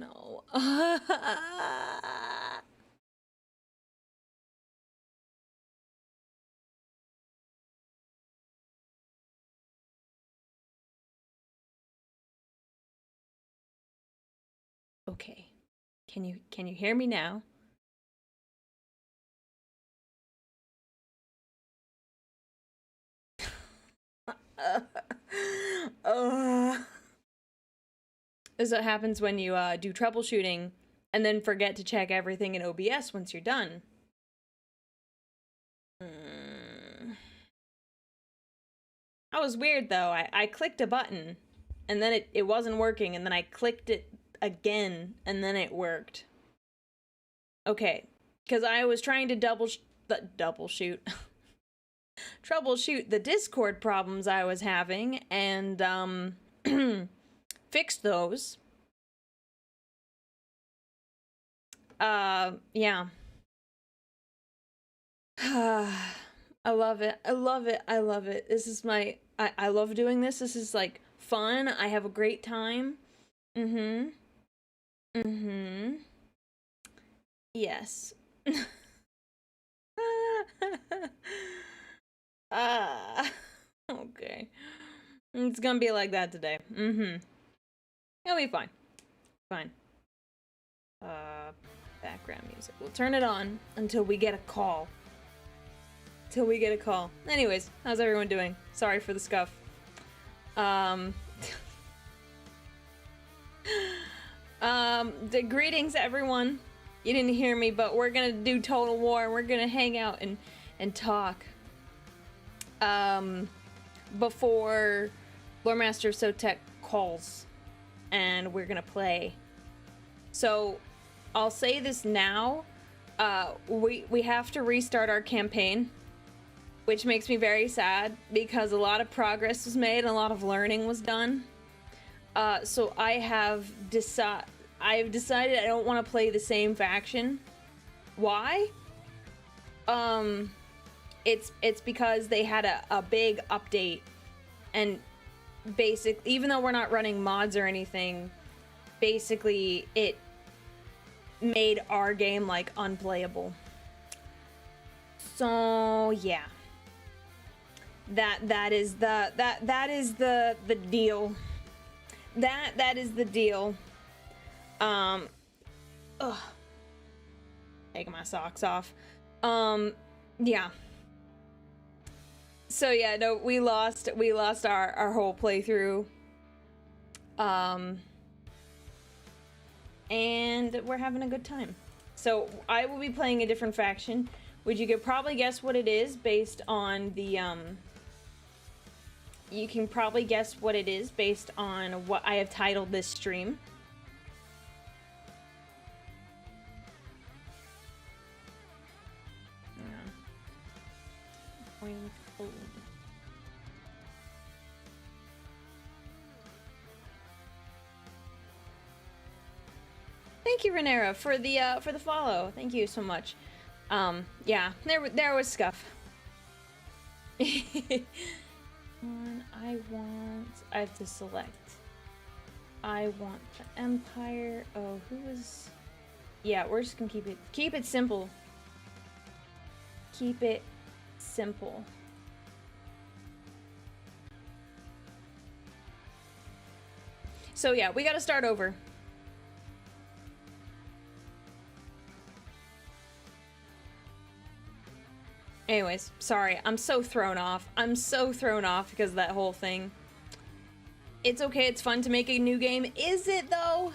no. Okay. Can you hear me now? This is what happens when you do troubleshooting and then forget to check everything in OBS once you're done. That was weird though. I clicked a button and then it wasn't working, and then I clicked it again and then it worked. Okay, because I was trying to troubleshoot the Discord problems I was having and fixed those. Yeah. I love it. I love it. I love it. This is my I love doing this. This is like fun. I have a great time. Yes. Okay. It's gonna be like that today. It'll be fine. Fine. Background music. We'll turn it on until we get a call. Anyways, how's everyone doing? Sorry for the scuff. Greetings everyone. You didn't hear me, but we're gonna do Total War and we're gonna hang out and talk. Before Lore Master Sotek calls and we're gonna play. So I'll say this now. We have to restart our campaign, which makes me very sad because a lot of progress was made and a lot of learning was done. So I've decided I don't want to play the same faction. Why? It's because they had a big update, and basically, even though we're not running mods or anything, basically it made our game like unplayable. So yeah, that is the deal. That is the deal. Taking my socks off. Yeah. So yeah, no, we lost our whole playthrough. And we're having a good time. So I will be playing a different faction, which you could probably guess what it is based on the you can probably guess what it is based on what I have titled this stream. Thank you, Renera, for the follow. Thank you so much. Yeah, there was scuff. I have to select. I want the Empire. Oh, who was? Yeah, we're just gonna keep it simple. Keep it simple. So yeah, we gotta start over. Anyways, sorry, I'm so thrown off. I'm so thrown off because of that whole thing. It's okay, it's fun to make a new game. Is it though?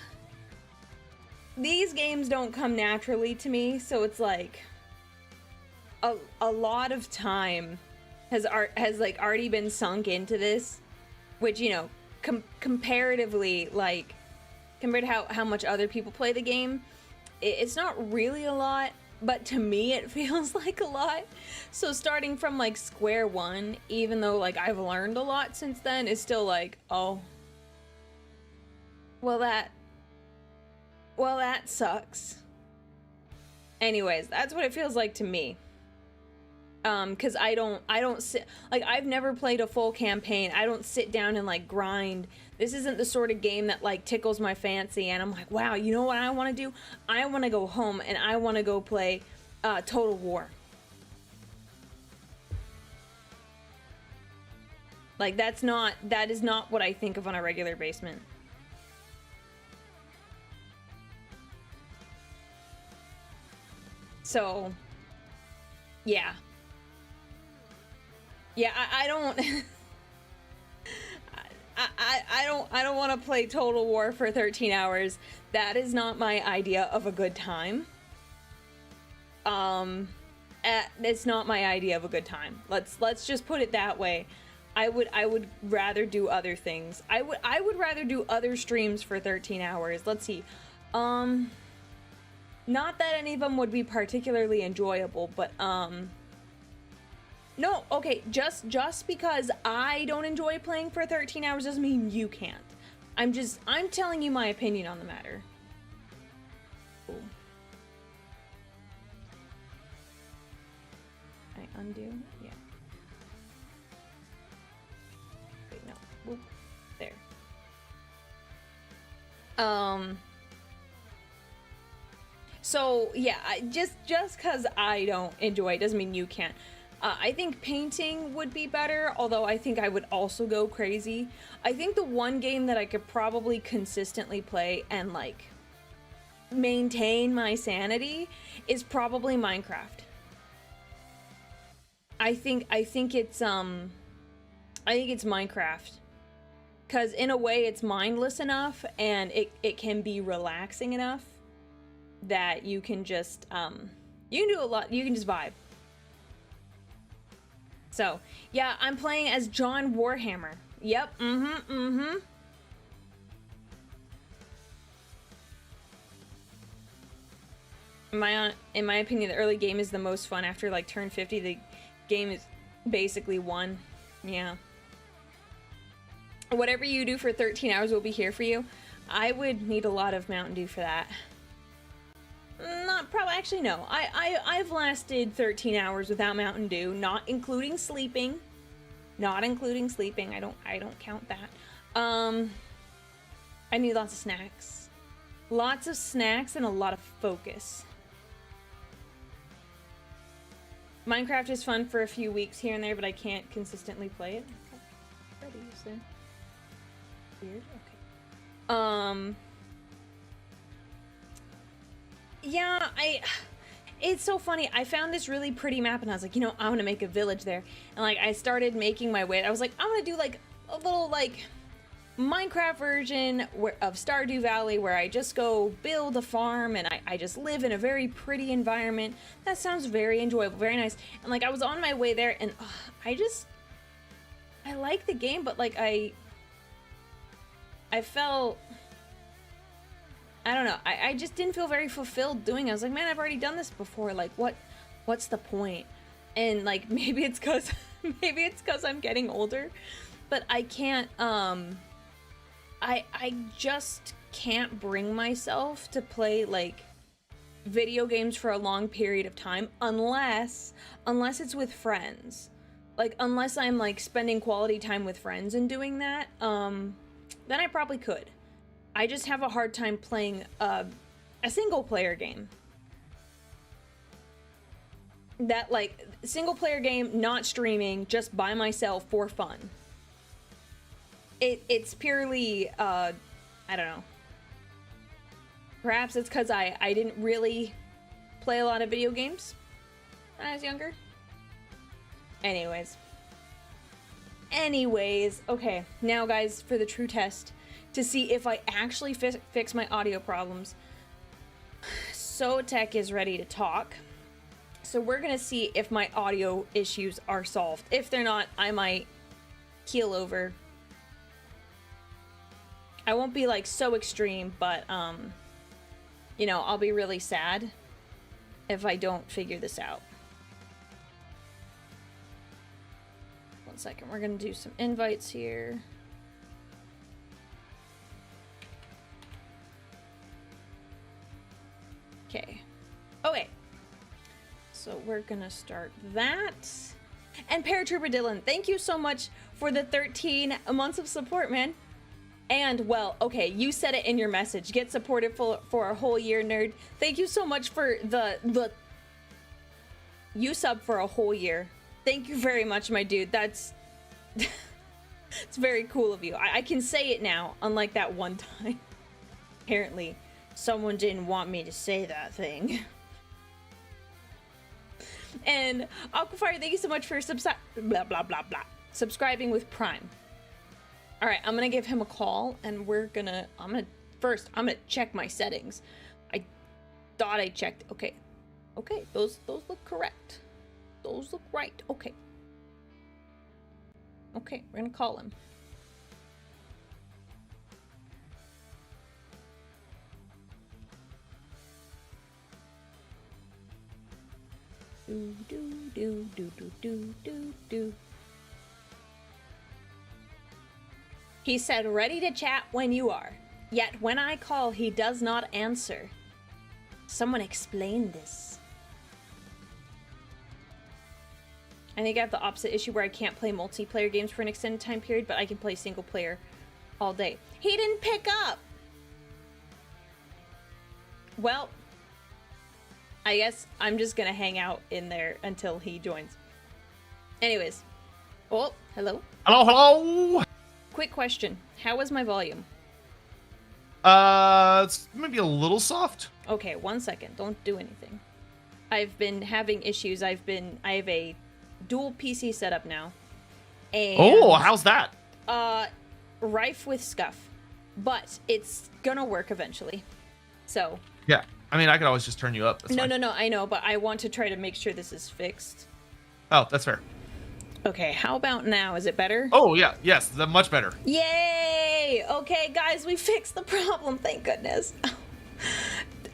These games don't come naturally to me, so it's like a lot of time has like already been sunk into this, which, you know, comparatively, like compared to how much other people play the game, it's not really a lot. But to me, it feels like a lot. So starting from like square one, even though like I've learned a lot since then, is still like, oh, well that sucks. Anyways, that's what it feels like to me. Because I don't sit, like, I've never played a full campaign. I don't sit down and like grind. This isn't the sort of game that like tickles my fancy and I'm like, wow, you know what I want to do? I want to go home and I want to go play Total War. Like, that is not what I think of on a regular basis. So, yeah. Yeah, I don't I don't want to play Total War for 13 hours. That is not my idea of a good time. It's not my idea of a good time. Let's just put it that way. I would rather do other things. I would rather do other streams for 13 hours. Let's see. Not that any of them would be particularly enjoyable, but no, okay, just because I don't enjoy playing for 13 hours doesn't mean you can't. I'm telling you my opinion on the matter. Ooh. I undo? Yeah. Wait, no. Whoop. There. So, yeah, just because I don't enjoy it doesn't mean you can't. I think painting would be better, although I think I would also go crazy. I think the one game that I could probably consistently play and, like, maintain my sanity is probably Minecraft. I think it's Minecraft. Because in a way it's mindless enough and it can be relaxing enough that you can just, you can do a lot, you can just vibe. So, yeah, I'm playing as John Warhammer. Yep, in my opinion, the early game is the most fun. After, like, turn 50, the game is basically won. Yeah. Whatever you do for 13 hours will be here for you. I would need a lot of Mountain Dew for that. Not probably, actually no. I've lasted 13 hours without Mountain Dew, not including sleeping. Not including sleeping. I don't count that. I need lots of snacks. Lots of snacks and a lot of focus. Minecraft is fun for a few weeks here and there, but I can't consistently play it. Okay. Ready, so. Weird. Okay. Yeah, it's so funny. I found this really pretty map and I was like, you know, I want to make a village there. And like, I started making my way. I was like, I want to do like a little like Minecraft version of Stardew Valley where I just go build a farm and I just live in a very pretty environment. That sounds very enjoyable, very nice. And like, I was on my way there and I like the game, but like I felt, I don't know, I just didn't feel very fulfilled doing it. I was like, man, I've already done this before. Like, what's the point? And like, maybe it's cause I'm getting older, but I can't, I just can't bring myself to play like video games for a long period of time unless it's with friends. Like, unless I'm like spending quality time with friends and doing that, then I probably could. I just have a hard time playing a single player game. That like single player game, not streaming, just by myself for fun. It's purely, I don't know. Perhaps it's because I didn't really play a lot of video games when I was younger. Anyways, okay, now guys, for the true test, to see if I actually fix my audio problems. So Tech is ready to talk. So we're gonna see if my audio issues are solved. If they're not, I might keel over. I won't be like so extreme, but you know, I'll be really sad if I don't figure this out. 1 second, we're gonna do some invites here. Okay. So we're gonna start that. And Paratrooper Dylan, thank you so much for the 13 months of support, man. And, well, okay, you said it in your message. Get supported for a whole year, nerd. Thank you so much for the... You sub for a whole year. Thank you very much, my dude. That's... It's very cool of you. I can say it now, unlike that one time. Apparently, someone didn't want me to say that thing. And Aquafire, thank you so much for subscribing with Prime. All right, I'm gonna give him a call, and I'm gonna check my settings. I thought I checked. Okay, those look correct. Those look right. Okay, we're gonna call him. Do. He said, ready to chat when you are. Yet when I call, he does not answer. Someone explain this. I think I have the opposite issue where I can't play multiplayer games for an extended time period, but I can play single player all day. He didn't pick up! Well, I guess I'm just gonna hang out in there until he joins. Anyways. Oh, hello? Hello? Quick question. How is my volume? It's maybe a little soft. Okay, 1 second. Don't do anything. I've been having issues. I have a dual PC setup now. And oh, how's that? Rife with scuff. But it's gonna work eventually. So. Yeah. I mean, I could always just turn you up. That's fine. No, I know, but I want to try to make sure this is fixed. Oh, that's fair. Okay, how about now? Is it better? Oh, yeah. Yes, much better. Yay! Okay, guys, we fixed the problem. Thank goodness.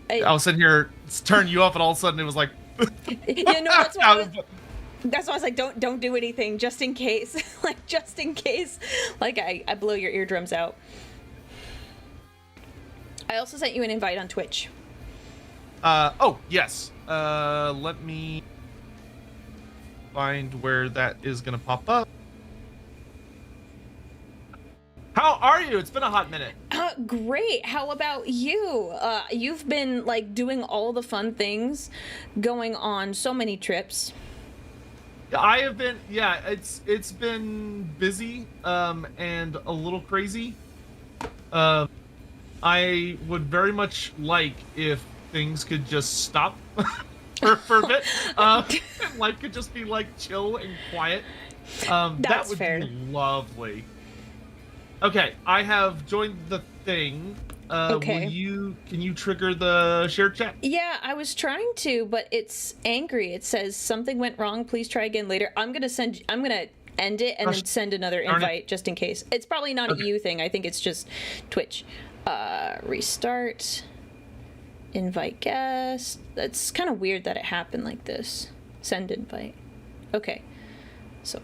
I was sitting here, turning you up, and all of a sudden it was like... You know, that's why I was like, don't do anything, just in case. Like, just in case. Like, I blow your eardrums out. I also sent you an invite on Twitch. Oh, yes. Let me find where that is going to pop up. How are you? It's been a hot minute. Great. How about you? You've been, like, doing all the fun things, going on so many trips. I have been, yeah, it's been busy, and a little crazy. I would very much like if things could just stop for a bit. Life could just be like chill and quiet. That would fair. be lovely. Okay, I have joined the thing. Okay. Can you trigger the shared chat? Yeah, I was trying to, but it's angry. It says something went wrong. Please try again later. I'm gonna end it and then send another invite just in case. It's probably not a you thing. I think it's just Twitch. Restart. Invite guest. That's kind of weird that it happened like this. Send invite. Okay. So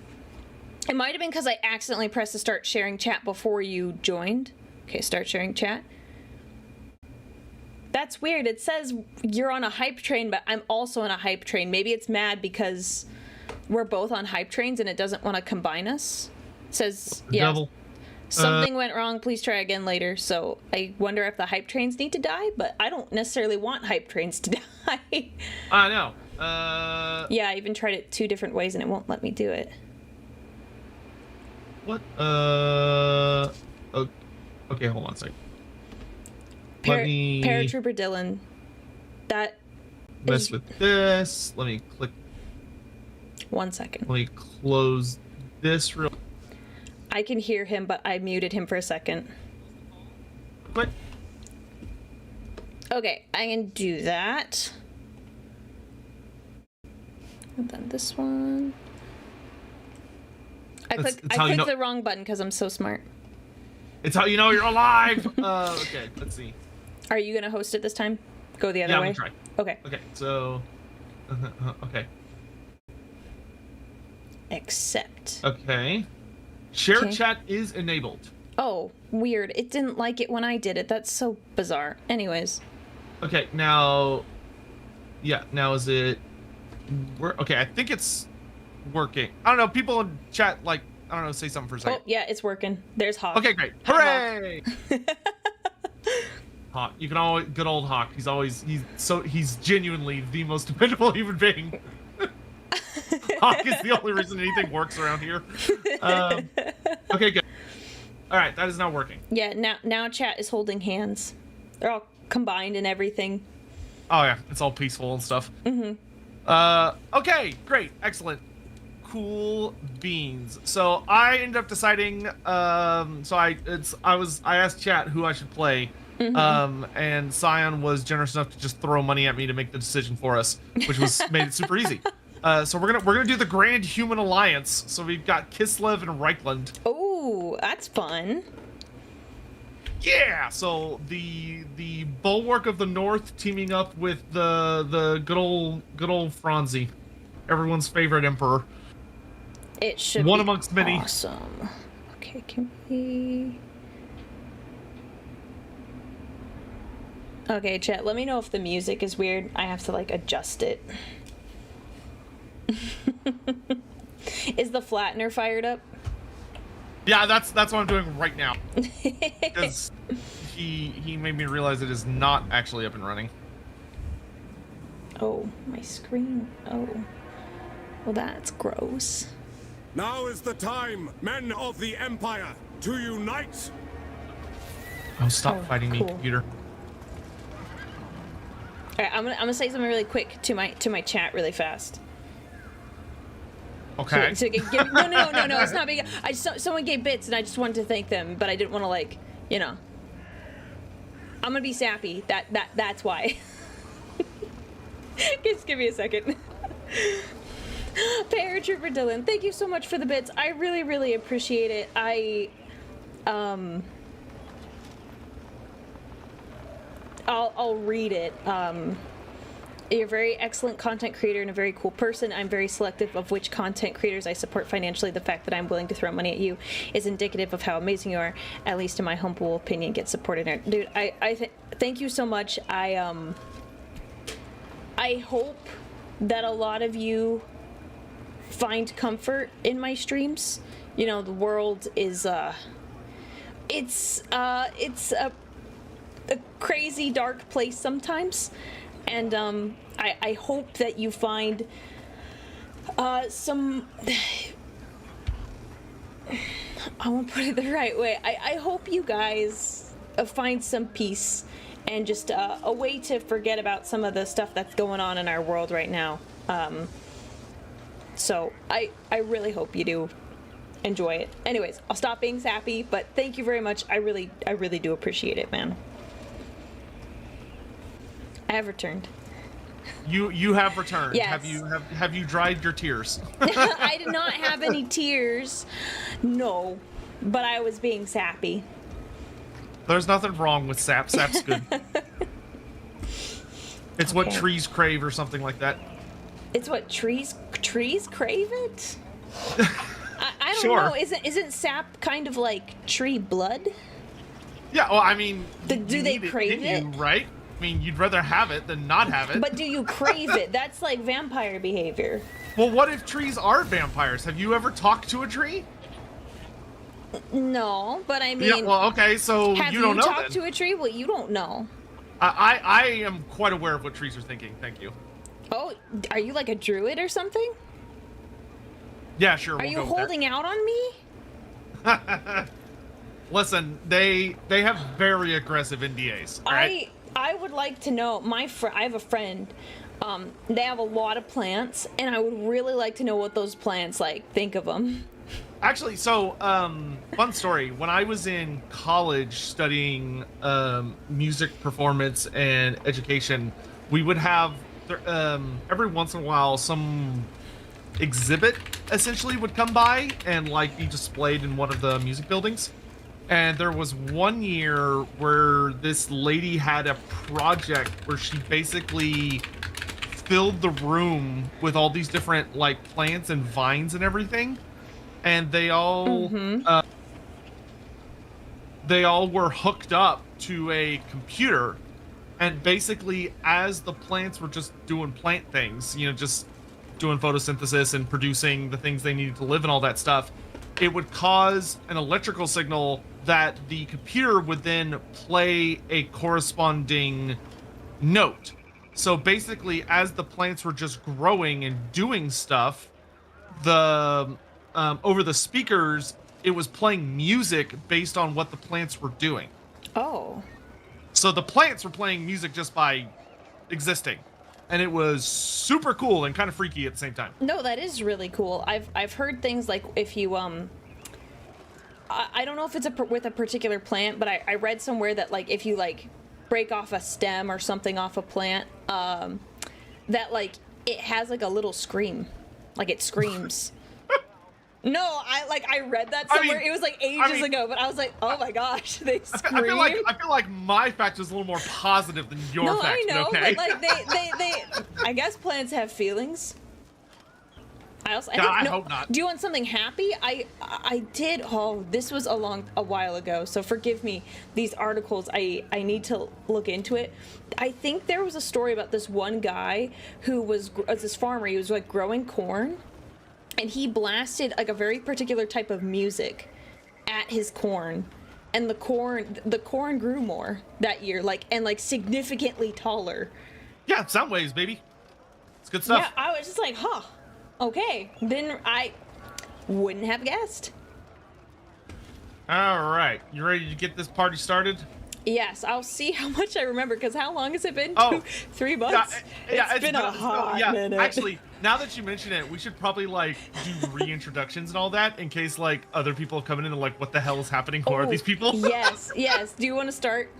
it might have been because I accidentally pressed the start sharing chat before you joined. Okay, start sharing chat. That's weird. It says you're on a hype train, but I'm also on a hype train. Maybe it's mad because we're both on hype trains and it doesn't want to combine us. It says, yeah, Double. Something went wrong. Please try again later. So I wonder if the hype trains need to die, but I don't necessarily want hype trains to die. I know. Yeah, I even tried it 2 different ways and it won't let me do it. What? Okay, hold on a second. Let me Paratrooper Dylan. That mess with this. Let me click. 1 second. Let me close this real I can hear him, but I muted him for a second. quick. Okay, I can do that. And then this one. I clicked the wrong button because I'm so smart. It's how you know you're alive. Okay, let's see. Are you gonna host it this time? Go the other way? I'm gonna try. Okay. Okay, so... okay. Accept. Okay. Share Okay. chat is enabled. Oh, weird. It didn't like it when I did it. That's so bizarre. Anyways. Okay, now... Yeah, now is it... Okay, I think it's working. I don't know. People in chat, like, I don't know, say something for a second. Oh, yeah, it's working. There's Hawk. Okay, great. Hi, Hooray! Hawk. You can always, good old Hawk. He's genuinely the most dependable human being. Hawk is the only reason anything works around here. Okay, good. All right, that is now working. Yeah, now chat is holding hands. They're all combined and everything. Oh yeah, it's all peaceful and stuff. Okay, great, excellent, cool beans. So I ended up deciding. I asked chat who I should play. And Scion was generous enough to just throw money at me to make the decision for us, which made it super easy. So we're gonna do the Grand Human Alliance. So we've got Kislev and Reichland. Oh, that's fun. Yeah. So the Bulwark of the North teaming up with the good old Franzi, everyone's favorite emperor. It should one be amongst many. Awesome. Okay, can we? Okay, chat. Let me know if the music is weird. I have to like adjust it. Is the flattener fired up? Yeah, that's what I'm doing right now. Because he made me realize it is not actually up and running. Oh, my screen. Oh. Well, that's gross. Now is the time, men of the Empire, to unite! Oh, stop fighting me, computer. Alright, I'm gonna say something really quick to my chat really fast. Okay. So no, it's not big. Someone gave bits and I just wanted to thank them, but I didn't want to like, you know. I'm gonna be sappy. That's why. Just give me a second. Paratrooper Dylan, thank you so much for the bits. I really, really appreciate it. I'll read it. You're a very excellent content creator and a very cool person. I'm very selective of which content creators I support financially. The fact that I'm willing to throw money at you is indicative of how amazing you are. At least in my humble opinion, get supported. Dude, thank you so much. I hope that a lot of you find comfort in my streams. You know, the world is it's a crazy dark place sometimes. And I hope that you find some. I won't put it the right way. I hope you guys find some peace and just a way to forget about some of the stuff that's going on in our world right now. So I really hope you do enjoy it. Anyways, I'll stop being sappy, but thank you very much. I really do appreciate it, man. I have returned. You have returned. Yes. Have you dried your tears? I did not have any tears. No. But I was being sappy. There's nothing wrong with sap. Sap's good. It's what trees crave or something like that. It's what trees crave it? I don't Sure. know. Isn't sap kind of like tree blood? Yeah, well, I mean, Do they crave it? Right? I mean, you'd rather have it than not have it. But do you crave it? That's like vampire behavior. Well, what if trees are vampires? Have you ever talked to a tree? No, but I mean... Yeah, well, okay, so you don't know Have you talked to a tree? Well, you don't know. I am quite aware of what trees are thinking, thank you. Oh, are you like a druid or something? Yeah, sure, Are you holding out on me? Listen, they have very aggressive NDAs, right? I would like to know, I have a friend, they have a lot of plants, and I would really like to know what those plants, like, think of them. Actually, so, fun story. When I was in college studying music performance and education, we would have, every once in a while, some exhibit, essentially, would come by and, like, be displayed in one of the music buildings. And there was one year where this lady had a project where she basically filled the room with all these different like plants and vines and everything, and they all were hooked up to a computer, and basically as the plants were just doing plant things, you know, just doing photosynthesis and producing the things they needed to live and all that stuff, it would cause an electrical signal that the computer would then play a corresponding note. So basically, as the plants were just growing and doing stuff, the over the speakers, it was playing music based on what the plants were doing. Oh. So the plants were playing music just by existing, and it was super cool and kind of freaky at the same time. No, that is really cool. I've heard things like if you I don't know if it's with a particular plant, but I read somewhere that like if you like break off a stem or something off a plant, that like it has like a little scream, like it screams. No, I read that somewhere. It was like ages ago, but I was like, oh my gosh, they scream. I feel like my fact is a little more positive than your fact. I know, okay? but like they I guess plants have feelings. I hope not. Do you want something happy? I did. Oh, this was a while ago, so forgive me. These articles, I need to look into it. I think there was a story about this one guy who was this farmer. He was like growing corn, and he blasted like a very particular type of music at his corn, and the corn grew more that year, like significantly taller. Yeah, sound waves, baby. It's good stuff. Yeah, I was just like, huh. Okay, then I wouldn't have guessed. All right, you ready to get this party started? Yes, I'll see how much I remember, because how long has it been? Oh, 3 months? Yeah, it's been a hot minute. Actually, now that you mention it, we should probably like do reintroductions and all that in case like other people come in and like, what the hell is happening? Who are these people? Yes. Do you want to start?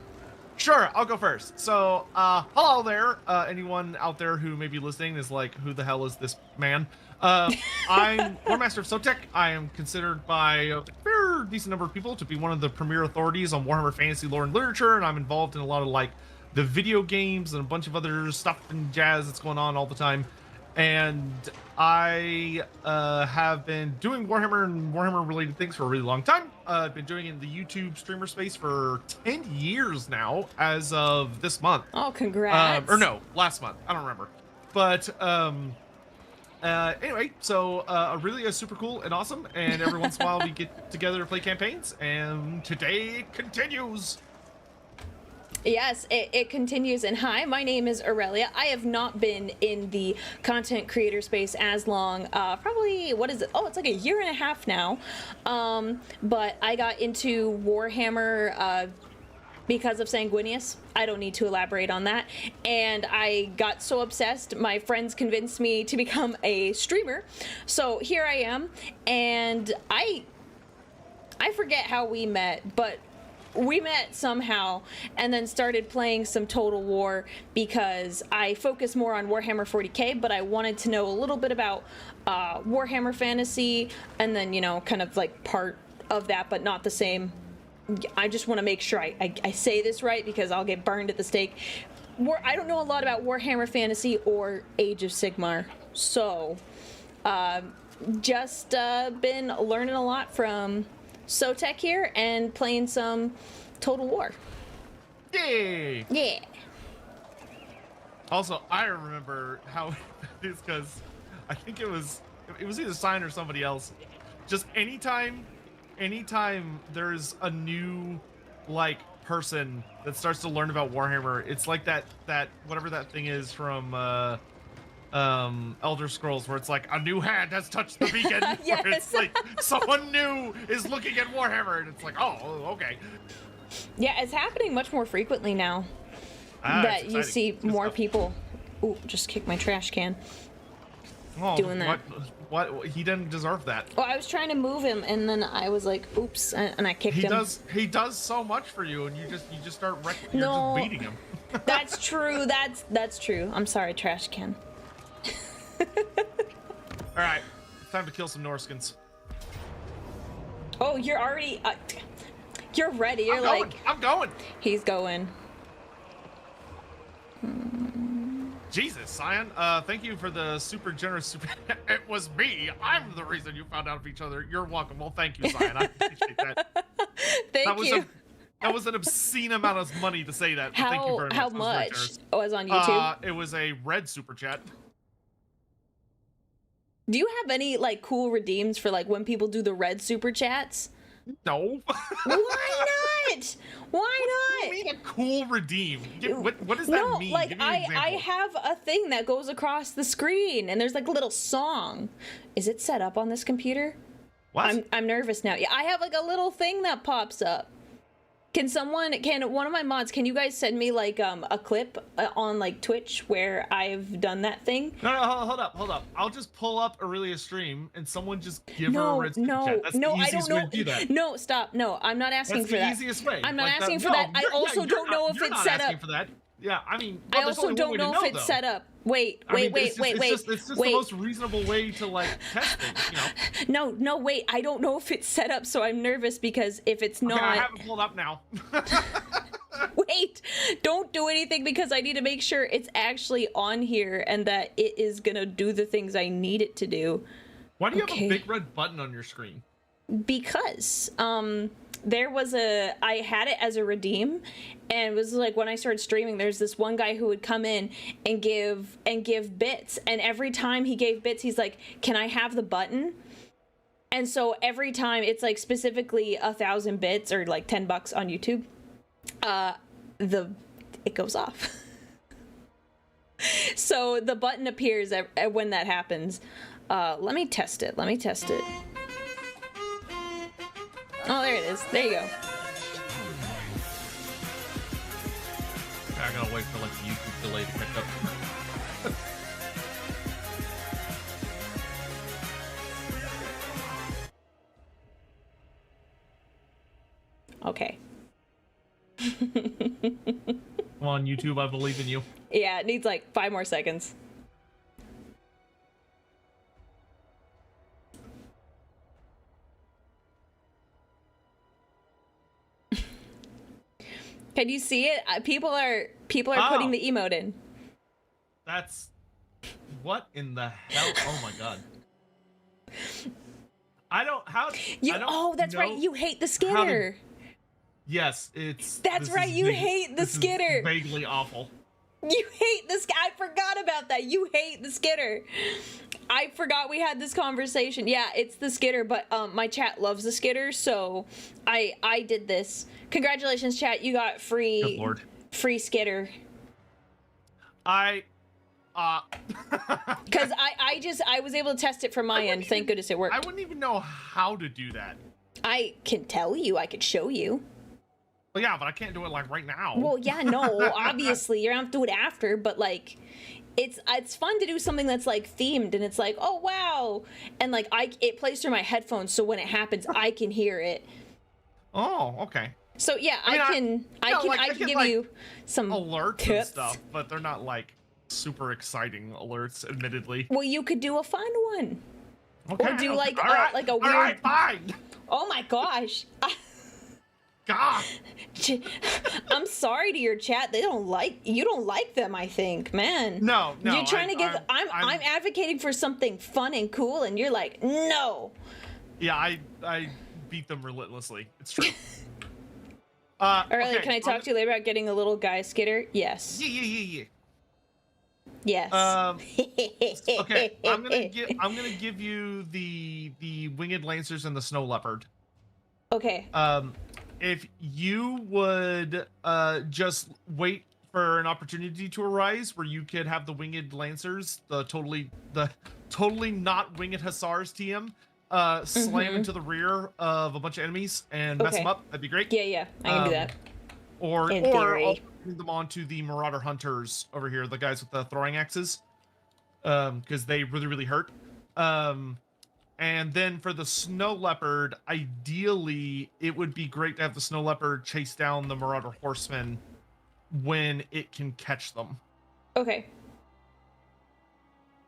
Sure, I'll go first. So, hello there. Anyone out there who may be listening is like, who the hell is this man? I'm War Master of Sotek. I am considered by a fair decent number of people to be one of the premier authorities on Warhammer fantasy lore and literature, and I'm involved in a lot of like the video games and a bunch of other stuff and jazz that's going on all the time. And I have been doing Warhammer and Warhammer related things for a really long time. I've been doing it in the YouTube streamer space for 10 years now as of this month. Oh, congrats. Or no, last month. I don't remember. But anyway, so Aurelia is super cool and awesome, and every once in a while we get together to play campaigns, and today it continues. Yes, it continues. And hi, my name is Aurelia. I have not been in the content creator space as long. Probably, what is it? Oh, it's like a year and a half now. But I got into Warhammer because of Sanguinius. I don't need to elaborate on that. And I got so obsessed, my friends convinced me to become a streamer. So here I am, and I forget how we met, but we met somehow and then started playing some Total War because I focus more on Warhammer 40k, but I wanted to know a little bit about Warhammer Fantasy, and then, you know, kind of like part of that, but not the same. I just want to make sure I say this right, because I'll get burned at the stake. I don't know a lot about Warhammer Fantasy or Age of Sigmar, so just been learning a lot from Sotek here and playing some Total War. Yay! Yeah. Also, I remember how it's because I think it was either Sign or somebody else. Just anytime there's a new like person that starts to learn about Warhammer, it's like that whatever that thing is from Elder Scrolls, where it's like a new hand has touched the beacon. Yes. Where it's like someone new is looking at Warhammer, and it's like, oh, okay. Yeah, it's happening much more frequently now that you see more people. Ooh, just kick my trash can. Oh, doing that. What? He didn't deserve that. Well, I was trying to move him, and then I was like, oops, and I kicked him. He does so much for you, and you just start you're No, just beating him. That's true. That's true. I'm sorry, trash can. All right, it's time to kill some Norskins. Oh, you're already. You're ready. You're I'm going. He's going. Jesus, Cyan. Thank you for the super generous super. It was me. I'm the reason you found out of each other. You're welcome. Well, thank you, Cyan. I appreciate that. Thank you. That was an obscene amount of money to say that. Thank you very much. How much? Oh, it was on YouTube. It was a red super chat. Do you have any like cool redeems for like when people do the red super chats? No. Why not? Why What not? do you mean a cool redeem? What does that mean? Like Give me an I example. have a thing that goes across the screen and there's like a little song. Is it set up on this computer? What? I'm nervous now. Yeah, I have like a little thing that pops up. Can one of my mods, can you guys send me like a clip on like Twitch where I've done that thing? No, hold up. I'll just pull up Aurelia's stream and someone just give her a red super chat. That's the I easiest don't way know. to do that. No, stop. No, I'm not asking That's for the that. easiest way. I'm not Like asking that. for that. No, I you're- also you're don't not- know if you're it's not set asking up. for that. Yeah, I mean, I well, there's also only don't one way know to if it's though. set up. Wait. I mean, it's just the Wait. most reasonable way to like test things, you know. No, wait. I don't know if it's set up, so I'm nervous because if it's Okay, I not, have it pulled up now. wait, don't do anything because I need to make sure it's actually on here and that it is gonna do the things I need it to do. Why do you have Okay. a big red button on your screen? Because there was I had it as a redeem, and it was like when I started streaming, there's this one guy who would come in and give bits, and every time he gave bits, he's like, can I have the button? And so every time it's like specifically 1,000 bits or like $10 on YouTube, it goes off. So the button appears when that happens. Let me test it. Oh, there it is. There you go. I gotta wait for like the YouTube delay to catch up. Okay. Come on, YouTube, I believe in you. Yeah, it needs like 5 more seconds. Can you see it? People are putting the emote in. That's what in the hell? Oh my god. I don't That's right. know You hate the how skitter. Yes, it's. That's this right, is you vague- hate the this is skitter. Vaguely awful. You hate this. I forgot about that. You hate the skitter. I forgot we had this conversation. Yeah, it's the skitter, but my chat loves the skitter, so I did this. Congratulations, chat. You got Good free lord. skitter. I Because I was able to test it from my end. Thank goodness it worked. I wouldn't even know how to do that. I can tell you. I could show you. Well, yeah, but I can't do it like right now. Well, yeah, no, obviously you're gonna have to do it after, but like, it's fun to do something that's like themed, and it's like, oh wow, and like it plays through my headphones, so when it happens, I can hear it. Oh, okay. So yeah, I can give like, you some Alerts and tips. stuff, but they're not like super exciting alerts, admittedly. Well, you could do a fun one. Okay, Or do okay. like All right, like a all weird. right, fine. Oh my gosh. God. I'm sorry to your chat. You don't like them, I think, man. No. You're trying to give. I'm advocating for something fun and cool, and you're like, no. Yeah, I beat them relentlessly. It's true. Aurelia, okay, can I talk to you later about getting a little guy skitter? Yes. Yeah. Yes. Okay, I'm gonna give you the winged lancers and the snow leopard. Okay. If you would just wait for an opportunity to arise where you could have the winged lancers, the totally not winged hussars TM, slam into the rear of a bunch of enemies and mess Okay. them up, that'd be great. Yeah, I can do that. Or In theory. I'll bring them onto the marauder hunters over here, the guys with the throwing axes, because they really hurt. And then for the snow leopard, ideally, it would be great to have the snow leopard chase down the marauder horsemen when it can catch them. Okay.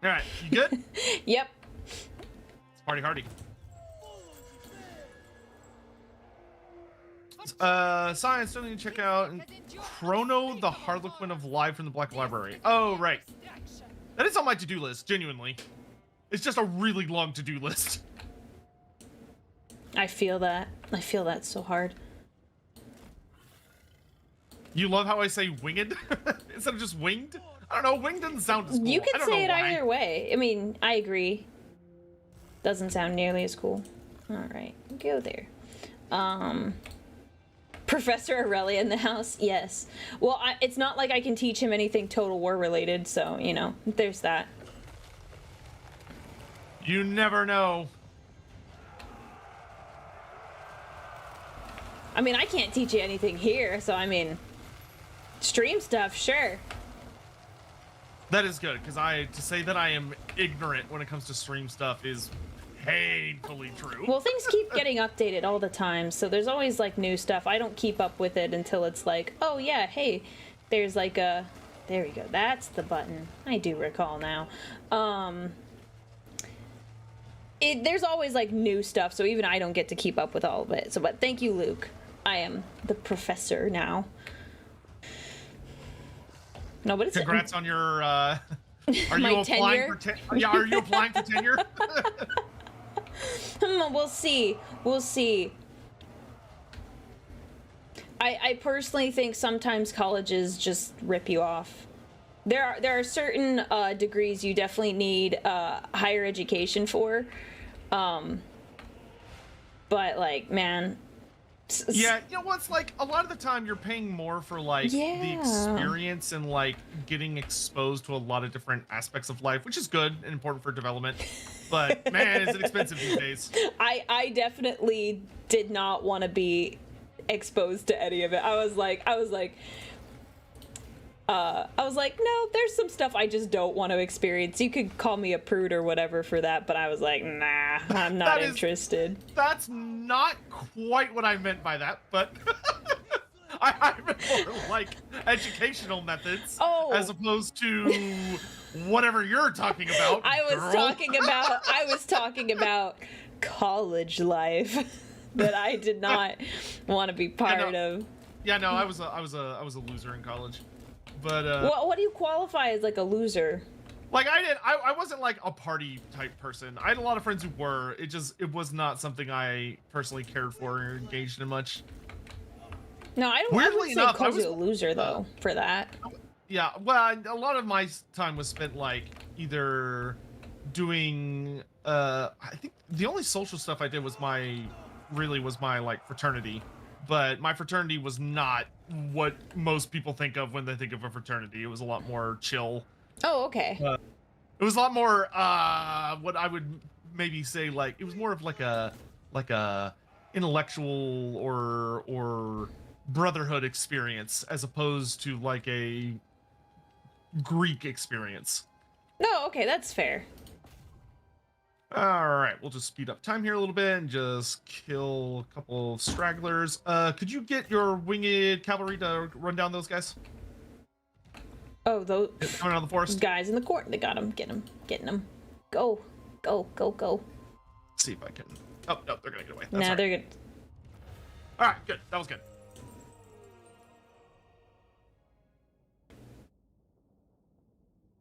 All right, you good? Yep. It's party hardy. Science, still need to check out Chrono the Harlequin of Live from the Black Library. Oh, right. That is on my to-do list, genuinely. It's just a really long to-do list. I feel that. I feel that so hard. You love how I say winged instead of just winged? I don't know, winged doesn't sound as cool. You I can don't say know it why. either way. I mean, I agree. Doesn't sound nearly as cool. All right, go there. Professor Aurelia in the house? Yes. Well, it's not like I can teach him anything Total War related, so, you know, there's that. You never know. I mean, I can't teach you anything here, so I mean, stream stuff, sure. That is good, because to say that I am ignorant when it comes to stream stuff is painfully true. Well, things keep getting updated all the time, so there's always like new stuff. I don't keep up with it until it's like, oh yeah, hey, there's like a, there we go, that's the button. I do recall now. There's always like new stuff, so even I don't get to keep up with all of it. So, but thank you, Luke. I am the professor now. No, but it's congrats on your. Are you applying tenure? for yeah? Are you applying for tenure? We'll see. We'll see. I personally think sometimes colleges just rip you off. There are certain degrees you definitely need higher education for, but like, man. Yeah, you know what's like a lot of the time you're paying more for like the experience and like getting exposed to a lot of different aspects of life, which is good and important for development. But man, is it expensive these days. I definitely did not want to be exposed to any of it. I was like, no, there's some stuff I just don't want to experience. You could call me a prude or whatever for that, but I was like, nah, I'm not interested. That's not quite what I meant by that, but I meant more like educational methods as opposed to whatever you're talking about. I was talking about college life that I did not want to be part of. Yeah, no, I was a loser in college. But what do you qualify as like a loser? Like I wasn't like a party type person. I had a lot of friends who were. It was not something I personally cared for or engaged in much. No, I wouldn't say call you a loser though for that. Yeah, well, a lot of my time was spent like either doing. I think the only social stuff I did was my like fraternity. But my fraternity was not what most people think of when they think of a fraternity. It was a lot more chill. Oh, okay. It was a lot more what I would maybe say like it was more of like a intellectual or brotherhood experience as opposed to like a Greek experience. No, okay, that's fair. All right, we'll just speed up time here a little bit and just kill a couple of stragglers. Could you get your winged cavalry to run down those guys? Oh, those coming out of the forest. Guys in the court. They got them. Getting them. Go. Let's see if I can. Oh no, they're gonna get away. That's they're good. All right, good. That was good.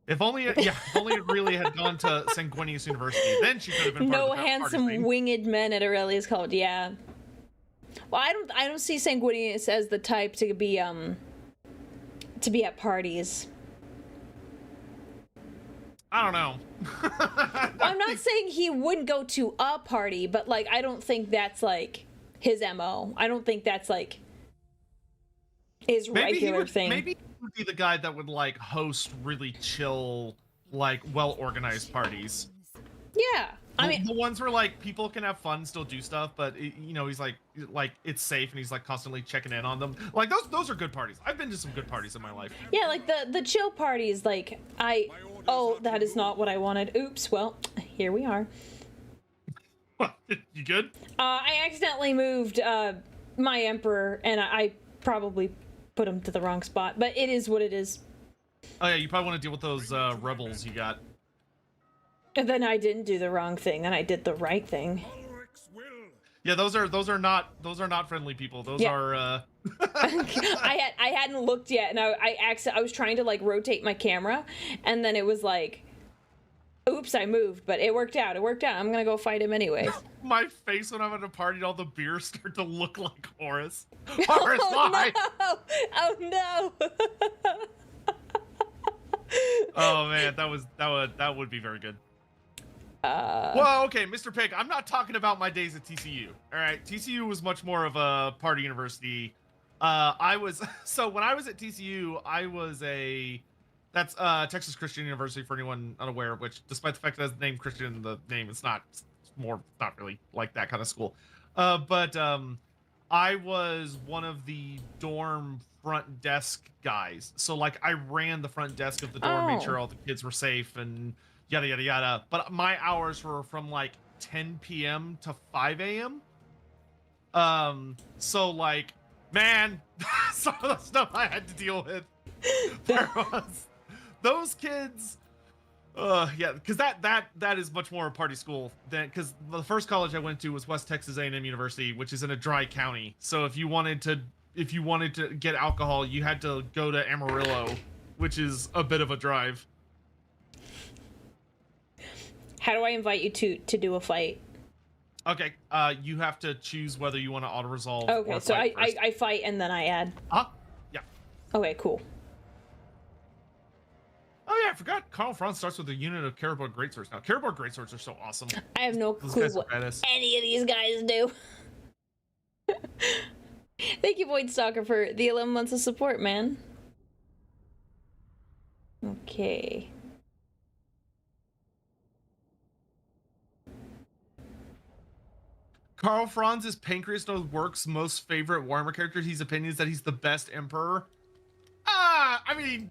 If only it really had gone to Sanguinius University, then she could have been part no of the handsome winged men at Aurelia's College. Yeah. Well, I don't see Sanguinius as the type to be at parties. I don't know. I'm not saying he wouldn't go to a party, but like I don't think that's like his MO. I don't think that's like his regular thing. Maybe he would be the guy that would like host really chill, like well-organized parties. Yeah. I mean, the ones where like people can have fun, still do stuff, but he's like it's safe and he's like constantly checking in on them. Like those are good parties. I've been to some good parties in my life. Yeah, like the chill parties. Like that is not what I wanted. Oops. Well, here we are. You good? I accidentally moved my emperor, and I probably put him to the wrong spot. But it is what it is. Oh yeah, you probably want to deal with those rebels you got. And then I didn't do the wrong thing. Then I did the right thing. Yeah, those are not friendly people. Those are. I hadn't looked yet, and I was trying to like rotate my camera, and then it was like, oops, I moved, but it worked out. I'm gonna go fight him anyways. My face when I'm at a party, and all the beers start to look like Horus. Horus, why? No! Oh no! Oh man, that would be very good. Well, okay, Mr. Pig, I'm not talking about my days at TCU. All right, TCU was much more of a party university. I was so when I was at TCU, I was that's Texas Christian University for anyone unaware. Which, despite the fact that it has the name Christian in the name, it's not not really like that kind of school. But I was one of the dorm front desk guys. So like I ran the front desk of the dorm, made sure all the kids were safe and yada yada yada. But my hours were from like 10 p.m. to 5 a.m. So like, man, some of the stuff I had to deal with. Those kids. Yeah, because that is much more a party school than because the first college I went to was West Texas A&M University, which is in a dry county. So if you wanted to get alcohol, you had to go to Amarillo, which is a bit of a drive. How do I invite you to do a fight? Okay, you have to choose whether you want to auto resolve. Okay, or so fight I fight and then I add. Yeah. Okay, cool. Oh yeah, I forgot. Carl Franz starts with a unit of Caribou Greatswords. Now, Caribou Greatswords are so awesome. I have no clue what any of these guys do. Thank you, Void Stalker, for the 11 months of support, man. Okay. Carl Franz is Pancreas No Work's most favorite Warhammer character. His opinion is that he's the best Emperor. I mean,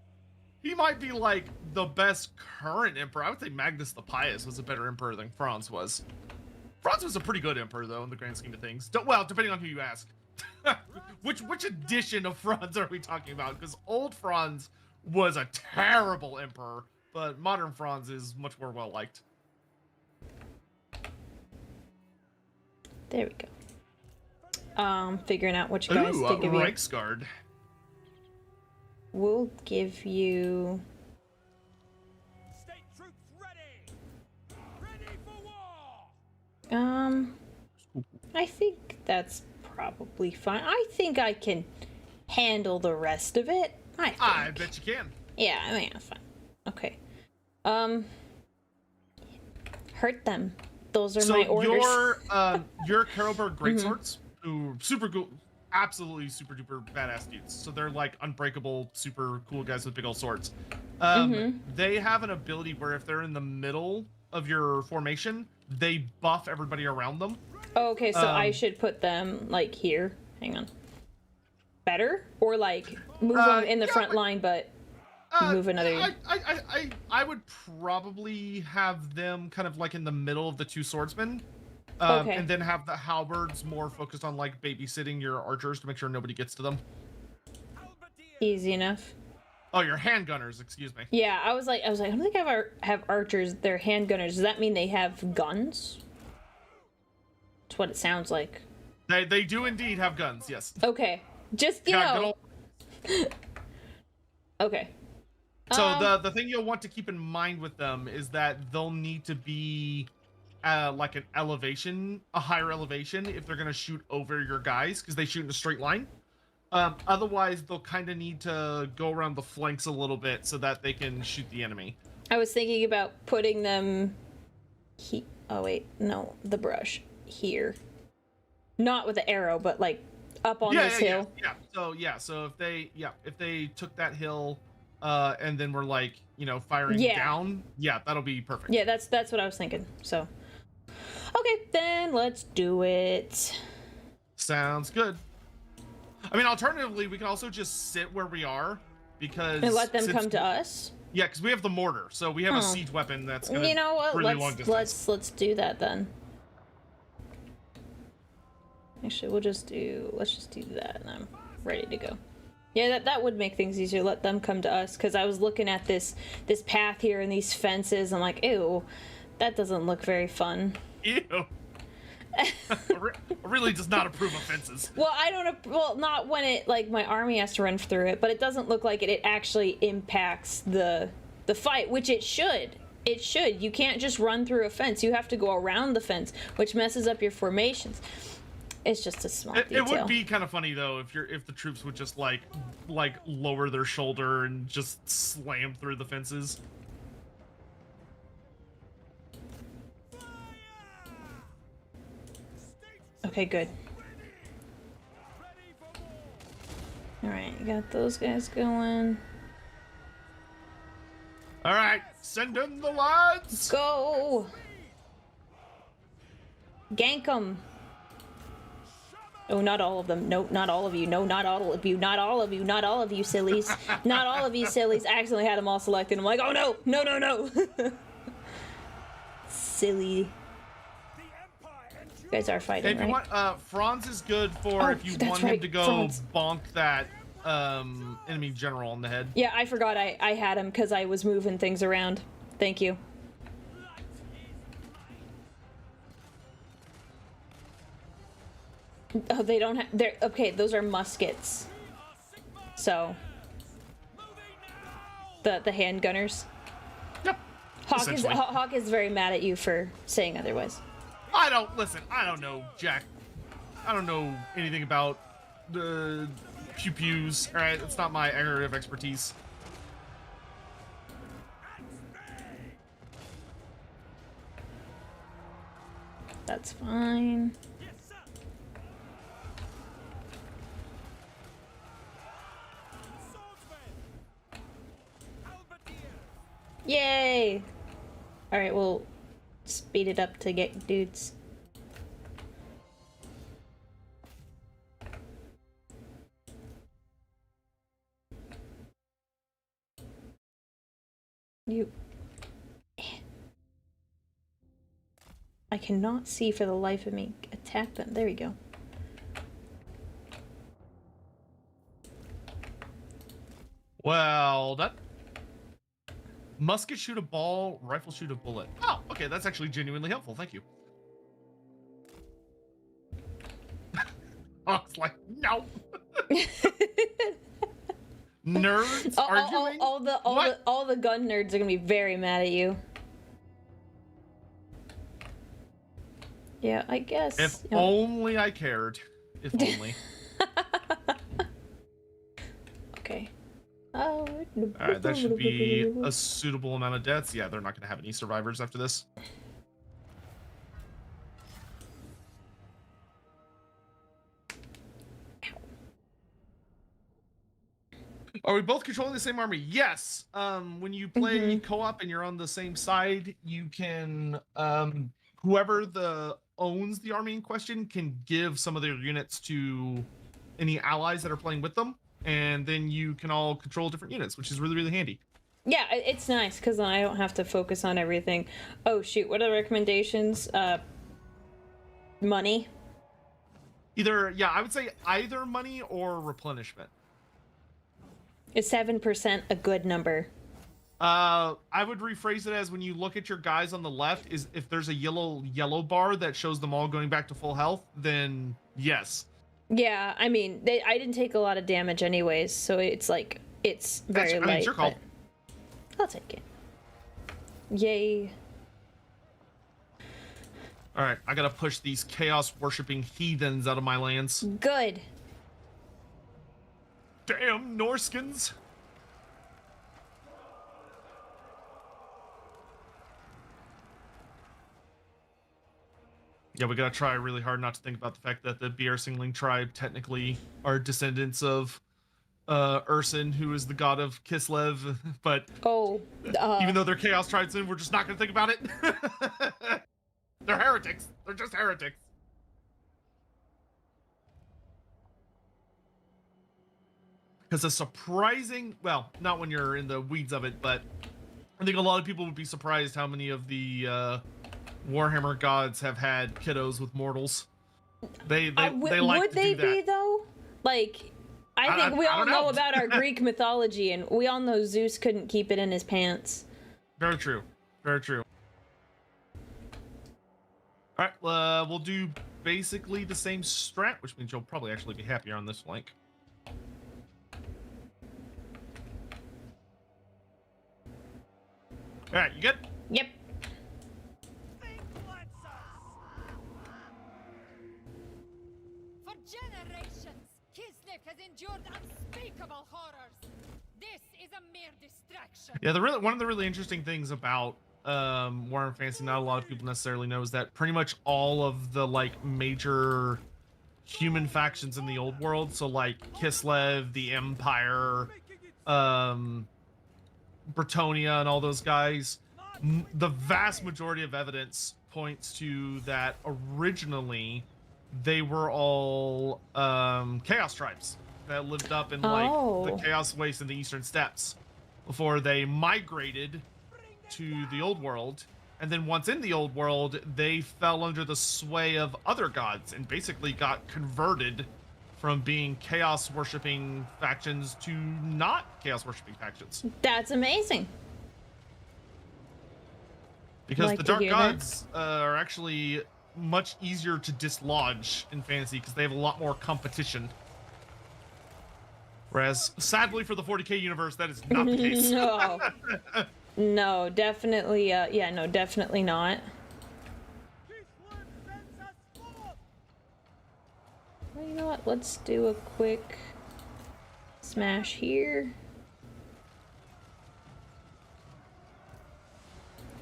he might be like the best current Emperor. I would say Magnus the Pious was a better Emperor than Franz was. Franz was a pretty good Emperor, though, in the grand scheme of things. Well, depending on who you ask. Which edition of Franz are we talking about? Because old Franz was a terrible Emperor, but modern Franz is much more well-liked. There we go. Figuring out which guys to give you. Reichsguard. We'll give you. State troops ready. Ready for war. I think that's probably fine. I think I can handle the rest of it. I bet you can. Yeah, I mean, that's fine. Okay. Hurt them. Those are my orders. So your Carolberg Greatswords, who super cool, absolutely super duper badass dudes. So they're like unbreakable, super cool guys with big old swords. They have an ability where if they're in the middle of your formation, they buff everybody around them. Oh, okay, so I should put them like here. Hang on. Better? Or like move them in the front line, but move another. I would probably have them kind of like in the middle of the two swordsmen. Okay. And then have the halberds more focused on like babysitting your archers to make sure nobody gets to them. Easy enough. Oh, your handgunners, excuse me. Yeah, I was like, I don't think I have archers. They're handgunners. Does that mean they have guns? That's what it sounds like. They do indeed have guns, yes. Okay, just you know. Okay. So the thing you'll want to keep in mind with them is that they'll need to be like an elevation, a higher elevation, if they're gonna shoot over your guys, because they shoot in a straight line. Otherwise, they'll kind of need to go around the flanks a little bit so that they can shoot the enemy. I was thinking about putting them. Oh wait, no, the brush here. Not with the arrow, but like up on this hill. So if they took that hill, and then we're like, firing down, that'll be perfect. Yeah, that's what I was thinking. So, okay, then let's do it. Sounds good. I mean, alternatively, we can also just sit where we are because and let them come to us. Yeah, because we have the mortar, so we have a siege weapon that's gonna really long distance. Let's do that then. Actually, let's just do that, and I'm ready to go. Yeah, that would make things easier. Let them come to us, because I was looking at this path here and these fences. I'm like, ew, that doesn't look very fun. Ew. Really does not approve of fences. Well, well, not when it like my army has to run through it, but it doesn't look like it actually impacts the fight, which it should. It should. You can't just run through a fence. You have to go around the fence, which messes up your formations. It's just a small detail. It would be kind of funny though if the troops would just like lower their shoulder and just slam through the fences. Okay, good. Alright, you got those guys going. All right, send in the lads. Go! Gank them! Oh, not all of them. No, not all of you. No, not all of you. Not all of you. Not all of you sillies. Not all of you sillies. I accidentally had them all selected. I'm like, oh no! No, no, no! Silly. You guys are fighting, If you right? want, Franz is good for if you want him to go Franz. bonk that enemy general on the head. Yeah, I forgot I had him because I was moving things around. Thank you. Oh, they don't have... They're... Okay, those are muskets. So... The handgunners. Yep. Hawk is very mad at you for saying otherwise. I don't know, Jack. I don't know anything about the pew-pews. All right, it's not my area of expertise. That's fine. Yay! Alright, we'll speed it up to get dudes. You... I cannot see for the life of me. Attack them. There we go. Well done. Musket shoot a ball, rifle shoot a bullet. Oh, okay, that's actually genuinely helpful. Thank you. I was like, no. Nerds arguing. All the gun nerds are gonna be very mad at you. Yeah, I guess. If only I cared. If only. Okay. Oh. Alright, that should be a suitable amount of deaths. Yeah, they're not going to have any survivors after this. Are we both controlling the same army? Yes. When you play co-op and you're on the same side, you can whoever owns the army in question can give some of their units to any allies that are playing with them, and then you can all control different units, which is really, really handy. Yeah, it's nice because then I don't have to focus on everything. Oh shoot, what are the recommendations? Money. I would say either money or replenishment. Is 7% a good number? I would rephrase it as when you look at your guys on the left, is if there's a yellow bar that shows them all going back to full health, then yes. Yeah, I mean, I didn't take a lot of damage anyways, so it's like, it's very light. It's your call. I'll take it. Yay. Alright, I gotta push these chaos-worshipping heathens out of my lands. Good. Damn Norskins! Yeah, we gotta try really hard not to think about the fact that the BR Singling tribe technically are descendants of Urson, who is the god of Kislev, but even though they're Chaos tribes, we're just not gonna think about it. They're heretics. They're just heretics. Because a surprising, well, not when you're in the weeds of it, but I think a lot of people would be surprised how many of the Warhammer gods have had kiddos with mortals. They like would to do that. Would they be though? Like, I think we all know about our Greek mythology, and we all know Zeus couldn't keep it in his pants. Very true. Very true. All right, we'll do basically the same strat, which means you'll probably actually be happier on this flank. All right, you good? Yep. For generations, Kislev has endured unspeakable horrors. This is a mere distraction. Yeah, one of the really interesting things about Warhammer Fantasy not a lot of people necessarily know is that pretty much all of the like major human factions in the old world, so like Kislev, the Empire, Bretonia, and all those guys, the vast majority of evidence points to that originally they were all chaos tribes that lived up in like the Chaos Waste in the Eastern Steppes before they migrated to the old world. And then once in the old world, they fell under the sway of other gods and basically got converted from being chaos worshipping factions to not chaos worshipping factions. That's amazing. Because the dark gods are actually much easier to dislodge in fantasy because they have a lot more competition. Whereas, sadly for the 40k universe, that is not the case. No. No, definitely, yeah, no, definitely not. Well, you know what? Let's do a quick smash here.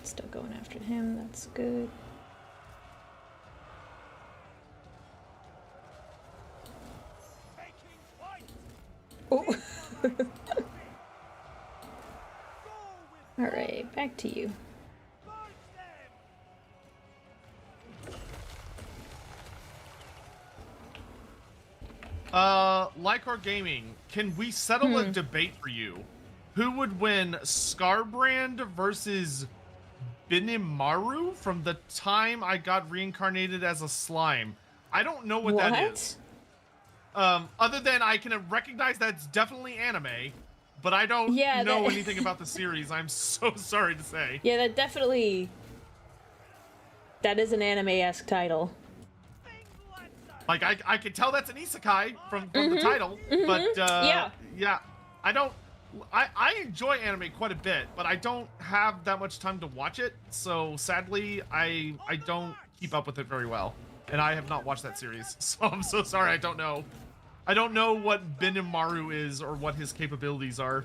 Still going after him, that's good. Oh. Alright, back to you. Lycor Gaming, can we settle a debate for you? Who would win, Scarbrand versus Benimaru from the time I got reincarnated as a slime? I don't know what that is. Other than I can recognize that's definitely anime, but I don't know anything about the series. I'm so sorry to say. Yeah, that definitely... That is an anime-esque title. Like, I could tell that's an isekai from the title, but, yeah, I enjoy anime quite a bit, but I don't have that much time to watch it, so sadly, I don't keep up with it very well. And I have not watched that series, so I'm so sorry, I don't know. I don't know what Benimaru is or what his capabilities are.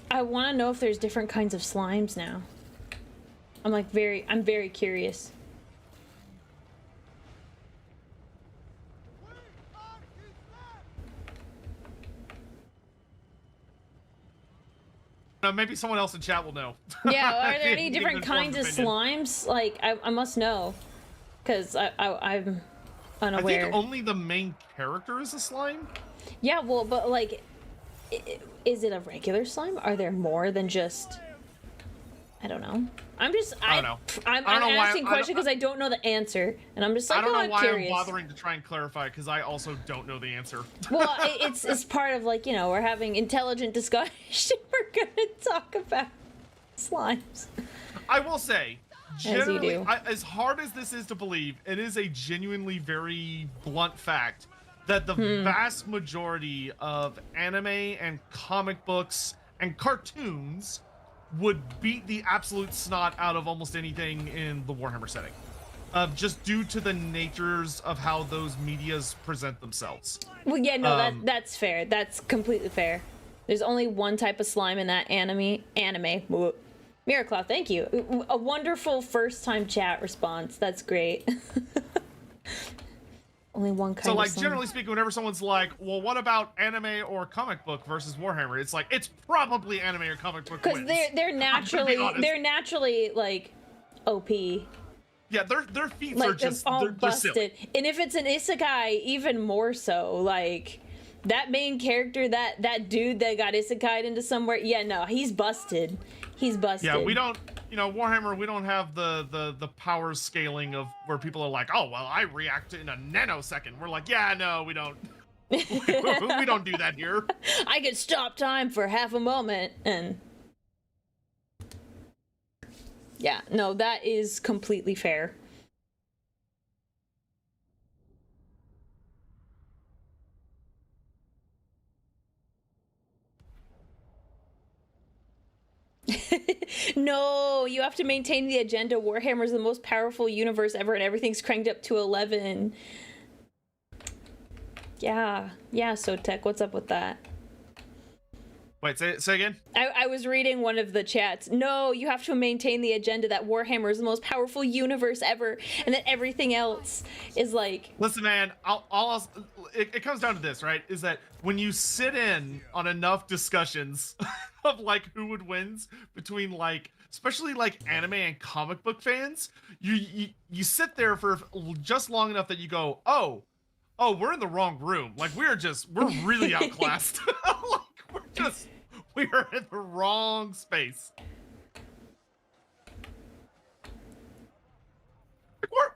I want to know if there's different kinds of slimes now. I'm very curious. Maybe someone else in chat will know. Yeah, are there any different kinds of slimes? Like, I must know. Because I'm unaware. I think only the main character is a slime? Yeah, well, but like, is it a regular slime? Are there more than just... I don't know. I don't know. I'm asking questions because I don't know the answer. And I'm just like, I don't know why curious. I'm bothering to try and clarify because I also don't know the answer. Well, it's part of like, you know, we're having intelligent discussion. We're going to talk about slimes. I will say, generally, as hard as this is to believe, it is a genuinely very blunt fact that the vast majority of anime and comic books and cartoons would beat the absolute snot out of almost anything in the Warhammer setting. Just due to the natures of how those medias present themselves. Well, yeah, no, that's fair. That's completely fair. There's only one type of slime in that anime. Miraclaw, thank you. A wonderful first-time chat response. That's great. Only one kind of slime. So, like, generally speaking, whenever someone's like, well, what about anime or comic book versus Warhammer? It's like, it's probably anime or comic book because they're naturally, like, OP. Yeah, their feats like, are just, all they're busted. silly. And if it's an isekai, even more so. Like, that main character, that dude that got isekai'd into somewhere, yeah, no, he's busted. He's busted. Yeah, we don't, you know, Warhammer, we don't have the power scaling of where people are like, oh, well, I react in a nanosecond. We're like, yeah, no, we don't. We don't do that here. I could stop time for half a moment and... Yeah, no, that is completely fair. No, you have to maintain the agenda. Warhammer's the most powerful universe ever and everything's cranked up to 11. Yeah, Sotech, what's up with that? Wait, say again? I was reading one of the chats. No, you have to maintain the agenda that Warhammer is the most powerful universe ever, and that everything else is like... Listen, man, it comes down to this, right? Is that when you sit in on enough discussions of like who would wins between like, especially like anime and comic book fans, you sit there for just long enough that you go, oh, we're in the wrong room. Like we're really outclassed. Like we are in the wrong space.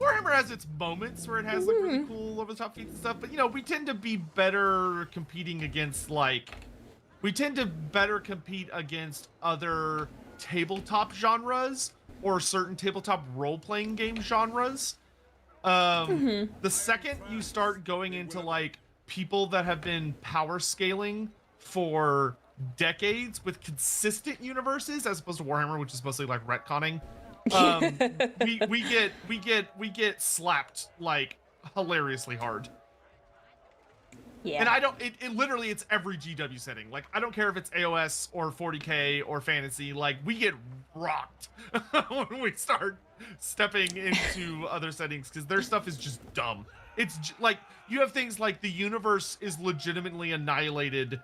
Warhammer has its moments where it has like really cool over the top feats and stuff, but you know, we tend to be better competing against other tabletop genres or certain tabletop role-playing game genres. The second you start going into like people that have been power scaling for decades with consistent universes as opposed to Warhammer, which is mostly like retconning, we get slapped like hilariously hard. Yeah. And I don't, it literally, it's every GW setting. Like, I don't care if it's AOS or 40K or fantasy, like, we get rocked when we start stepping into other settings because their stuff is just dumb. It's like, you have things like the universe is legitimately annihilated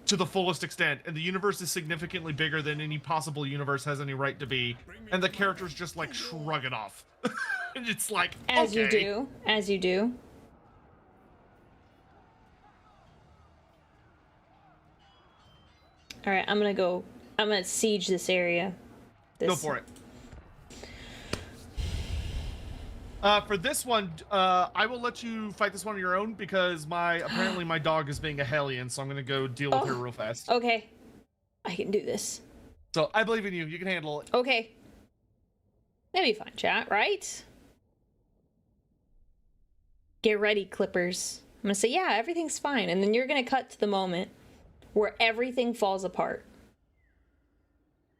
to the fullest extent, and the universe is significantly bigger than any possible universe has any right to be, and the characters just, like, shrug it off. And it's like, As okay. you do. All right, I'm gonna siege this area. Go for it. For this one, I will let you fight this one on your own because apparently my dog is being a hellion, so I'm gonna go deal with her real fast. Okay, I can do this. So I believe in you. You can handle it. Okay, that'd be fine, chat. Right? Get ready, Clippers. I'm gonna say, yeah, everything's fine, and then you're gonna cut to the moment where everything falls apart.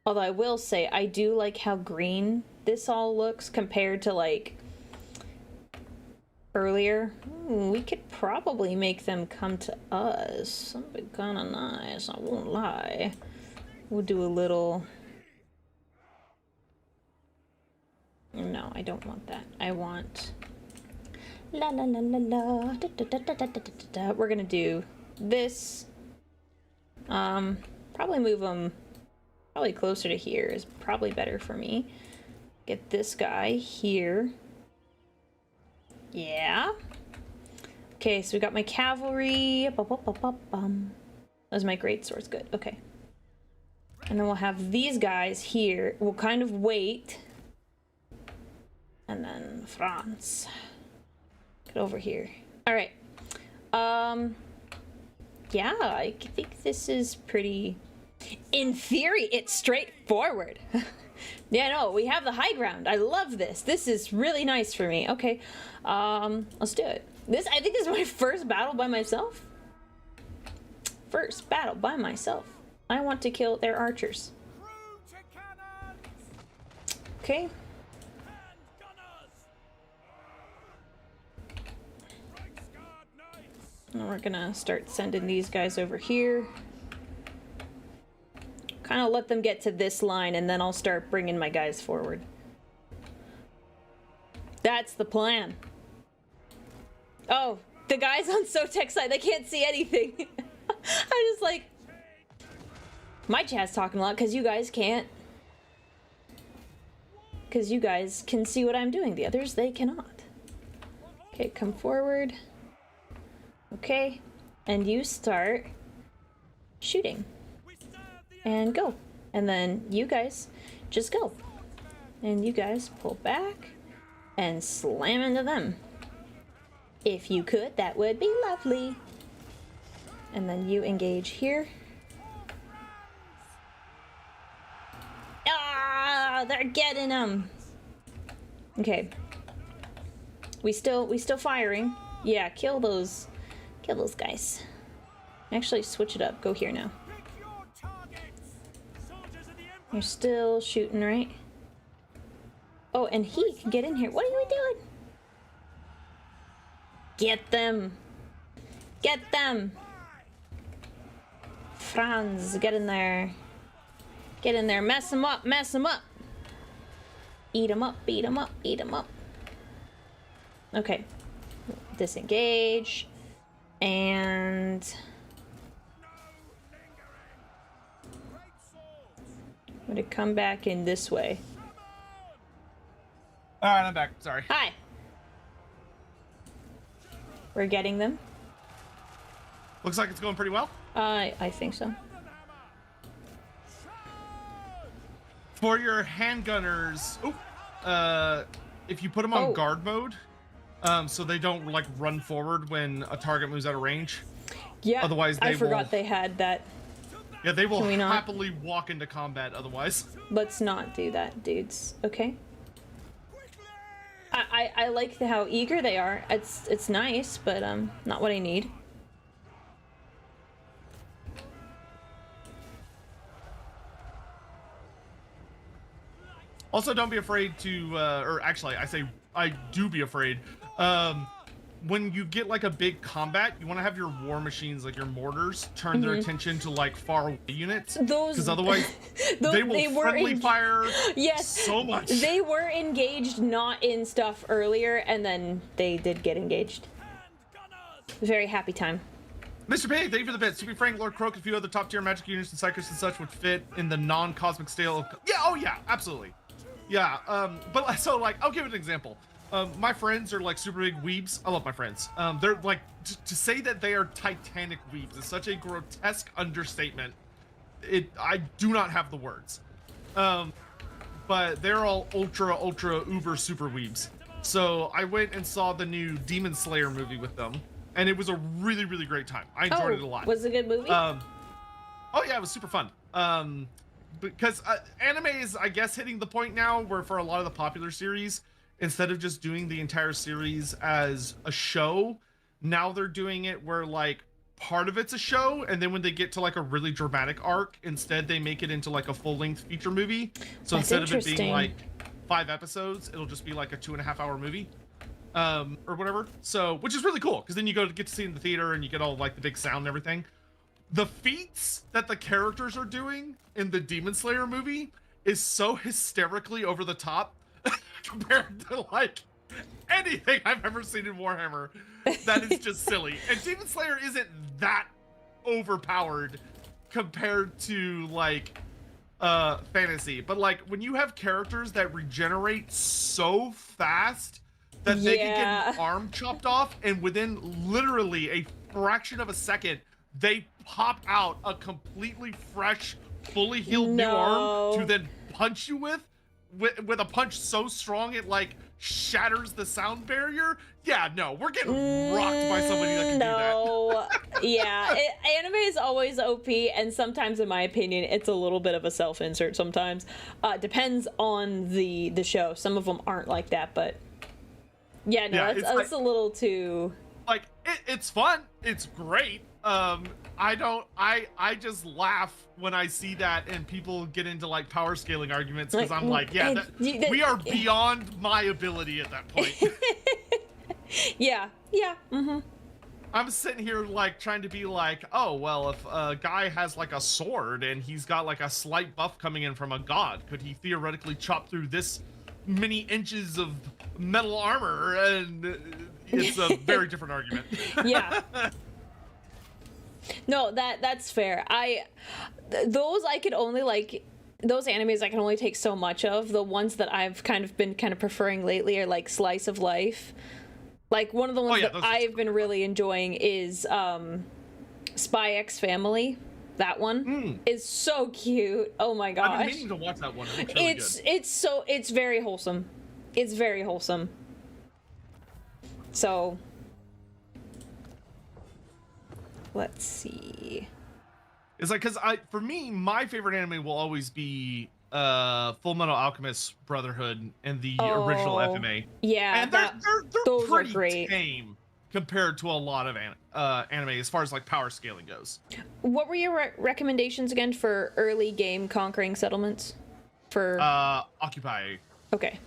Although I will say, I do like how green this all looks compared to like earlier. We could probably make them come to us. That'd be kind of nice, I won't lie. We'll do a little... No, I don't want that. I want... La la la la la. Da, da, da, da, da, da, da, da. We're gonna do this. Probably move them probably closer to here is probably better for me. Get this guy here. Yeah. Okay, so we got my cavalry. Those are my great swords. Good. Okay. And then we'll have these guys here. We'll kind of wait. And then France. Get over here. All right. Yeah, I think this is pretty... In theory, it's straightforward. Yeah, no, we have the high ground. I love this. This is really nice for me. Okay, let's do it. I think this is my first battle by myself. First battle by myself. I want to kill their archers. Okay. And we're gonna start sending these guys over here. Kind of let them get to this line, and then I'll start bringing my guys forward. That's the plan. Oh, the guys on Sotek's side, they can't see anything. I just like... My chat's talking a lot because you guys can't. Because you guys can see what I'm doing. The others, they cannot. Okay, come forward. Okay, and you start shooting. And go. And then you guys just go. And you guys pull back and slam into them. If you could, that would be lovely. And then you engage here. Ah, they're getting them. Okay. We still firing. Yeah, kill those guys. Actually, switch it up. Go here now. You're still shooting, right? Oh, and he can get in here. What are you doing? Get them. Get them. Franz, get in there. Get in there, mess him up, mess him up. Eat him up, beat him up, eat him up. Okay. Disengage. And... I'm gonna come back in this way. Alright, I'm back. Sorry. Hi! We're getting them. Looks like it's going pretty well. I think so. For your handgunners, if you put them on guard mode, so they don't like run forward when a target moves out of range. Yeah, otherwise I forgot they had that. Yeah, they will Can we not? happily walk into combat otherwise. Let's not do that, dudes. Okay. I like how eager they are. It's nice, but not what I need. Also, don't be afraid to, or actually, I do be afraid. When you get like a big combat, you want to have your war machines, like your mortars, turn their attention to like far away units. Because otherwise, they will friendly fire so much. They were engaged, not in stuff earlier, and then they did get engaged. Very happy time. Mr. Pig, thank you for the bits. To be frank, Lord Croak, a few other top tier magic units and cycles and such would fit in the non-cosmic scale of... Yeah, oh yeah, absolutely. Yeah, but so like, I'll give an example. My friends are like super big weebs. I love my friends. They're like, to say that they are Titanic weebs is such a grotesque understatement. I do not have the words. But they're all ultra, uber super weebs. So I went and saw the new Demon Slayer movie with them, and it was a really, really great time. I enjoyed it a lot. Was it a good movie? Oh yeah, it was super fun. Because anime is, I guess, hitting the point now where for a lot of the popular series, instead of just doing the entire series as a show, now they're doing it where like part of it's a show, and then when they get to like a really dramatic arc, instead they make it into like a full-length feature movie. So That's instead of it being interesting. like 5 episodes, it'll just be like a 2.5-hour movie. Or whatever. So, which is really cool, because then you get to see it in the theater and you get all like the big sound and everything. The feats that the characters are doing in the Demon Slayer movie is so hysterically over the top compared to like anything I've ever seen in Warhammer. That is just silly. And Demon Slayer isn't that overpowered compared to like fantasy, but like when you have characters that regenerate so fast that they can get an arm chopped off, and within literally a fraction of a second they pop out a completely fresh, fully healed new arm to then punch you with a punch so strong it like shatters the sound barrier. Yeah, no, we're getting rocked by somebody that can do that. Yeah, anime is always OP, and sometimes, in my opinion, it's a little bit of a self-insert sometimes. Depends on the show. Some of them aren't like that, but yeah, no, that's a little too... Like, it's fun. It's great. I just laugh when I see that and people get into like power scaling arguments, because I'm like, yeah, we are beyond my ability at that point. Yeah, I'm sitting here like trying to be like, oh, well, if a guy has like a sword and he's got like a slight buff coming in from a god, could he theoretically chop through this many inches of metal armor? And it's a very different argument. Yeah. No, that's fair. Those I could only like, those animes I can only take so much of. The ones that I've been preferring lately are like slice of life. Like one of the ones that I've been really enjoying is Spy X Family. That one is so cute. Oh my gosh. I've been meaning to watch that one. It's very wholesome. It's very wholesome. So let's see. It's like, because for me, my favorite anime will always be Full Metal Alchemist Brotherhood and the original FMA. Yeah, and they're those pretty are great. tame compared to a lot of anime as far as like power scaling goes. What were your recommendations again for early game conquering settlements? For Occupy. Okay.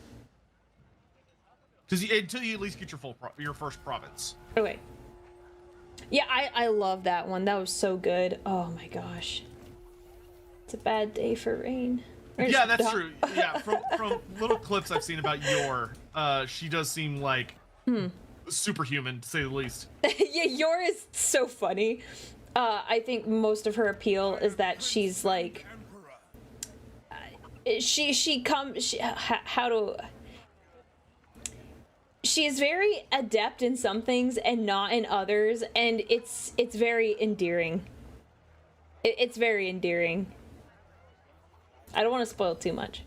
Because until you at least get your first province. Okay. Yeah, I love that one. That was so good. Oh my gosh. It's a bad day for rain. Yeah, that's true. Yeah, from little clips I've seen about Yor, she does seem like superhuman, to say the least. Yeah, Yor is so funny. I think most of her appeal is that she's like, she is very adept in some things and not in others, and it's very endearing. It's very endearing. I don't want to spoil too much.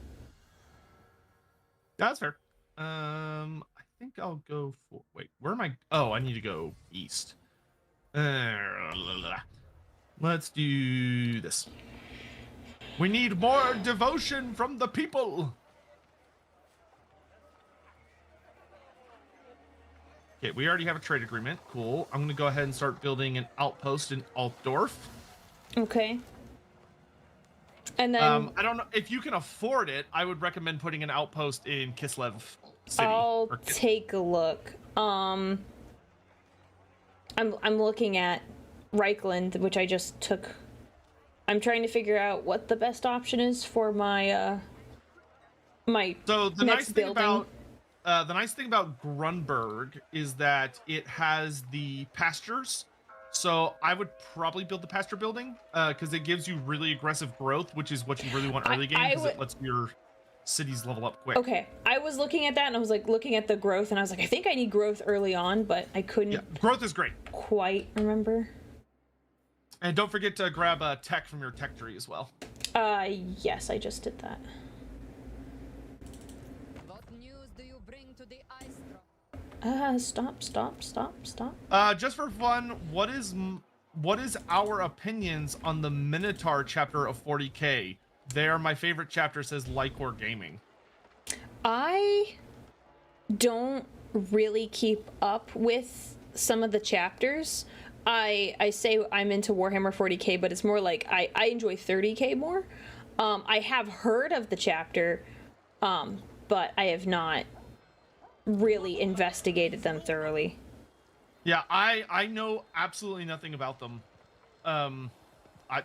That's fair. I think I'll go for. Wait, where am I? Oh, I need to go east. Let's do this. We need more devotion from the people. Okay, we already have a trade agreement. Cool. I'm gonna go ahead and start building an outpost in Altdorf. Okay. And then I don't know if you can afford it. I would recommend putting an outpost in Kislev City. I'll take a look. I'm looking at Reichland, which I just took. I'm trying to figure out what the best option is for my my So the next nice thing building. about the nice thing about Grunberg is that it has the pastures. So I would probably build the pasture building because it gives you really aggressive growth, which is what you really want early game because it lets your cities level up quick. Okay, I was looking at that and I was like looking at the growth and I was like, I think I need growth early on, but I couldn't. Yeah, growth is great. Quite remember. And don't forget to grab a tech from your tech tree as well. Yes, I just did that. What news do you bring to the ice Stop. Just for fun, what is our opinions on the Minotaur chapter of 40K? They are my favorite chapter, says Lycor Gaming. I don't really keep up with some of the chapters. I say I'm into Warhammer 40K, but it's more like I enjoy 30K more. I have heard of the chapter, but I have not really investigated them thoroughly. Yeah, I know absolutely nothing about them. I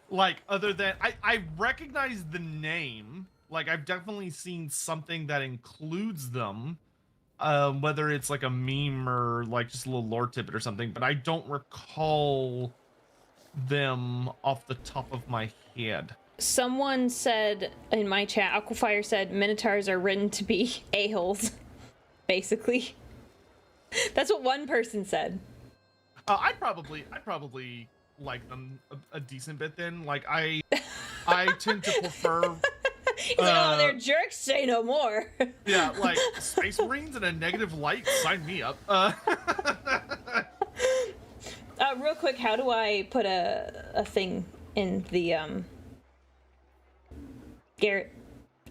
like other than I recognize the name. Like I've definitely seen something that includes them. Whether it's like a meme or like just a little lore tidbit or something, but I don't recall them off the top of my head. Someone said in my chat, Aquafire said Minotaurs are written to be a-holes, basically. That's what one person said. I'd probably like them a decent bit then. Like I tend to prefer. He's like, oh, they're jerks, say no more. Yeah, like Space Marines in a negative light, sign me up. Real quick, how do I put a thing in the Garrett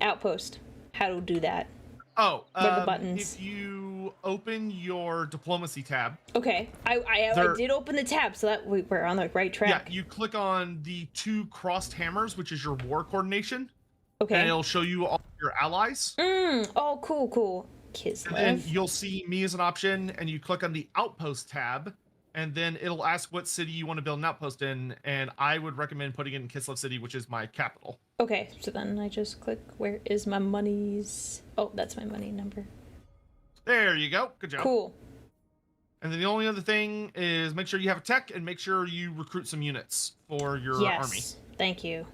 outpost? How to do that? Oh, what are the buttons? If you open your diplomacy tab. Okay, I did open the tab, so that we're on the right track. Yeah, you click on the 2 crossed hammers, which is your war coordination. Okay. And it'll show you all your allies. Oh, cool. Kislev. And then you'll see me as an option, and you click on the outpost tab, and then it'll ask what city you want to build an outpost in, and I would recommend putting it in Kislev City, which is my capital. Okay, so then I just click, where is my monies? Oh, that's my money number. There you go. Good job. Cool. And then the only other thing is make sure you have a tech and make sure you recruit some units for your army. Yes, thank you.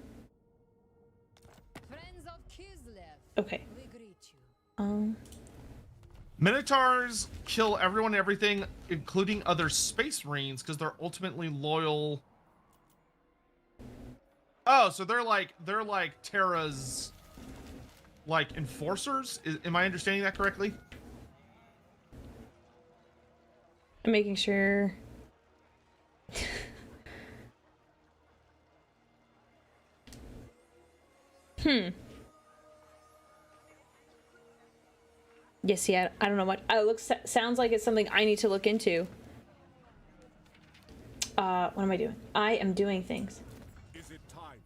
Friends of Kislev, Okay. we greet you. Minotaurs kill everyone and everything, including other Space Marines, because they're ultimately loyal. Oh, so they're like Terra's like enforcers? Am I understanding that correctly? I'm making sure. Yeah, see, I don't know much. Sounds like it's something I need to look into. What am I doing? I am doing things. Is it time?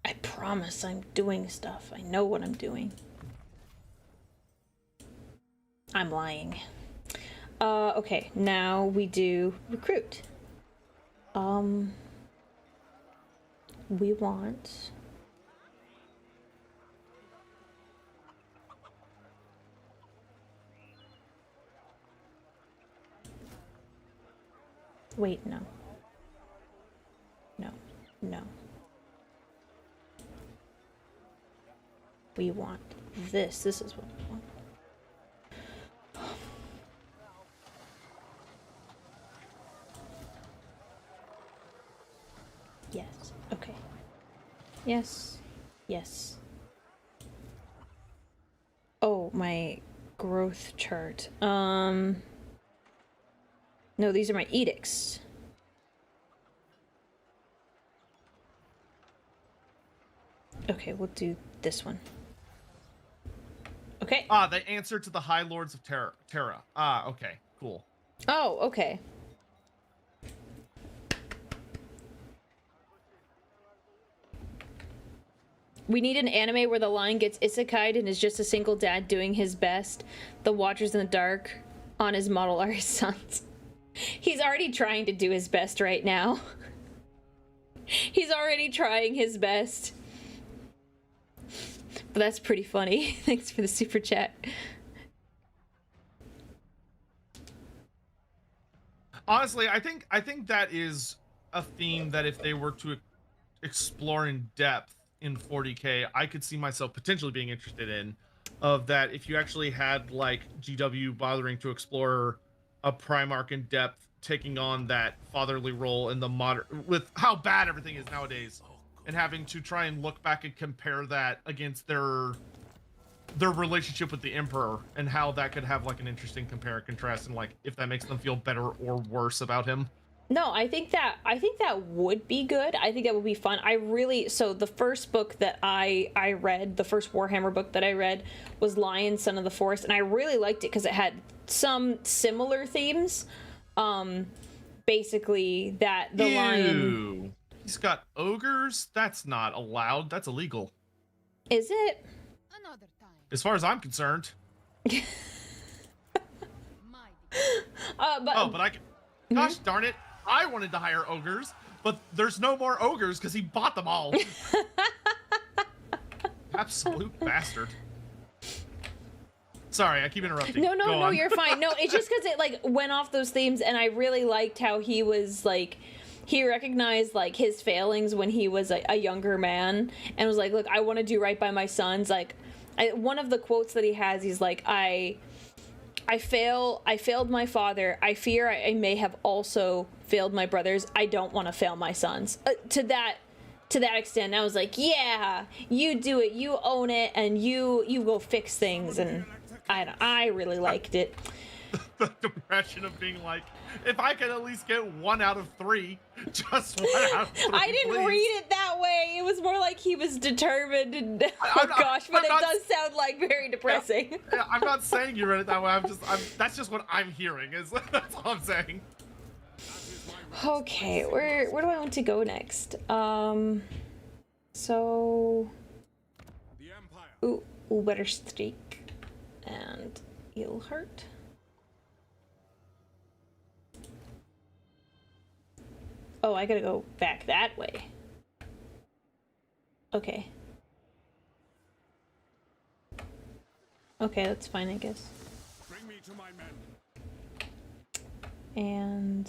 I promise I'm doing stuff. I know what I'm doing. I'm lying. Okay, now we do recruit. We want... Wait, no. No, no. We want this. This is what we want. Yes. Okay. Yes. Yes. Oh, my growth chart. No, these are my edicts. Okay, we'll do this one. Okay. Ah, they answer to the High Lords of Terra. Ah, okay, cool. Oh, okay. We need an anime where the line gets isekai'd and is just a single dad doing his best. The Watchers in the Dark on his model are his sons. He's already trying to do his best right now. He's already trying his best. But that's pretty funny. Thanks for the super chat. Honestly, I think that is a theme that if they were to explore in depth in 40K, I could see myself potentially being interested in. Of that, if you actually had like GW bothering to explore a Primarch in depth, taking on that fatherly role in the modern, with how bad everything is nowadays, and having to try and look back and compare that against their relationship with the Emperor, and how that could have like an interesting compare and contrast, and like if that makes them feel better or worse about him. No, I think that would be good. I think that would be fun. So the first book that I read, the first Warhammer book that I read was Lion, Son of the Forest, and I really liked it because it had some similar themes. Basically that the Ew. lion... He's got ogres? That's not allowed. That's illegal. Is it? Another time. As far as I'm concerned. My But I can... Gosh darn it. I wanted to hire ogres, but there's no more ogres because he bought them all. Absolute bastard. Sorry, I keep interrupting. No, you're fine. No, it's just because it like went off those themes, and I really liked how he was like, he recognized like his failings when he was a younger man, and was like, look, I want to do right by my sons. Like, one of the quotes that he has, he's like, I failed my father. I fear I may have also failed my brothers. I don't want to fail my sons. To that extent, I was like, yeah, you do it, you own it, and you go fix things. And I really liked it. The depression of being like, if I could at least get 1 out of 3, just 1 out of 3. I didn't please. read it that way. It was more like he was determined. And but it does sound like very depressing. Yeah, I'm not saying you read it that way. That's just what I'm hearing. That's all I'm saying. Okay, where do I want to go next? So Uberstreak and Ilhart. Oh, I gotta go back that way. Okay. Okay, that's fine, I guess. Bring me to my men. And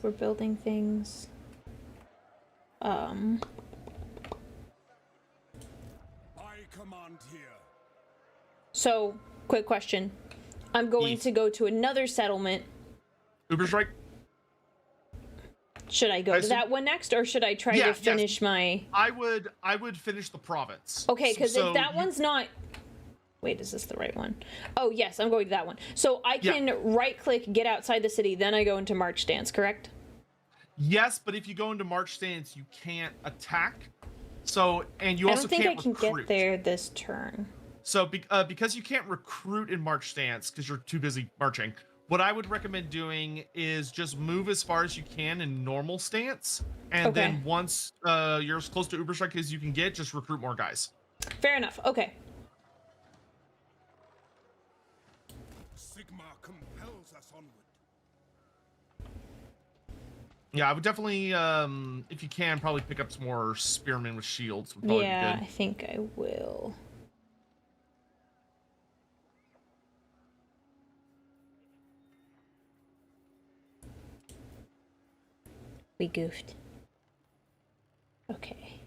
we're building things. I command here. So, quick question. I'm going to go to another settlement. Uberstrike? Should I go to that one next, or should I try to finish my... I would finish the province. Okay, because if that one's not... Wait, is this the right one? Oh, yes, I'm going to that one. So I can right-click, get outside the city, then I go into March Stance, correct? Yes, but if you go into March Stance, you can't attack. So, and you also can't recruit. I don't think I can get there this turn. So, because you can't recruit in March Stance, because you're too busy marching, what I would recommend doing is just move as far as you can in normal stance, and then once you're as close to Uberstrike as you can get, just recruit more guys. Fair enough. Okay. Sigma compels us onward. Yeah, I would definitely, if you can, probably pick up some more spearmen with shields. Would probably Yeah, be I good. think I will. We goofed. Okay.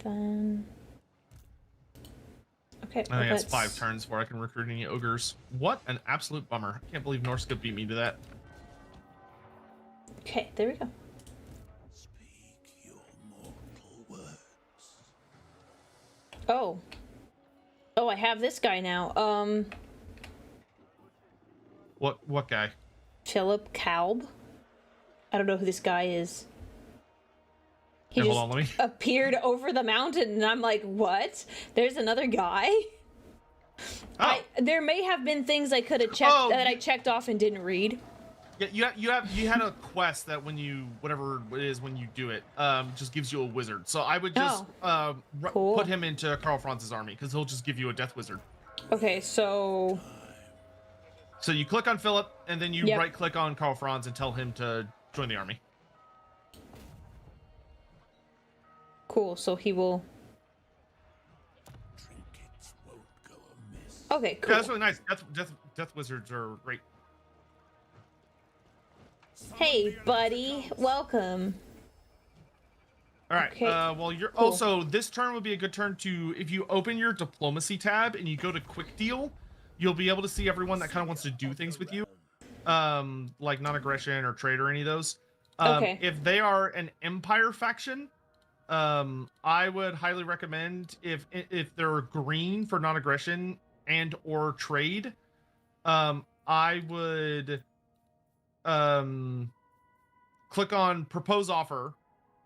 Then. Okay. I think well, it's 5 turns before I can recruit any ogres. What an absolute bummer. I can't believe Norska beat me to that. Okay, there we go. Speak your mortal words. Oh. Oh, I have this guy now. What guy? Philip Kalb. I don't know who this guy is. He Okay, just hold on, let me. appeared over the mountain, and I'm like, what? There's another guy? Oh, There may have been things I could have checked that I checked off and didn't read. yeah, you had a quest that when you whatever it is when you do it, just gives you a wizard. So I would just Cool. put him into Karl Franz's army because he'll just give you a death wizard. Okay, so So you click on Philip and then you Yep. right click on Karl Franz and tell him to join the army. cool. So he will. Trinkets won't go amiss. Okay, cool. Yeah, that's really nice. Death wizards are great. Hey, buddy, welcome. All right. Okay, Well, you're cool. also this turn would be a good turn to if you open your diplomacy tab and you go to quick deal, you'll be able to see everyone that kind of wants to do things with you, like non-aggression or trade or any of those. Okay. If they are an empire faction, I would highly recommend if they're green for non-aggression and or trade, I would click on propose offer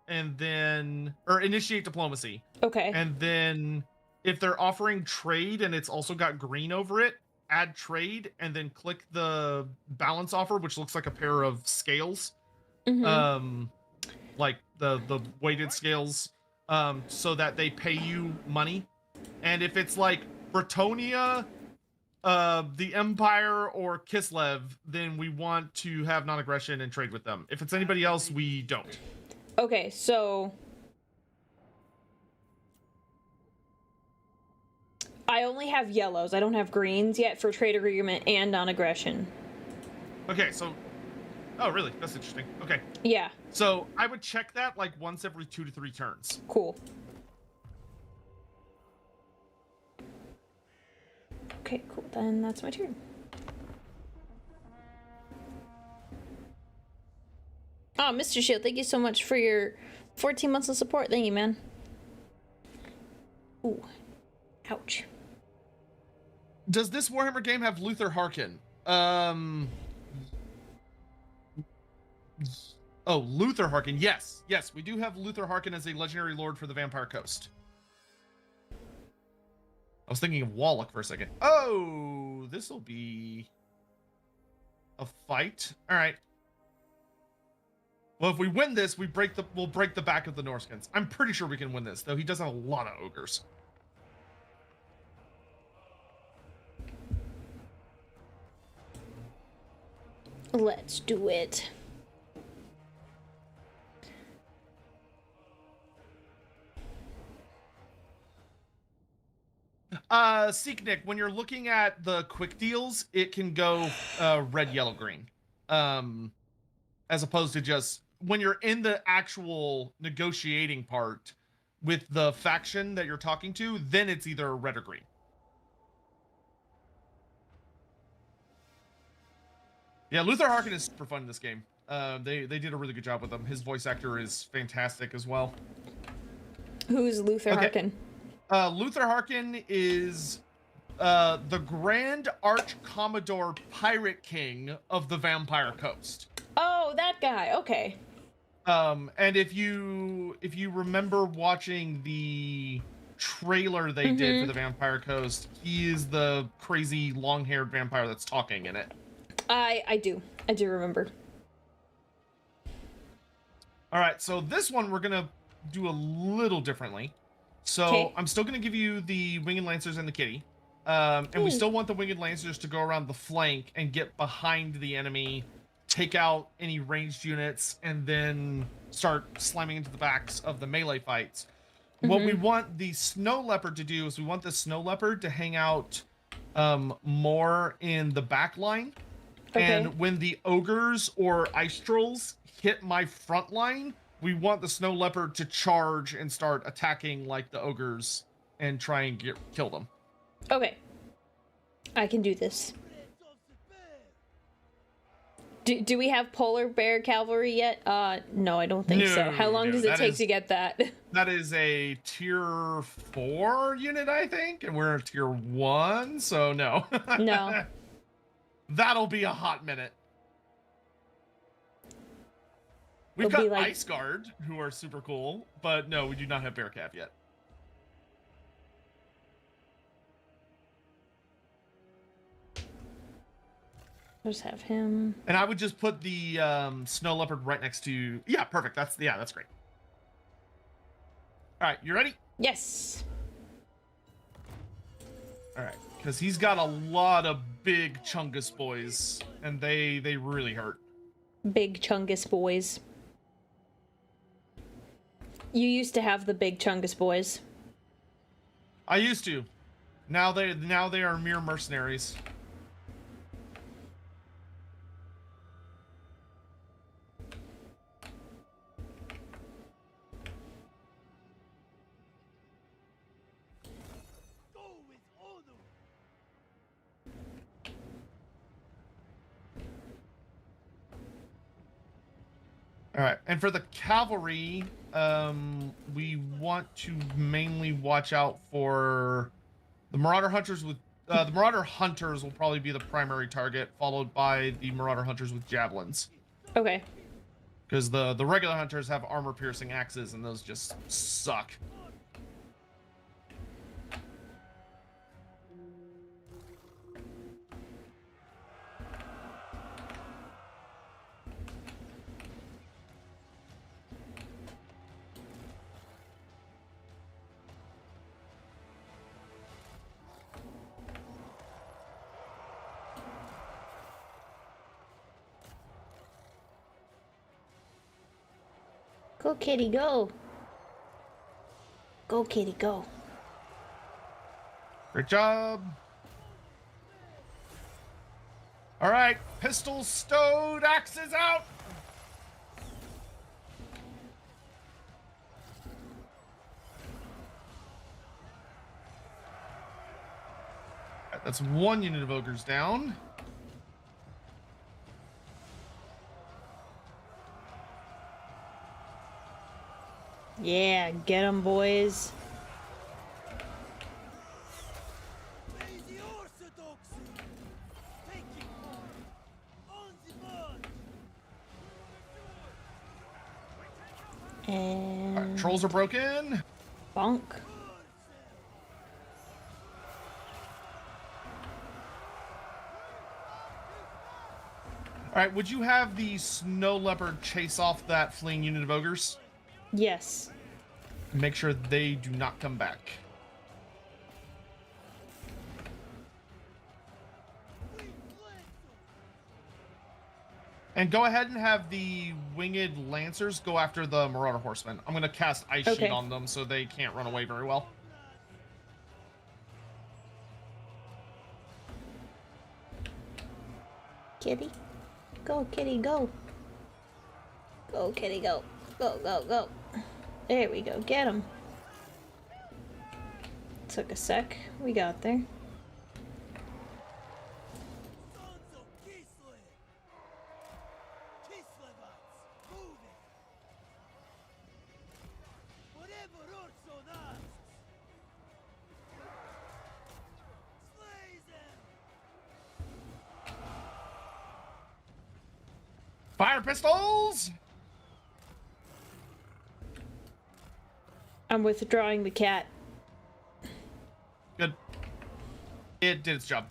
and then or initiate diplomacy. Okay. And then if they're offering trade and it's also got green over it, add trade and then click the balance offer, which looks like a pair of scales. Mhm. Like the weighted scales, so that they pay you money. And if it's like Bretonia, the Empire, or Kislev, then we want to have non-aggression and trade with them. If it's anybody else, we don't. Okay, so I only have yellows. I don't have greens yet for trade agreement and non-aggression. Okay, so oh really? That's interesting. Okay, Yeah, so I would check that like once every 2 to 3 turns. cool. Okay, cool. Then that's my turn. Oh, Mr. Shield, thank you so much for your 14 months of support. Thank you, man. Ooh. Ouch. Does this Warhammer game have Luther Harkin? Oh, Luther Harkin. Yes, we do have Luther Harkin as a legendary lord for the Vampire Coast. I was thinking of Wallach for a second. Oh, this will be a fight. All right. Well, if we win this, we'll break the back of the Norskins. I'm pretty sure we can win this, though he does have a lot of ogres. Let's do it. Seeknik, when you're looking at the quick deals, it can go red, yellow, green. As opposed to just when you're in the actual negotiating part with the faction that you're talking to, then it's either red or green. Yeah, Luther Harkin is super fun in this game. They did a really good job with him. His voice actor is fantastic as well. Who's Luther Harkin? Luther Harkin is the Grand Arch Commodore Pirate King of the Vampire Coast. Oh, that guy. Okay. And if you remember watching the trailer they did for the Vampire Coast, he is the crazy long-haired vampire that's talking in it. I do remember. All right, so this one we're gonna do a little differently. So 'Kay. I'm still going to give you the Winged Lancers and the kitty. And we still want the Winged Lancers to go around the flank and get behind the enemy, take out any ranged units, and then start slamming into the backs of the melee fights. What we want the Snow Leopard to do is we want the Snow Leopard to hang out more in the back line. Okay. And when the ogres or ice trolls hit my front line, we want the Snow Leopard to charge and start attacking like the ogres and try and kill them. Okay. I can do this. Do we have polar bear cavalry yet? No, I don't think so. How long No, does it that take is- to get that? That is a tier 4 unit, I think, and we're a tier 1, so no. No. That'll be a hot minute. We've It'll got be like- Ice Guard, who are super cool, but no, we do not have Bear Cav yet. Just have him. And I would just put the Snow Leopard right next to... Yeah, perfect. That's great. All right, you ready? Yes. All right, because he's got a lot of big Chungus boys, and they really hurt. Big Chungus boys. You used to have the big Chungus boys. I used to. Now they are mere mercenaries. All right, and for the cavalry, we want to mainly watch out for the Marauder Hunters with the Marauder Hunters will probably be the primary target, followed by the Marauder Hunters with javelins. Okay. Because the regular hunters have armor-piercing axes, and those just suck. Go, kitty, go. Go, kitty, go. Great job. All right, pistols stowed, axes out. All right, that's one unit of ogres down. Yeah, get 'em, boys. And All right, trolls are broken. bonk. All right, would you have the Snow Leopard chase off that fleeing unit of ogres? Yes. Make sure they do not come back. And go ahead and have the Winged Lancers go after the Marauder Horsemen. I'm going to cast Ice Okay. Sheet on them so they can't run away very well. Kitty. Go, kitty, go. Go, kitty, go. Go, go, go. There we go. Get him. Took a sec. We got there. Fire pistols! I'm withdrawing the cat. Good. It did its job.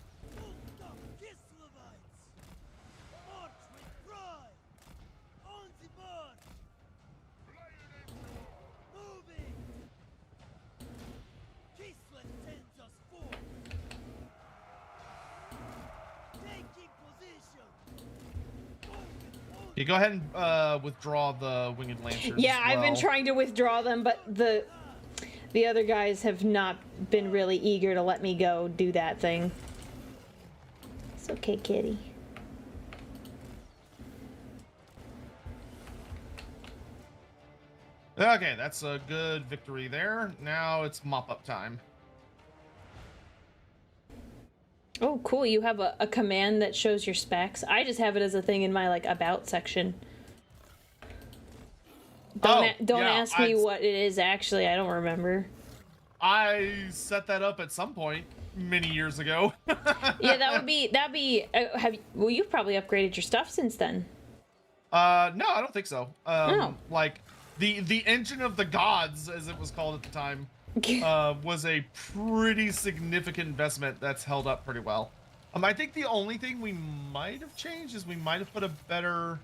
You go ahead and withdraw the winged lancers. Yeah, as I've been well. trying to withdraw them, but the other guys have not been really eager to let me go do that thing. It's okay, kitty. Okay, that's a good victory there. Now it's mop-up time. Oh, cool. You have a command that shows your specs. I just have it as a thing in my, like, about section. Don't ask me what it is, actually. I don't remember. I set that up at some point many years ago. Yeah, that'd be, well, you've probably upgraded your stuff since then. No, I don't think so. Oh. Like, the engine of the gods, as it was called at the time, was a pretty significant investment that's held up pretty well. I think the only thing we might have changed is we might have put a better...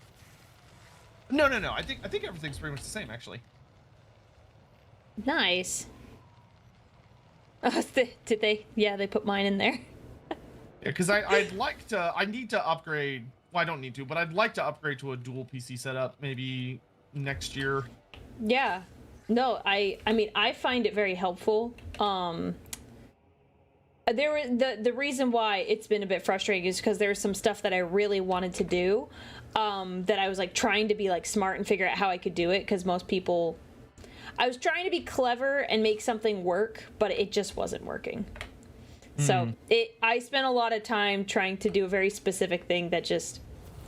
No. I think everything's pretty much the same, actually. Nice. Did they? Yeah, they put mine in there. Yeah, because I'd like to... I need to upgrade... Well, I don't need to, but I'd like to upgrade to a dual PC setup maybe next year. Yeah. No, I mean, I find it very helpful. The reason why it's been a bit frustrating is because there was some stuff that I really wanted to do, that I was like trying to be like smart and figure out how I could do it, because most people, I was trying to be clever and make something work, but it just wasn't working. So I spent a lot of time trying to do a very specific thing that just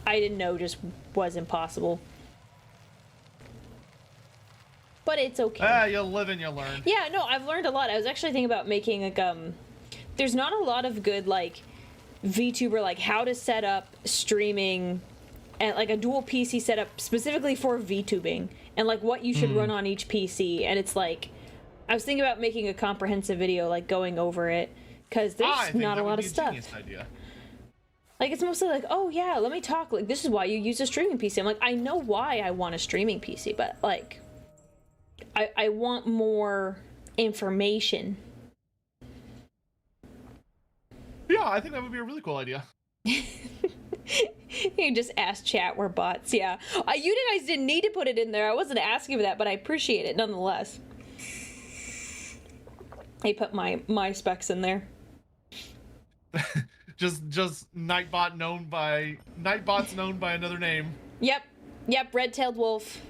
I didn't know just was impossible. But it's okay. You'll live and you'll learn. Yeah, no, I've learned a lot. I was actually thinking about making like there's not a lot of good like VTuber, like how to set up streaming and like a dual PC setup specifically for VTubing and like what you should run on each PC. And it's like I was thinking about making a comprehensive video, like going over it, because there's not a lot of stuff. Idea. Like it's mostly like, oh yeah, let me talk. Like this is why you use a streaming PC. I'm like, I know why I want a streaming PC, but like I want more information. Yeah, I think that would be a really cool idea. You just ask chat, we're bots. Yeah, you guys didn't need to put it in there. I wasn't asking for that, but I appreciate it nonetheless. I put my specs in there. just Nightbots known by another name. Yep, red-tailed wolf.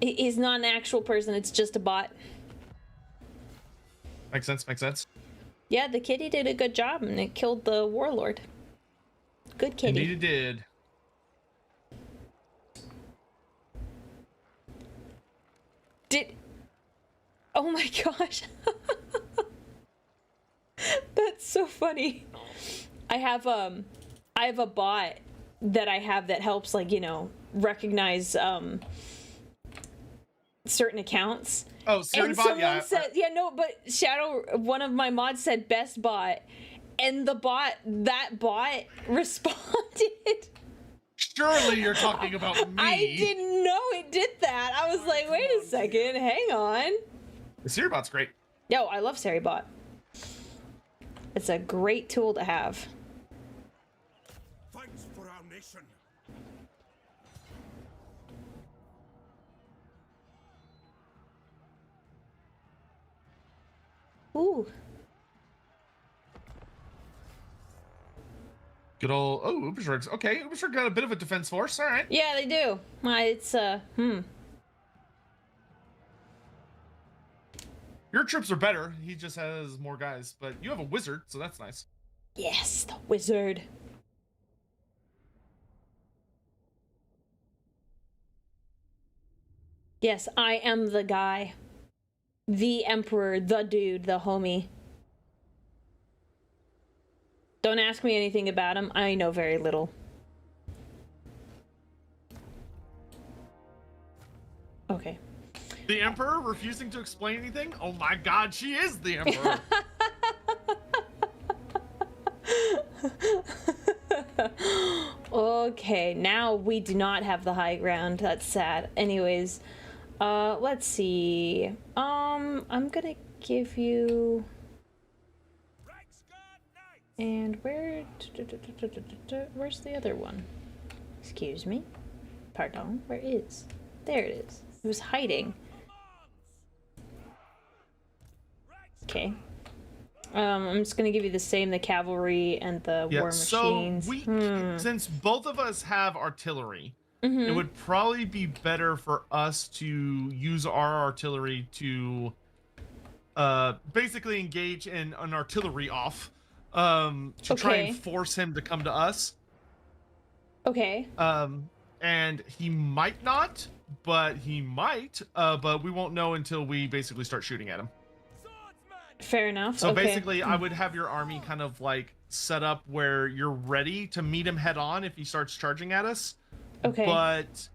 He's not an actual person, it's just a bot. Makes sense. Yeah, the kitty did a good job and it killed the warlord. Good kitty. Indeed it did. Oh my gosh. That's so funny. I have a bot that I have that helps, like, you know, recognize certain accounts. Oh, Siri and bot, someone said, but Shadow, one of my mods said best bot, and that bot responded. Surely you're talking about me. I didn't know it did that. I was like, wait a second, hang on. The Siri bot's great. Yo, I love Siri bot. It's a great tool to have. Thanks for our nation. Ooh. Good old Ubersharks. Okay, Ubershark got a bit of a defense force. All right. Yeah, they do. It's Your troops are better. He just has more guys, but you have a wizard, so that's nice. Yes, the wizard. Yes, I am the guy. The emperor, the dude, the homie. Don't ask me anything about him. I know very little. Okay. The Emperor refusing to explain anything? Oh my god, she is the Emperor! Okay, now we do not have the high ground. That's sad. Anyways, let's see. I'm gonna give you... And where's the other one? Excuse me. Pardon, where is? There it is. It was hiding. Okay. I'm just gonna give you the same, the cavalry and the war machines. So we, since both of us have artillery, Mm-hmm. it would probably be better for us to use our artillery to basically engage in an artillery off to try and force him to come to us. Okay. And he might not, but he might, but we won't know until we basically start shooting at him. Fair enough. So okay. basically, I would have your army kind of like set up where you're ready to meet him head on if he starts charging at us. Okay. But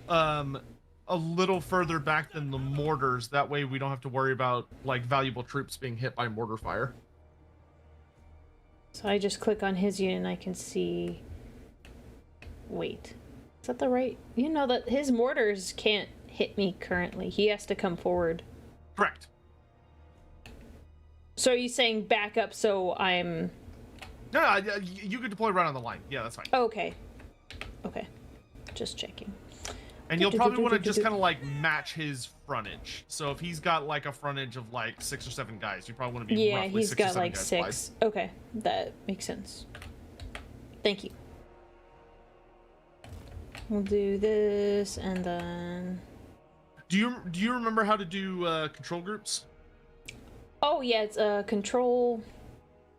a little further back than the mortars. That way we don't have to worry about like valuable troops being hit by mortar fire. So I just click on his unit and I can see... Wait. Is that the right... You know that his mortars can't hit me currently. He has to come forward. Correct. So are you saying back up so I'm... No, you could deploy right on the line. Yeah, that's fine. Okay. Okay. Just checking. And you'll probably want to just kind of like match his frontage. So if he's got like a frontage of like 6 or 7 guys, you probably want to be roughly he's 6 or got 7 like guys 6. wide. Okay, that makes sense. Thank you. We'll do this and then... Do you remember how to do control groups? Oh yeah, it's control...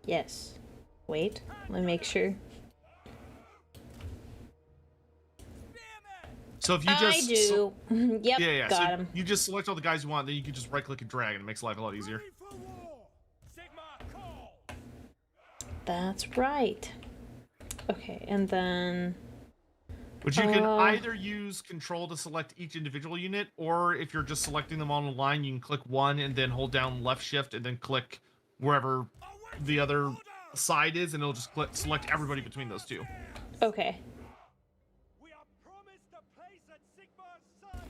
Yes. Wait, let me make sure. So if you just... I do. Yep, Yeah. got So him. you just select all the guys you want, then you can just right click and drag and it makes life a lot easier. That's right. Okay, and then... But you can either use control to select each individual unit, or if you're just selecting them on the line, you can click 1 and then hold down left shift and then click wherever the other side is, and it'll just select everybody between those two. Okay.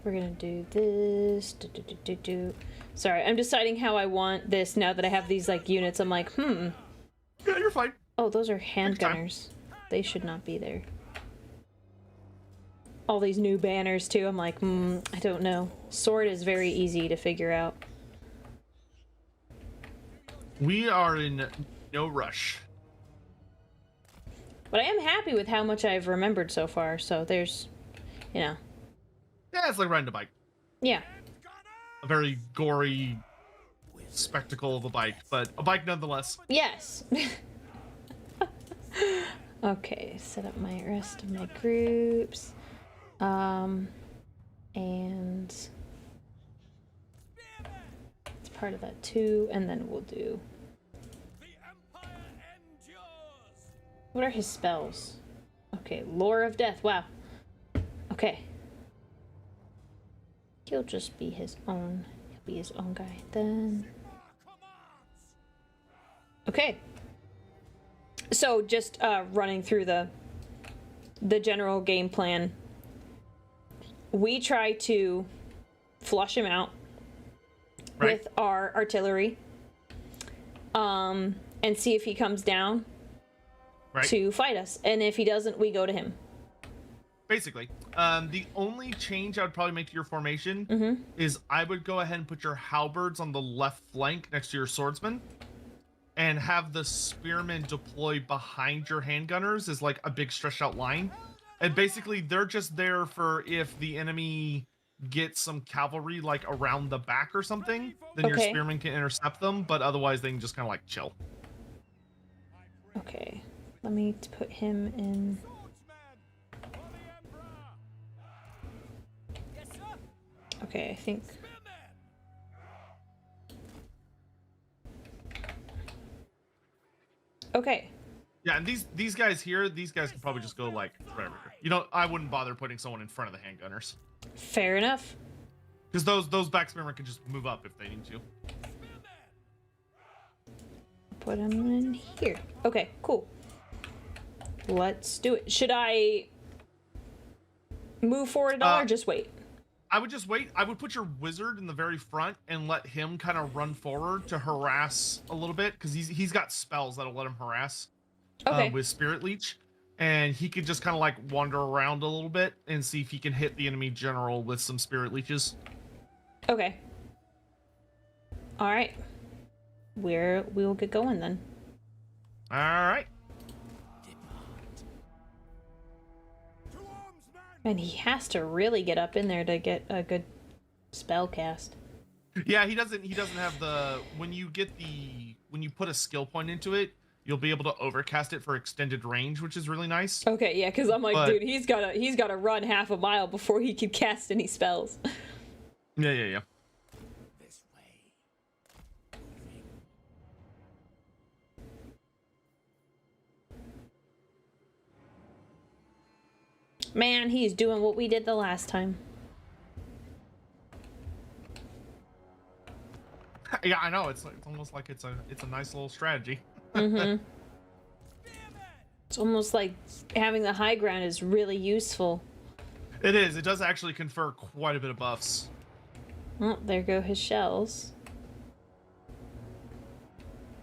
We're gonna do this. Sorry, I'm deciding how I want this now that I have these like units. I'm like, Yeah, you're fine. Oh, those are handgunners. They should not be there. All these new banners too. I'm like, I don't know. Sword is very easy to figure out. We are in no rush. But I am happy with how much I've remembered so far. So there's, you know. Yeah, it's like riding a bike. Yeah. A very gory spectacle of a bike, but a bike nonetheless. Yes. Okay, set up my rest of my groups. And it's part of that too, and then we'll do... What are his spells? Okay, Lore of Death, wow. Okay. He'll just be his own, he'll be his own guy then. Okay. So just running through the general game plan. We try to flush him out with our artillery, and see if he comes down to fight us. And if he doesn't, we go to him. Basically, the only change I would probably make to your formation is I would go ahead and put your halberds on the left flank next to your swordsmen, and have the spearmen deploy behind your handgunners as like a big stretched out line. And basically, they're just there for if the enemy gets some cavalry like around the back or something, then your spearmen can intercept them, but otherwise they can just kind of like chill. Okay, let me put him in. Okay, I think. Okay. Yeah, and these guys here, these guys can probably just go like whatever. You know, I wouldn't bother putting someone in front of the handgunners. Fair enough. Because those back spearmen can just move up if they need to. Put him in here. Okay, cool. Let's do it. Should I move forward at all or just wait? I would just wait. I would put your wizard in the very front and let him kind of run forward to harass a little bit, because he's got spells that'll let him harass with Spirit Leech. and he could just kind of like wander around a little bit and see if he can hit the enemy general with some spirit leeches. Okay. All right. We'll get going then. All right. And he has to really get up in there to get a good spell cast. Yeah, he doesn't have the when you put a skill point into it, you'll be able to overcast it for extended range, which is really nice. Okay, yeah, because I'm like, dude, he's gotta run half a mile before he can cast any spells. Yeah. This way. Man, he's doing what we did the last time. Yeah, I know. It's almost like it's a nice little strategy. Mm-hmm. It's almost like having the high ground is really useful. It is. It does actually confer quite a bit of buffs. Oh, there go his shells.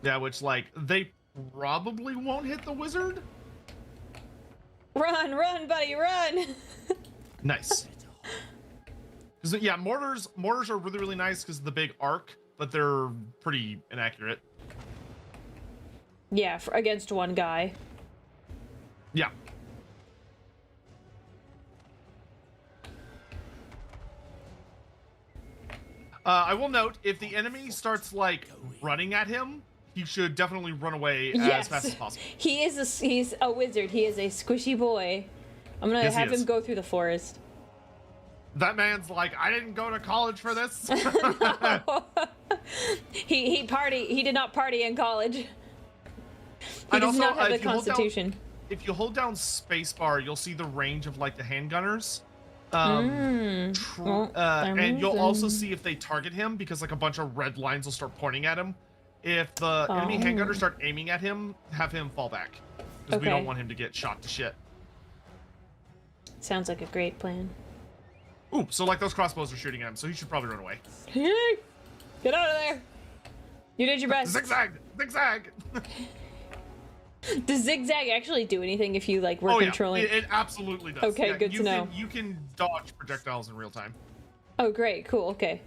Yeah, which like they probably won't hit the wizard. Run, buddy, run! Nice. Because yeah, mortars are really nice because of the big arc, but they're pretty inaccurate. Yeah, against one guy. Yeah. I will note, if the enemy starts like running at him, he should definitely run away as fast as possible. He's a wizard. He is a squishy boy. I'm gonna have him go through the forest. That man's like, I didn't go to college for this. He did not party in college. He And does also, not have the if you hold down- constitution. If you hold down spacebar, you'll see the range of like the handgunners. Well, And you'll also see if they target him, because like a bunch of red lines will start pointing at him. If the enemy handgunners start aiming at him, have him fall back, because we don't want him to get shot to shit. Sounds like a great plan. Ooh, so like those crossbows are shooting at him, so he should probably run away. Get out of there! You did your best. Zigzag! Zigzag! Does zigzag actually do anything if you like were controlling? It absolutely does. Okay, yeah, good to know. You can dodge projectiles in real time. Oh, great, cool, okay.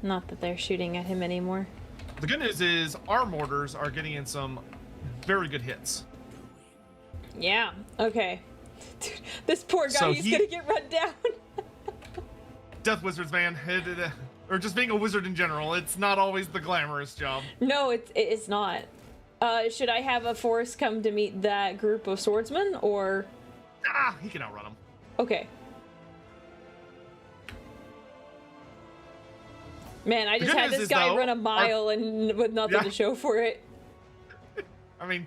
Not that they're shooting at him anymore. The good news is our mortars are getting in some very good hits. Yeah, okay. Dude, this poor guy, So he's gonna get run down. Death wizards, man. Or just being a wizard in general. It's not always the glamorous job. No, it's not. Should I have a force come to meet that group of swordsmen, or? Ah, he can outrun them. Okay. Man, I just had this guy run a mile and with nothing to show for it. I mean,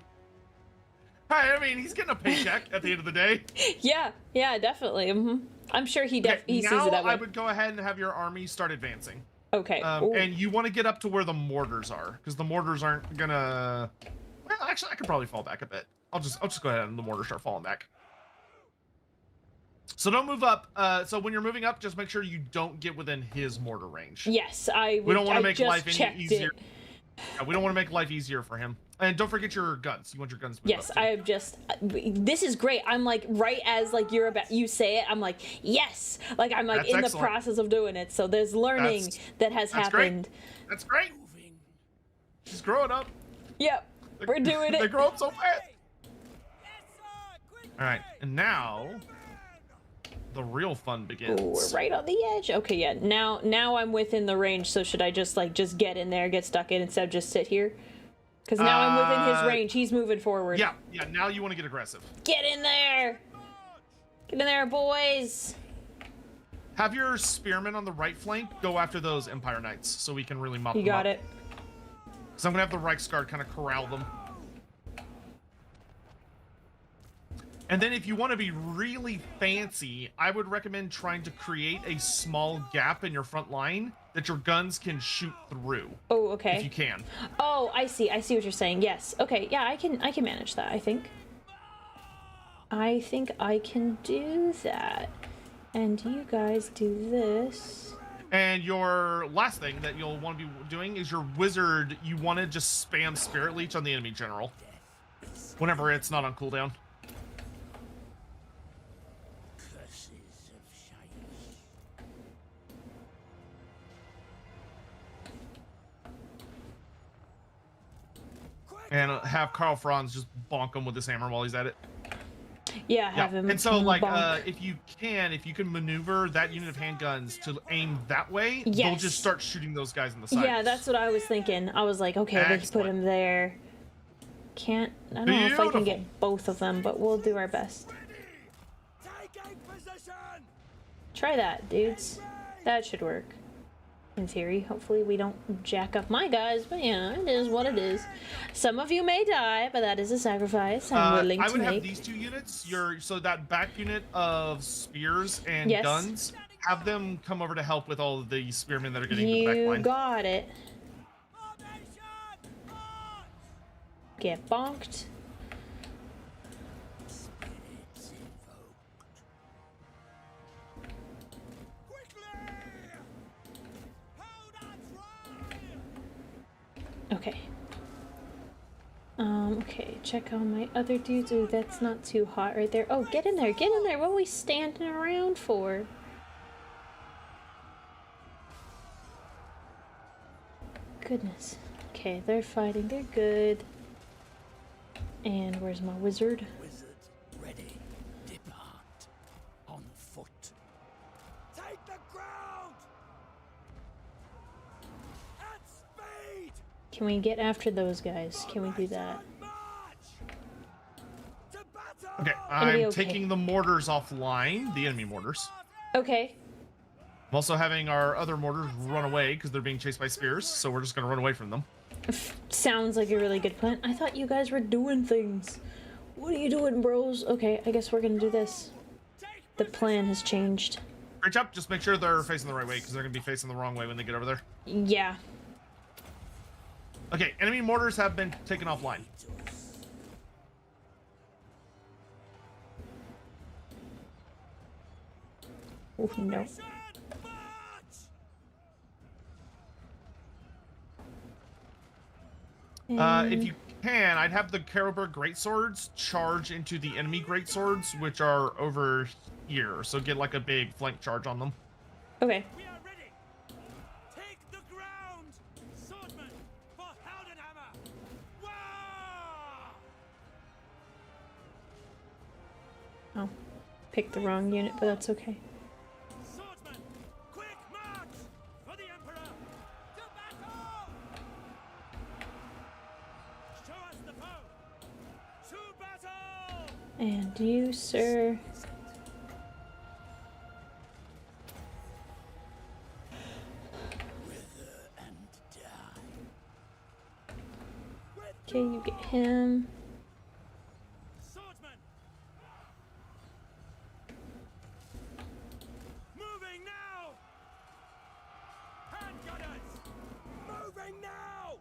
he's getting a paycheck at the end of the day. Yeah, definitely. I'm sure he sees it that way. I would go ahead and have your army start advancing. Okay. And you want to get up to where the mortars are, because the mortars aren't gonna. Well, actually, I could probably fall back a bit. I'll just go ahead and the mortars start falling back. So don't move up. So when you're moving up, just make sure you don't get within his mortar range. Yes, we don't want to make life any easier. It. Yeah, we don't want to make life easier for him. And don't forget your guns. You want your guns to move up too. I have just. This is great. I'm like right as like you say it. I'm like yes. Like I'm like in the process of doing it. So there's learning that has happened. Great. That's great. She's growing up. Yep, we're doing it. They grow up so fast. All right, and now the real fun begins. Ooh, we're right on the edge. Okay, yeah. Now I'm within the range. So should I just get in there, get stuck in instead of just sit here? Because now I'm within his range. He's moving forward. Yeah. Now you want to get aggressive. Get in there! Get in there, boys! Have your spearmen on the right flank go after those Empire Knights, so we can really mop them up. You got it. Because I'm gonna have the Reichsguard kind of corral them. And then if you want to be really fancy, I would recommend trying to create a small gap in your front line that your guns can shoot through. Oh, okay. If you can. Oh, I see what you're saying. Yes. Okay, yeah, I can manage that, I think. I think I can do that. And you guys do this. And your last thing that you'll want to be doing is your wizard. You want to just spam Spirit Leech on the enemy general whenever it's not on cooldown. And have Carl Franz just bonk him with his hammer while he's at it. Yeah, have him. And so, like, bonk. if you can maneuver that unit of handguns to aim that way, they'll Yes. just start shooting those guys in the side. Yeah, that's what I was thinking. I was like, okay, let's put him there. I don't know if I can get both of them, but we'll do our best. Try that, dudes. That should work. In theory, hopefully we don't jack up my guys, but yeah, it is what it is. Some of you may die, but that is a sacrifice I'm willing to make. I would have these two units, so that back unit of spears and guns, have them come over to help with all of the spearmen that are getting the back line. You got it. Get bonked. Okay. Okay, check on my other dudes. Ooh, that's not too hot right there. Oh, get in there, get in there. What are we standing around for? Goodness. Okay, they're fighting, they're good. And where's my wizard? Wizard ready. Depart on foot. Take the ground. At speed. Can we get after those guys? Can we do that? Okay, I'm taking the mortars offline, the enemy mortars. Okay. I'm also having our other mortars run away because they're being chased by spears, so we're just going to run away from them. Sounds like a really good plan. I thought you guys were doing things. What are you doing, bros? Okay, I guess we're going to do this. The plan has changed. Great job. Just make sure they're facing the right way because they're going to be facing the wrong way when they get over there. Yeah. Okay, enemy mortars have been taken offline. Oh, no. If you can, I'd have the Karlberg Greatswords charge into the enemy Greatswords, which are over here. So get like a big flank charge on them. Okay. We are ready. Take the ground. Swordman for Heldenhammer. Wah! Oh, picked the wrong unit, but that's okay. Swordsman, quick march for the Emperor. To battle. Show us the foe. To battle. And you, sir. Okay, you get him. Swordsman. Moving now. Handgunners. Moving now.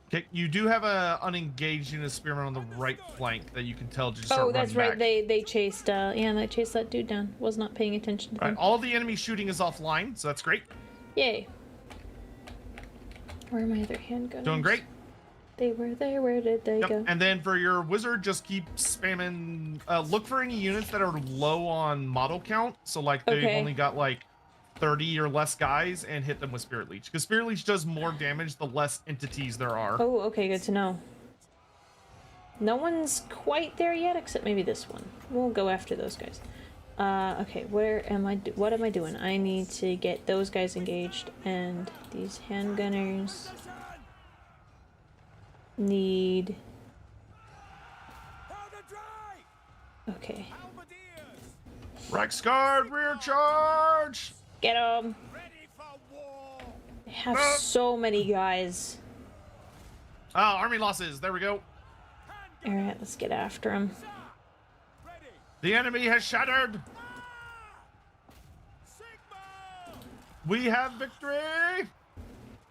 Okay, you do have a unengaged unit of spearmen on the right flank that you can tell just start Oh, that's running right. back. They chased. Yeah, they chased that dude down. Was not paying attention to All them. right, all the enemy shooting is offline, so that's great. Yay. Where are my other handgunners? Doing great. They were there. Where did they go? And then for your wizard, just keep spamming. Look for any units that are low on model count. So like they've Okay. only got like 30 or less guys, and hit them with Spirit Leech. Because Spirit Leech does more damage the less entities there are. Oh, okay, good to know. No one's quite there yet, except maybe this one. We'll go after those guys. Okay, where am I? What am I doing? I need to get those guys engaged, and these handgunners need. Okay, Rexguard, rear charge! get them. They have so many guys. Oh, army losses. There we go. All right, let's get after them. The enemy has shattered. We have victory.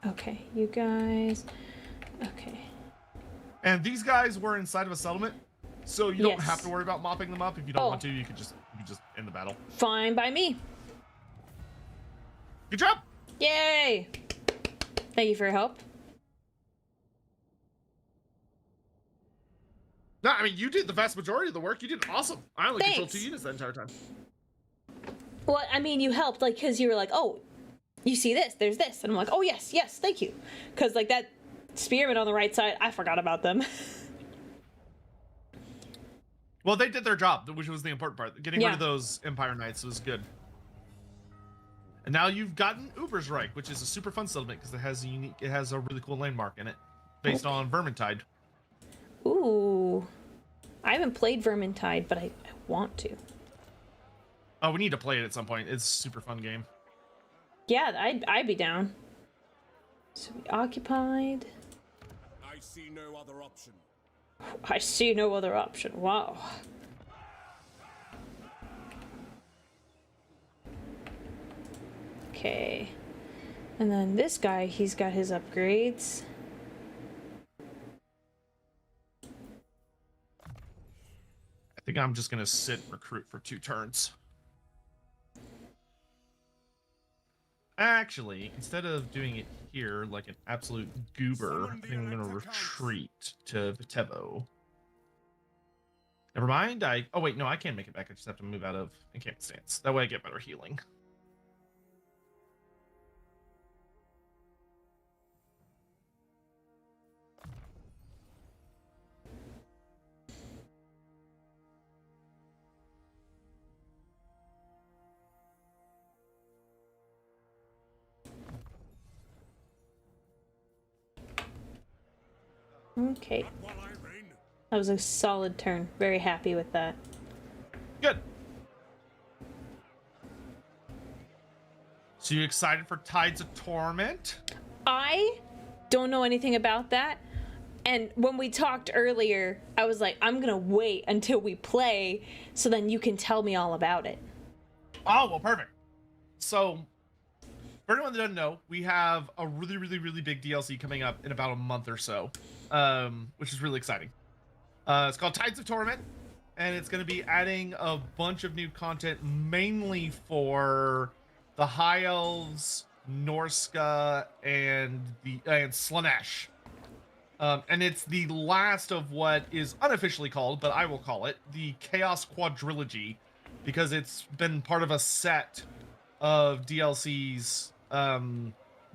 Okay, you guys. Okay. And these guys were inside of a settlement, so you don't Yes. have to worry about mopping them up. If you don't Oh. want to, you could just end the battle. Fine by me. Good job. Yay! Thank you for your help. No, I mean, you did the vast majority of the work. You did awesome. I only controlled Thanks. 2 units that entire time. Well, I mean, you helped, like, because you were like, oh, you see this, there's this. And I'm like, oh, yes, yes, thank you. Because, like, that spearman on the right side, I forgot about them. Well, they did their job, which was the important part. Getting rid of those Empire Knights was good. And now you've gotten Ubersreich, which is a super fun settlement because it has a really cool landmark in it, based on Vermintide. Ooh. I haven't played Vermintide, but I want to. Oh, we need to play it at some point. It's a super fun game. Yeah, I'd be down. So we occupied. I see no other option. I see no other option. Wow. Okay. And then this guy, he's got his upgrades. I think I'm just going to sit and recruit for 2 turns. Actually, instead of doing it here like an absolute goober, I think I'm going to retreat to Vitevo. Never mind. Oh, wait, no, I can't make it back. I just have to move out of encampment stance. That way I get better healing. Okay. That was a solid turn. Very happy with that. Good. So you excited for Tides of Torment? I don't know anything about that. And when we talked earlier, I was like, I'm gonna wait until we play so then you can tell me all about it. Oh, well, perfect. So, for anyone that doesn't know, we have a really, really, really big DLC coming up in about a month or so, which is really exciting. It's called Tides of Torment, and it's going to be adding a bunch of new content, mainly for the High Elves, Norska, and Slaanesh. And it's the last of what is unofficially called, but I will call it, the Chaos Quadrilogy, because it's been part of a set of DLCs.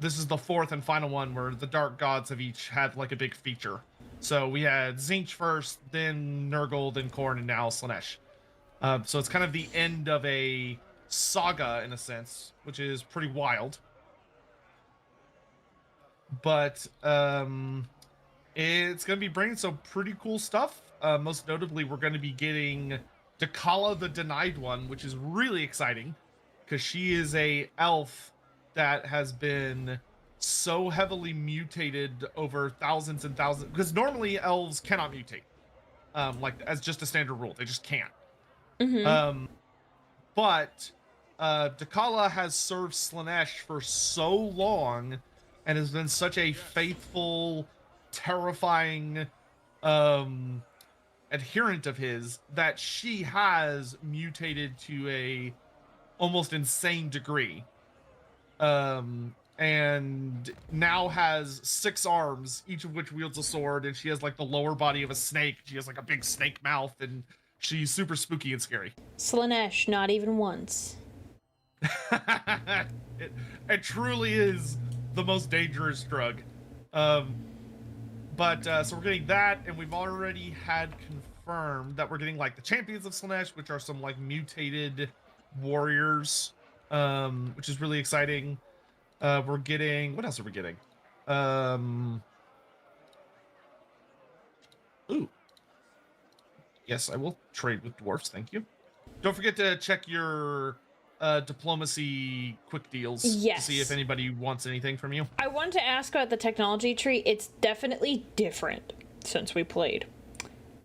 This is the 4th and final one where the Dark Gods have each had like a big feature. So we had Tzeentch first, then Nurgle, then Khorne, and now Slaanesh. So it's kind of the end of a saga in a sense, which is pretty wild. But it's going to be bringing some pretty cool stuff. Most notably, we're going to be getting Dakala the Denied One, which is really exciting because she is a elf that has been so heavily mutated over thousands and thousands, because normally elves cannot mutate, like as just a standard rule, they just can't. But Dakala has served Slaanesh for so long and has been such a faithful, terrifying adherent of his that she has mutated to a almost insane degree, and now has 6 arms, each of which wields a sword, and she has like the lower body of a snake. She has like a big snake mouth, and she's super spooky and scary. Slaanesh, not even once. It truly is the most dangerous drug. So we're getting that, and we've already had confirmed that we're getting like the Champions of Slaanesh, which are some like mutated warriors, which is really exciting. We're getting, what else are we getting? Ooh. Yes, I will trade with dwarfs, thank you. Don't forget to check your diplomacy quick deals Yes. to see if anybody wants anything from you. I wanted to ask about the technology tree. It's definitely different since we played.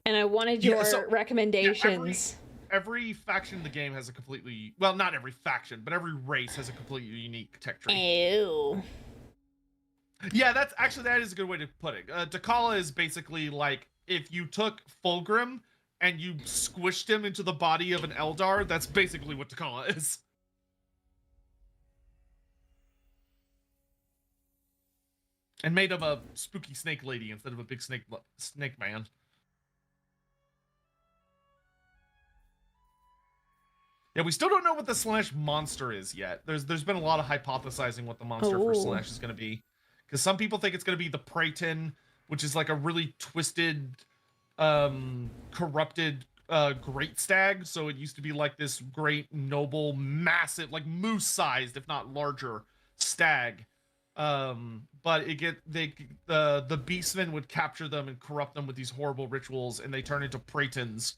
And I wanted your recommendations. Every faction in the game has a completely, well, not every faction, but every race has a completely unique tech tree. Ew. Yeah, that is a good way to put it. Dakala is basically like if you took Fulgrim and you squished him into the body of an Eldar, that's basically what Dakala is. and made him a spooky snake lady instead of a big snake man. Yeah, we still don't know what the Slanesh monster is yet. There's been a lot of hypothesizing what the monster for Slanesh is going to be, because some people think it's going to be the Praeton, which is like a really twisted, corrupted great stag. So it used to be like this great, noble, massive, like moose-sized, if not larger, stag. But the beastmen would capture them and corrupt them with these horrible rituals, and they turn into Praetons,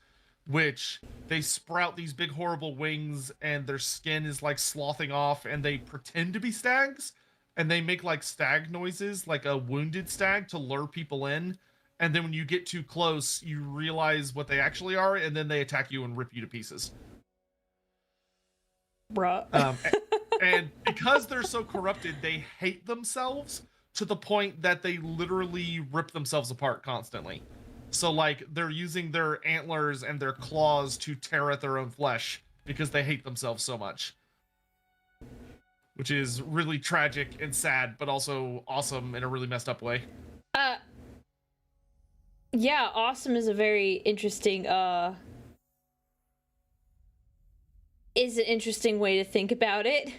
which they sprout these big horrible wings, and their skin is like sloughing off, and they pretend to be stags, and they make like stag noises, like a wounded stag, to lure people in. And then when you get too close, you realize what they actually are, and then they attack you and rip you to pieces. Bruh. And because they're so corrupted, they hate themselves to the point that they literally rip themselves apart constantly. So, like, they're using their antlers and their claws to tear at their own flesh because they hate themselves so much. Which is really tragic and sad, but also awesome in a really messed up way. Yeah, awesome is a very interesting, is an interesting way to think about it.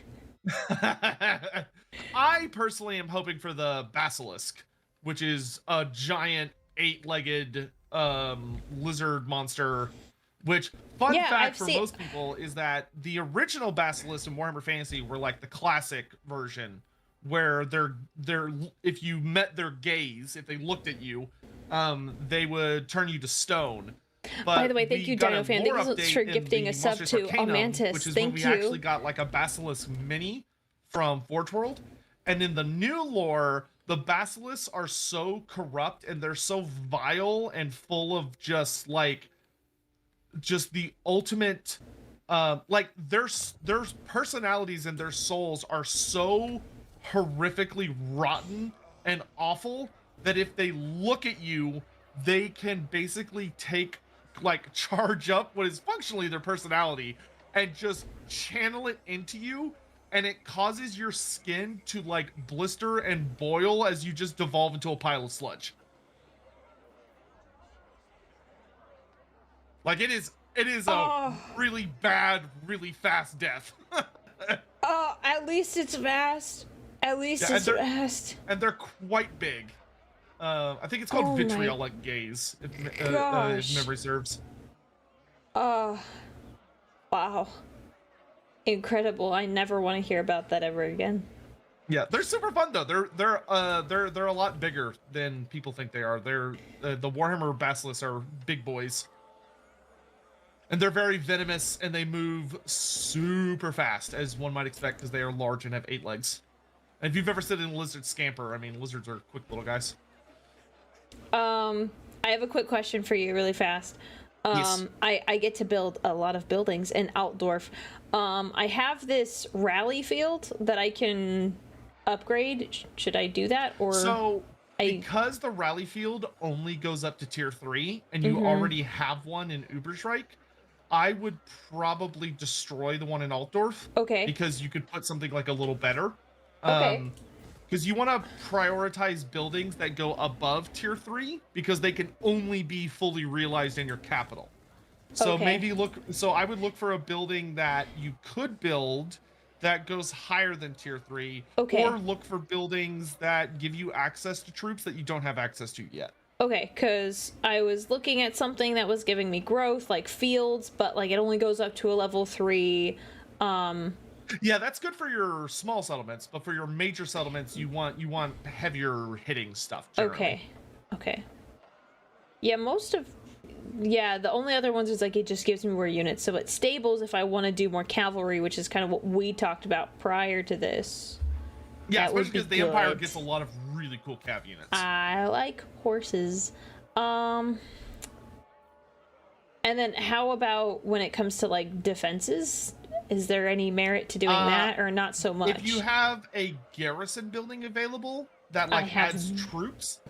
I personally am hoping for the basilisk, which is a giant 8-legged lizard monster, which fact for most people is that the original basilisk in Warhammer Fantasy were like the classic version, where they're if you met their gaze, if they looked at you, they would turn you to stone. But by the way, thank you, Dino Fan. Thank you for gifting a sub to Amantis. Which is thank when you. we actually got like a basilisk mini from Forge World. And in the new lore, the basilisks are so corrupt and they're so vile and full of just the ultimate, like their personalities and their souls are so horrifically rotten and awful that if they look at you, they can basically charge up what is functionally their personality and just channel it into you, and it causes your skin to like blister and boil as you just devolve into a pile of sludge. Like it is a really bad, really fast death. At least it's fast. At least it's fast. And they're quite big. I think it's called vitriolic gaze, if memory serves. Wow. Incredible. I never want to hear about that ever again. Yeah, they're super fun though. They're a lot bigger than people think they are. They're the Warhammer basilisks are big boys. And they're very venomous, and they move super fast, as one might expect, because they are large and have 8 legs. And if you've ever seen a lizard scamper, I mean, lizards are quick little guys. I have a quick question for you really fast. Yes. I get to build a lot of buildings in Altdorf. I have this rally field that I can upgrade. Should I do that? Or so because the rally field only goes up to tier 3 and you already have one in Ubersreich, I would probably destroy the one in Altdorf. Okay. Because you could put something like a little better. Okay. Because you want to prioritize buildings that go above tier 3 because they can only be fully realized in your capital. So I would look for a building that you could build that goes higher than tier 3. Okay. Or look for buildings that give you access to troops that you don't have access to yet. Okay, because I was looking at something that was giving me growth, like fields, but like it only goes up to a level 3. Yeah, that's good for your small settlements, but for your major settlements, you want heavier hitting stuff. Generally. Okay. Yeah, the only other ones is like it just gives me more units. So it's stables if I want to do more cavalry, which is kind of what we talked about prior to this. Yeah, especially because the Empire gets a lot of really cool cav units. I like horses. And then how about when it comes to like defenses? Is there any merit to doing that or not so much? If you have a garrison building available that like adds troops,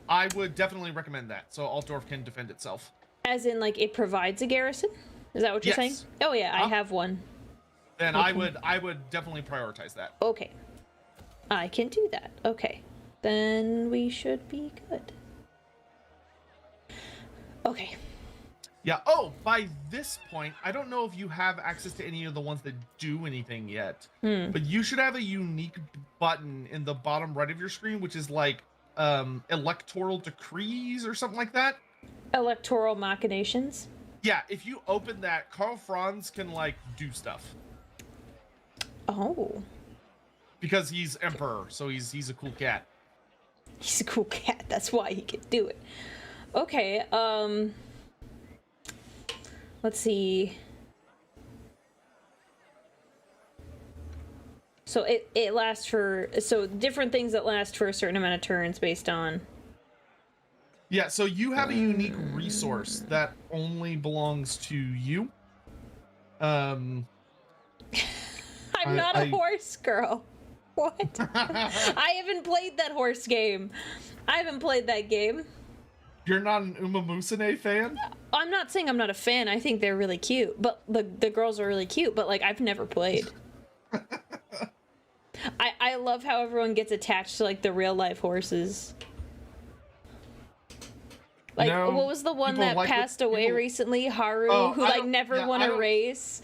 I would definitely recommend that. So Altdorf can defend itself. As in like it provides a garrison? Is that what you're saying? Oh yeah, I have one. Then I would definitely prioritize that. Okay. I can do that. Okay. Then we should be good. Okay. Yeah. Oh, by this point, I don't know if you have access to any of the ones that do anything yet, but you should have a unique button in the bottom right of your screen, which is like electoral decrees or something like that. Electoral machinations. Yeah. If you open that, Karl Franz can like do stuff Oh. because he's emperor, so he's a cool cat. He's a cool cat. That's why he can do it. Okay. Let's see. So it lasts for, so different things that last for a certain amount of turns based on. Yeah, so you have a unique resource that only belongs to you. I'm not a horse girl. What? I haven't played that horse game. I haven't played that game. You're not an Uma Musume fan? I'm not saying I'm not a fan. I think they're really cute, but the girls are really cute, but like I've never played. I love how everyone gets attached to like the real life horses. Like No, what was the one people that like it- passed away people- recently? Haru, Oh, who I like don't- never yeah, won I a don't- race.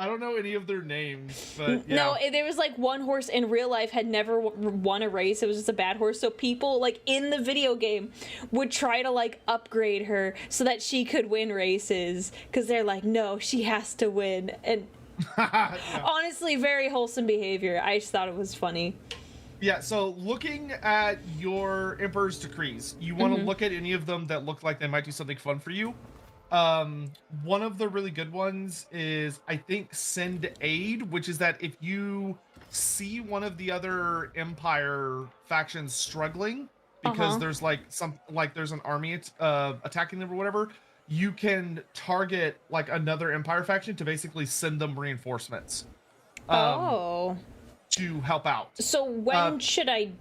I don't know any of their names, but yeah. No, there was like one horse in real life had never won a race. It was just a bad horse. So people like in the video game would try to like upgrade her so that she could win races because they're like, no, she has to win. And honestly, very wholesome behavior. I just thought it was funny. Yeah, so looking at your Emperor's Decrees, you want to look at any of them that look like they might do something fun for you. One of the really good ones is, I think, Send Aid, which is that if you see one of the other Empire factions struggling, because there's like there's an army attacking them or whatever, you can target like another Empire faction to basically send them reinforcements. To help out. So when should I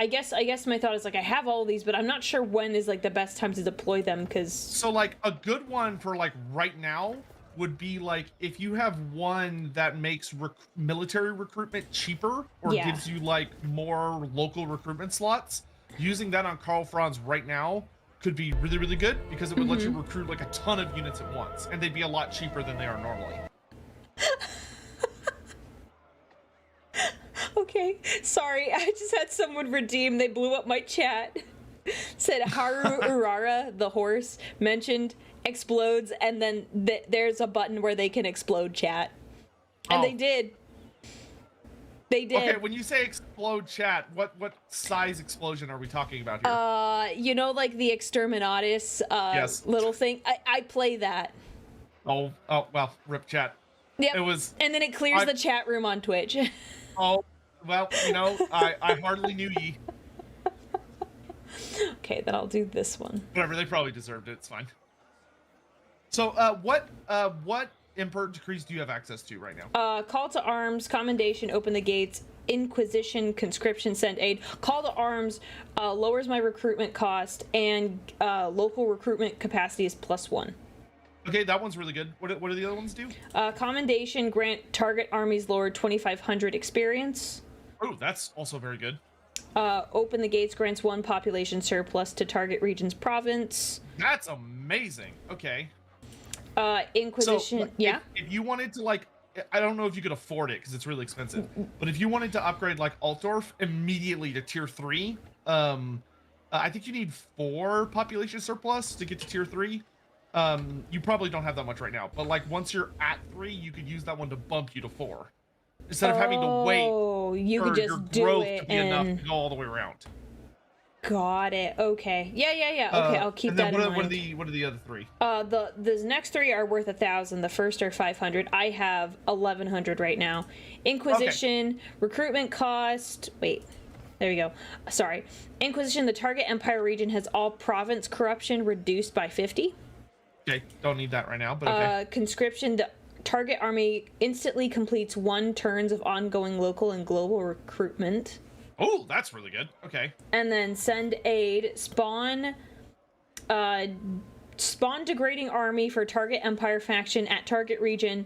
guess my thought is like I have all these, but I'm not sure when is like the best time to deploy them because So like a good one for like right now would be like if you have one that makes military recruitment cheaper or gives you like more local recruitment slots, using that on Karl Franz right now could be really, really good because it would let you recruit like a ton of units at once and they'd be a lot cheaper than they are normally. Okay, sorry, I just had someone redeem. They blew up my chat. Said Haru Urara, the horse, mentioned explodes, and then there's a button where they can explode chat. And they did. They did. Okay, when you say explode chat, what size explosion are we talking about here? You know, like the Exterminatus Yes. little thing? I play that. Oh, well, rip chat. Yep. It was... And then it clears the chat room on Twitch. Oh, well, you know, I hardly knew ye. Okay, then I'll do this one. Whatever, they probably deserved it. It's fine. So, what Emperor Decrees do you have access to right now? Call to arms, commendation, open the gates, inquisition, conscription, send aid. Call to arms lowers my recruitment cost, and local recruitment capacity is +1. Okay, that one's really good. What do the other ones do? Commendation, grant target armies lower 2,500 experience. Oh, that's also very good. Open the gates grants 1 population surplus to target region's province. That's amazing. Okay. Inquisition, So, yeah. If you wanted to, like, I don't know if you could afford it because it's really expensive, but if you wanted to upgrade, like, Altdorf immediately to tier 3, I think you need 4 population surplus to get to tier 3. You probably don't have that much right now, but, like, once you're at 3, you could use that one to bump you to 4. Instead of having to wait you for could your just do growth it to be and... enough to go all the way around. Got it. Okay. Yeah. Okay, I'll keep and then that in what mind. what are the other 3? The next 3 are worth 1,000. The first are 500. I have 1,100 right now. Inquisition, recruitment cost. Wait, there we go. Sorry. Inquisition. The target empire region has all province corruption reduced by 50. Okay, don't need that right now, but okay. Conscription. The target army instantly completes 1 turns of ongoing local and global recruitment. Oh, that's really good. Okay. And then send aid, spawn degrading army for target empire faction at target region.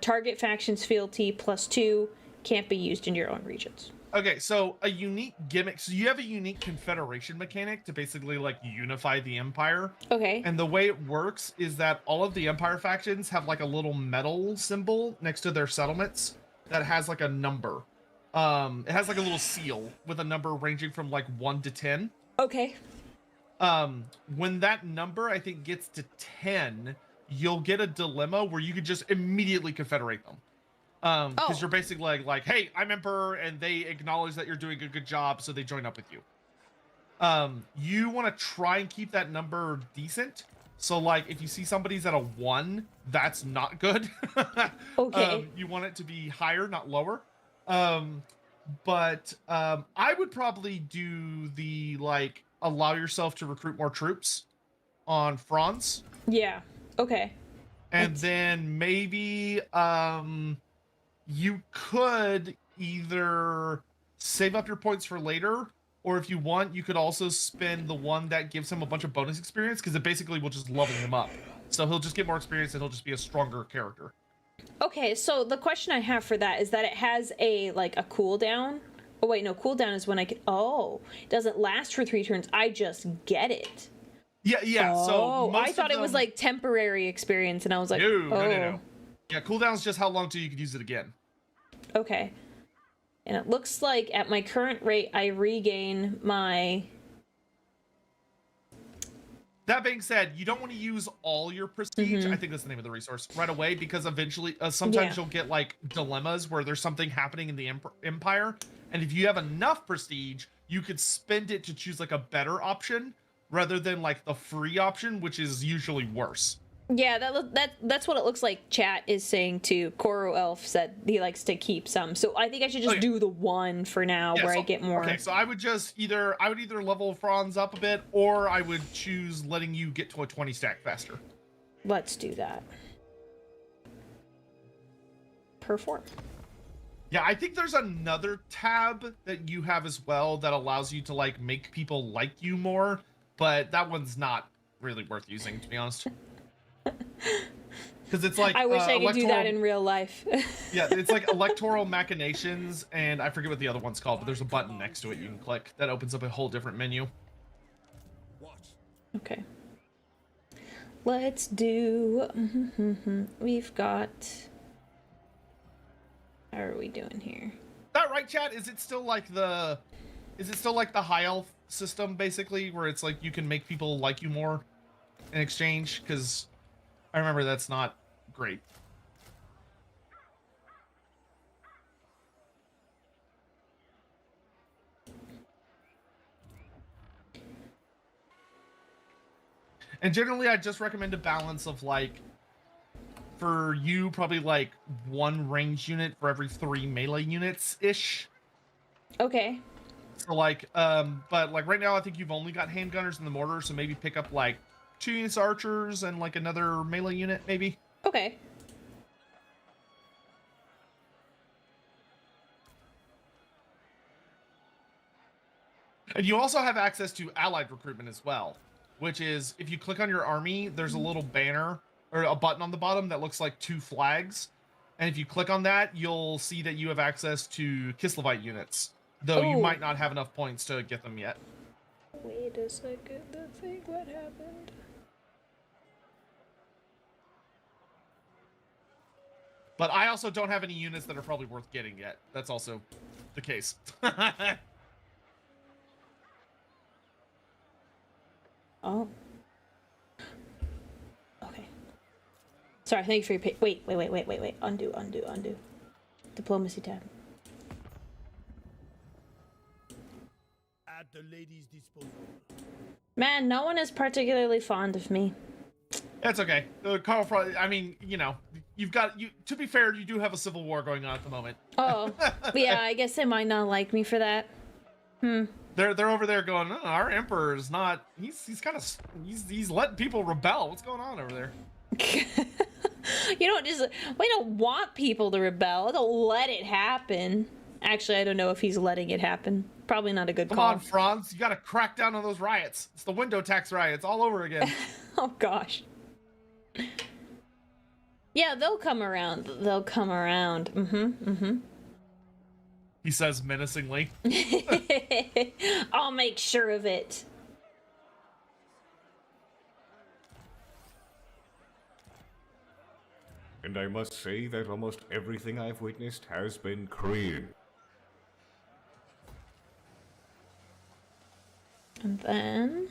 Target faction's fealty +2 can't be used in your own regions. Okay, so a unique gimmick. So you have a unique confederation mechanic to basically like unify the empire. Okay. And the way it works is that all of the empire factions have like a little metal symbol next to their settlements that has like a number. It has like a little seal with a number ranging from like 1 to 10. Okay. When that number I think gets to 10, you'll get a dilemma where you could just immediately confederate them. Because you're basically like, hey, I'm emperor, and they acknowledge that you're doing a good job, so they join up with you. You want to try and keep that number decent. So like if you see somebody's at a 1, that's not good. Okay. You want it to be higher, not lower. But I would probably do the like allow yourself to recruit more troops on Franz. Yeah. Okay. And then maybe you could either save up your points for later, or if you want, you could also spend the one that gives him a bunch of bonus experience, because it basically will just level him up. So he'll just get more experience and he'll just be a stronger character. Okay, so the question I have for that is that it has a cooldown. Oh wait, no, cooldown is when I can. Oh, it doesn't last for 3 turns. I just get it. Yeah. Oh, So most I thought it was like temporary experience, and I was like, no. Yeah, cooldown's just how long till you could use it again. Okay. And it looks like at my current rate, I regain my. That being said, you don't want to use all your prestige. I think that's the name of the resource right away, because eventually, sometimes you'll get like dilemmas where there's something happening in the empire, and if you have enough prestige, you could spend it to choose like a better option rather than like the free option, which is usually worse. Yeah, that's what it looks like. Chat is saying to Koro Elf said he likes to keep some, so I think I should just do the 1 for now, where I get more. Okay, so I would just either level Franz up a bit, or I would choose letting you get to a 20 stack faster. Let's do that. Perform. Yeah, I think there's another tab that you have as well that allows you to like make people like you more, but that one's not really worth using, to be honest. Because it's like I wish I could do that in real life. Yeah, it's like electoral machinations, and I forget what the other one's called, but there's a button next to it you can click that opens up a whole different menu. Okay. Let's do. We've got. How are we doing here? Is that right, chat? Is it still like the high elf system, basically, where it's like you can make people like you more in exchange? Because I remember that's not great. And generally, I just recommend a balance of like, for you, probably like 1 range unit for every 3 melee units ish. Okay. So like, but like right now, I think you've only got handgunners and the mortar, so maybe pick up like 2 units archers and like another melee unit, maybe. Okay. And you also have access to allied recruitment as well, which is if you click on your army, there's a little banner or a button on the bottom that looks like 2 flags. And if you click on that, you'll see that you have access to Kislevite units, though you might not have enough points to get them yet. Wait a second, I think what happened. But I also don't have any units that are probably worth getting yet. That's also the case. Oh. Okay. Sorry, thank you for your wait. Undo. Diplomacy tab. At the lady's disposal. Man, no one is particularly fond of me. That's okay. Carl, probably, I mean, you know, to be fair, you do have a civil war going on at the moment. Oh, yeah, I guess they might not like me for that. They're over there going, oh, our emperor is not, he's kind of, he's letting people rebel. What's going on over there? We don't want people to rebel. Don't let it happen. Actually, I don't know if he's letting it happen. Probably not a good Come call. on, Franz, you gotta crack down on those riots. It's the window tax riots all over again. Oh gosh. Yeah, they'll come around. He says menacingly. I'll make sure of it. And I must say that almost everything I've witnessed has been clear. And then...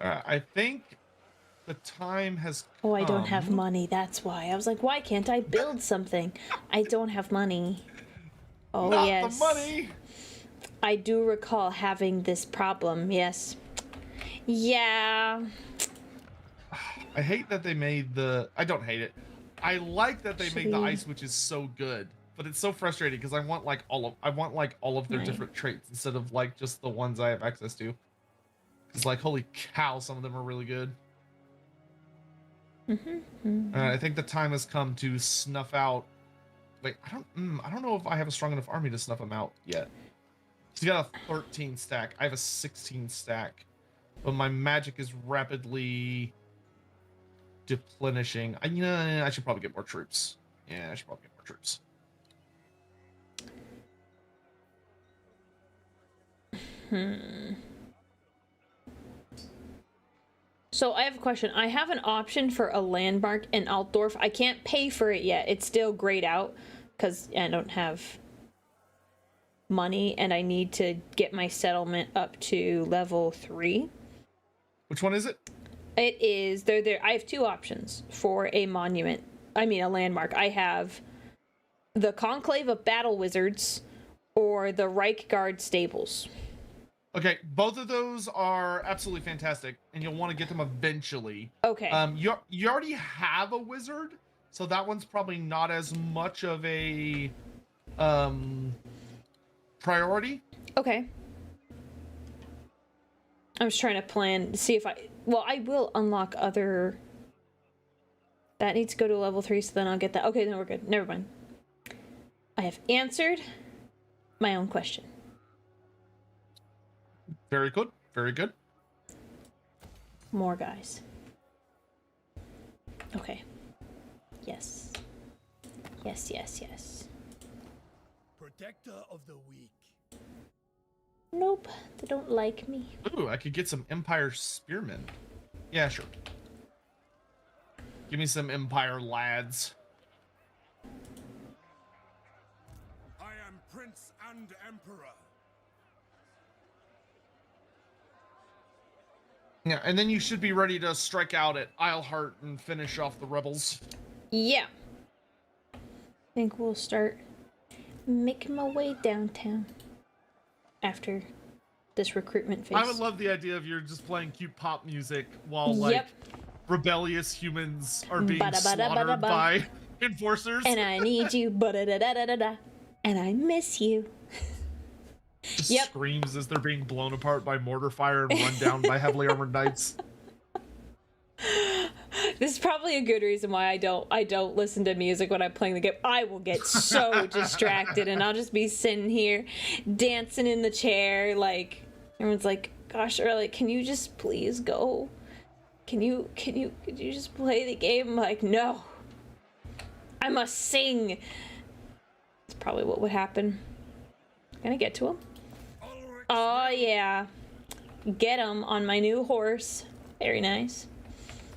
I think the time has Oh, I don't come. have money, that's why. I was like, why can't I build something? I don't have money. Oh, Not yes. the money! I do recall having this problem, yes. Yeah. I hate that they made the... I don't hate it. I like that they made the Shitty. ice witches so good, but it's so frustrating because I want like all of their Right. different traits instead of like just the ones I have access to. It's like, holy cow, some of them are really good. I think the time has come to snuff out. Like, I don't know if I have a strong enough army to snuff them out yet. He's got a 13 stack. I have a 16 stack, but my magic is rapidly deplenishing. I should probably get more troops. Yeah, I should probably get more troops. So I have a question. I have an option for a landmark in Altdorf. I can't pay for it yet. It's still grayed out because I don't have money and I need to get my settlement up to level 3. Which one is it? It is, they're there. I have 2 options for a monument. I mean, a landmark. I have the Conclave of Battle Wizards or the Reich Guard Stables. Okay, both of those are absolutely fantastic, and you'll want to get them eventually. Okay. You already have a wizard, so that one's probably not as much of a priority. Okay. I was trying to plan to see if well, I will unlock other. That needs to go to level 3, so then I'll get that. Okay, then we're good. Never mind. I have answered my own question. Very good. Very good. More guys. Okay. Yes. Yes, yes, yes. Protector of the weak. Nope, they don't like me. Ooh, I could get some Empire Spearmen. Yeah, sure. Give me some Empire lads. I am Prince and Emperor. Yeah, and then you should be ready to strike out at Isleheart and finish off the rebels. Yeah. I think we'll start making my way downtown after this recruitment phase. I would love the idea of you're just playing cute pop music while like rebellious humans are being slaughtered by enforcers. And I need you, ba-da-da-da-da-da-da. And I miss you. Just screams as they're being blown apart by mortar fire and run down by heavily armored knights. This is probably a good reason why I don't listen to music when I'm playing the game. I will get so distracted and I'll just be sitting here dancing in the chair like everyone's like, "Gosh, Aurelia, can you just please go? Could you just play the game?" I'm like, "No. I must sing." That's probably what would happen. Gonna get to him. Oh yeah. Get him on my new horse. Very nice.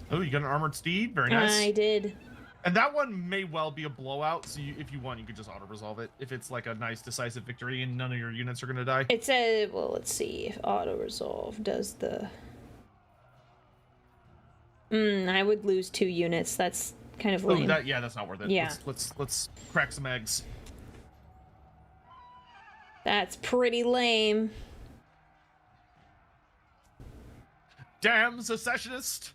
Oh, you got an armored steed? Very nice. I did. And that one may well be a blowout, so if you want, you could just auto-resolve it. If it's like a nice decisive victory and none of your units are going to die. It said, well, let's see if auto-resolve does the... I would lose 2 units. That's kind of lame. Oh, that's not worth it. Yeah. Let's crack some eggs. That's pretty lame. Damn secessionist!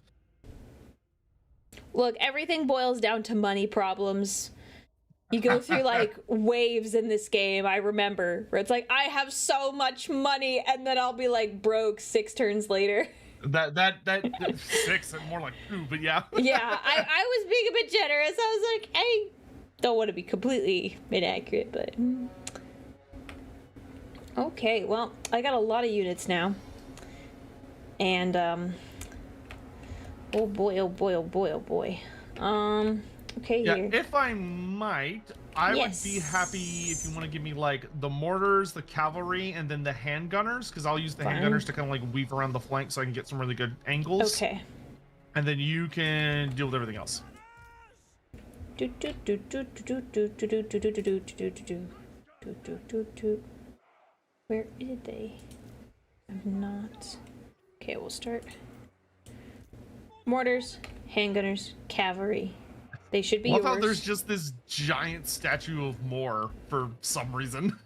Look, everything boils down to money problems. You go through like waves in this game, I remember, where it's like, I have so much money, and then I'll be like broke 6 turns later. That 6 and more like 2, but yeah. Yeah, I was being a bit generous. I was like, I don't want to be completely inaccurate, but... Okay, well, I got a lot of units now. And, oh boy, oh boy, oh boy, oh boy. Okay, Yeah, here. if I might, I would be Yes. happy if you want to give me like the mortars, the cavalry, and then the handgunners, because I'll use the Fine. handgunners to kind of like weave around the flank so I can get some really good angles. Okay. And then you can deal with everything else. Where did they? I'm not. Okay, we'll start. Mortars, handgunners, cavalry. They should be Well, I yours. thought there's just this giant statue of Moor for some reason.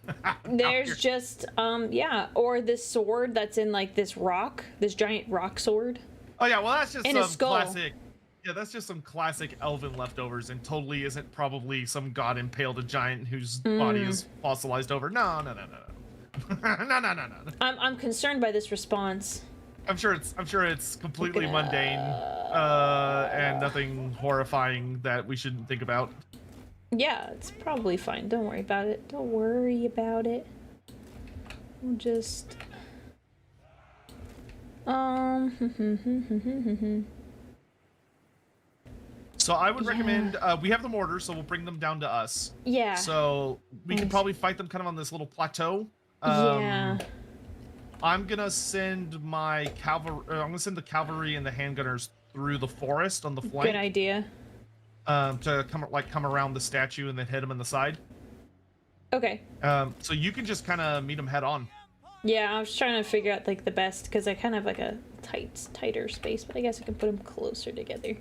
There's just yeah, or this sword that's in like this rock, this giant rock sword. Oh yeah, well that's just And a some skull. classic. Yeah, that's just some classic elven leftovers, and totally isn't probably some god impaled a giant whose body is fossilized over. No. no. I'm concerned by this response. I'm sure it's completely mundane, and nothing horrifying that we shouldn't think about. Yeah, it's probably fine. Don't worry about it. Don't worry about it. We'll just So I would recommend we have the mortars, so we'll bring them down to us. yeah. So we can probably fight them kind of on this little plateau. Yeah. I'm gonna send my cavalry. I'm gonna send the cavalry and the handgunners through the forest on the flank. Good idea. To come around the statue and then hit them in the side. Okay. So you can just kind of meet them head on. Yeah, I was trying to figure out like the best because I kind of have like a tighter space, but I guess I can put them closer together.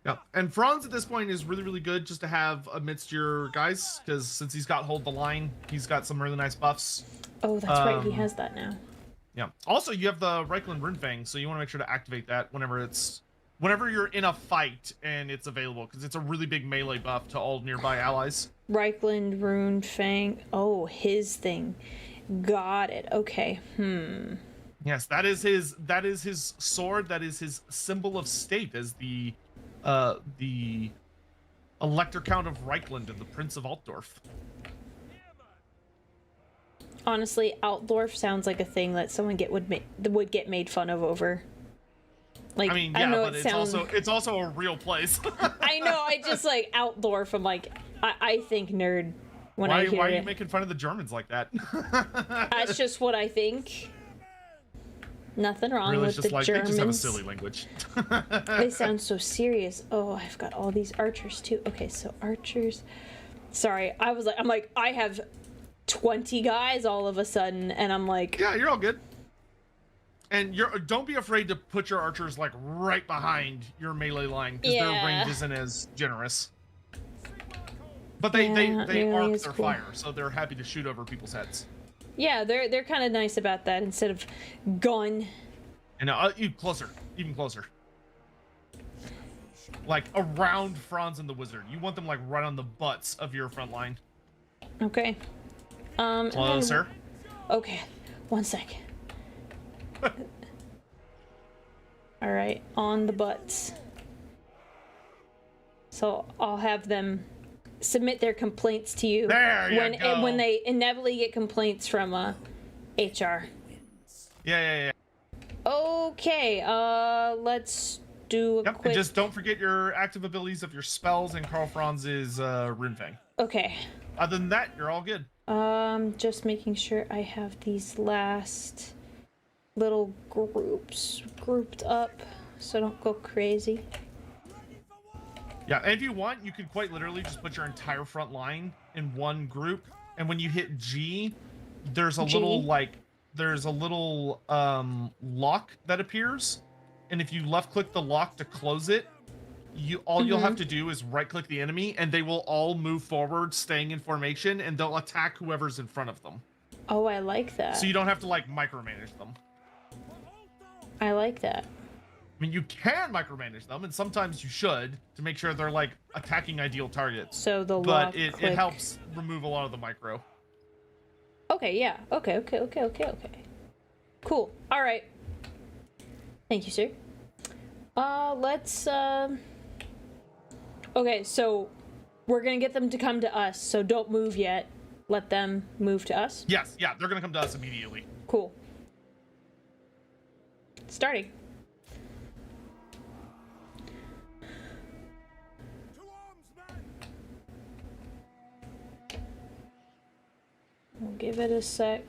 Yeah, and Franz at this point is really, really good just to have amidst your guys, because since he's got hold the line, he's got some really nice buffs. Oh, that's right. He has that now. Yeah. Also, you have the Reichland Runefang, so you want to make sure to activate that whenever you're in a fight and it's available, because it's a really big melee buff to all nearby allies. Reichland, Rune, Fang. Oh, his thing. Got it. Okay. Yes, that is his sword. That is his symbol of state as the Elector Count of Reichland and the Prince of Altdorf. Honestly, Altdorf sounds like a thing that someone would get made fun of over. Like, I mean, I yeah, know but it sounds. it's also a real place. I know. I just like Altdorf. I'm like, I think nerd when I hear why are it. you making fun of the Germans like that? That's just what I think. Nothing wrong Really, with it's just the like Germans. they just have a silly language. They sound so serious. Oh, I've got all these archers too. Okay, so archers. Sorry, I'm like, I have 20 guys all of a sudden, and I'm like, Yeah, you're all good. And don't be afraid to put your archers like right behind your melee line, because their Yeah. range isn't as generous. But they melee arc is their cool. fire, so they're happy to shoot over people's heads. yeah, they're kind of nice about that instead of gun. And even closer. Like around Franz and the Wizard. You want them like right on the butts of your front line. Okay. and then- Closer. Okay, 1 sec. All right, on the butts. So I'll have them submit their complaints to you There you go. when they inevitably get complaints from HR. Yeah. Okay, let's do a Yep. quick. And just don't forget your active abilities of your spells and Karl Franz's Runefang. Okay. Other than that, you're all good. Just making sure I have these last little groups grouped up so I don't go crazy. Yeah, and if you want, you can quite literally just put your entire front line in one group, and when you hit G, there's a little lock that appears, and if you left click the lock to close it, you'll have to do is right click the enemy, and they will all move forward, staying in formation, and they'll attack whoever's in front of them. Oh, I like that. So you don't have to like micromanage them. I like that. I mean, you can micromanage them, and sometimes you should to make sure they're like attacking ideal targets. So the But lock it click. helps remove a lot of the micro. Okay, yeah. Okay. Cool. All right. Thank you, sir. Let's Okay, so we're gonna get them to come to us, so don't move yet. Let them move to us. Yes, yeah, they're gonna come to us immediately. Cool. Starting. give it a sec.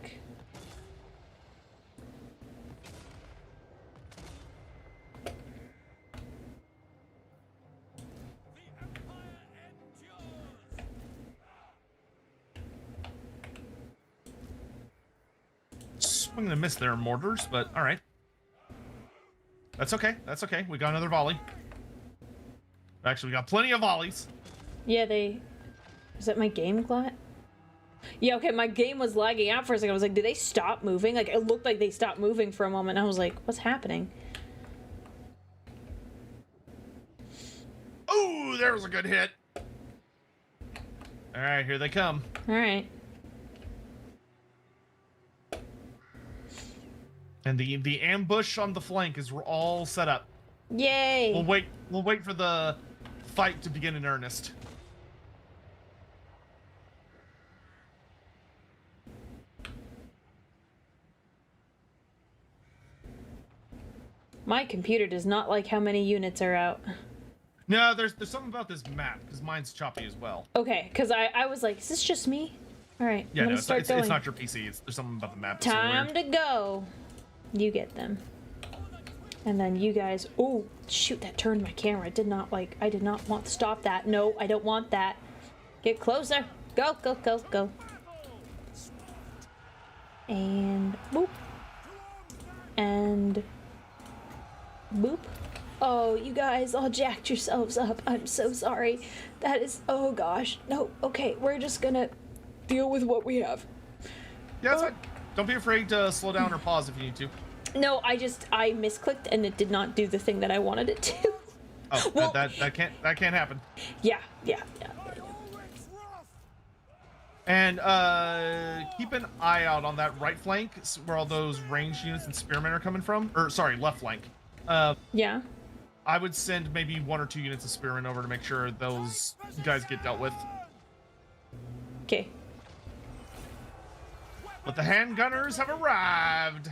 Swing and a miss there, mortars, but all right. That's okay. That's okay. We got another volley. Actually, we got plenty of volleys. Yeah, is that my game glad? Yeah, okay, my game was lagging out for a second. I was like, did they stop moving? Like, it looked like they stopped moving for a moment. I was like, what's happening? Oh, there was a good hit. All right, here they come. All right. And the ambush on the flank is all set up. Yay! We'll wait for the fight to begin in earnest. My computer does not like how many units are out. No, there's something about this map because mine's choppy as well. Okay, because I was like, is this just me? All right, Yeah, I'm no, gonna it's not your PC. There's something about the map. That's Time weird. to go. You get them. And then you guys, oh, shoot, that turned my camera. I did not want to stop that. No, I don't want that. Get closer. Go, go, go, go. And boop. And boop. Oh, you guys all jacked yourselves up. I'm so sorry. That is, oh gosh. No, okay, we're just gonna deal with what we have. Yeah, that's fine. Don't be afraid to slow down or pause if you need to. No, I misclicked and it did not do the thing that I wanted it to. Oh, Well- that can't happen. Yeah. And keep an eye out on that right flank where all those ranged units and spearmen are coming from. Or sorry, left flank. Yeah. I would send maybe 1 or 2 units of spearmen over to make sure those guys get dealt with. Okay. But the handgunners have arrived.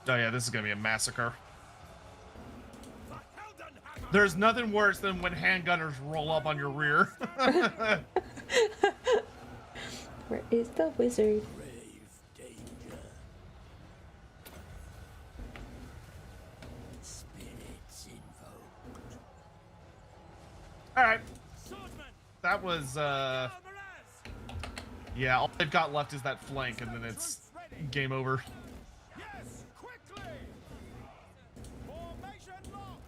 Oh yeah, this is gonna be a massacre. There's nothing worse than when handgunners roll up on your rear. Where is the wizard? Alright. That was, yeah, all they've got left is that flank, and then it's game over. Yes, quickly! Formation locked!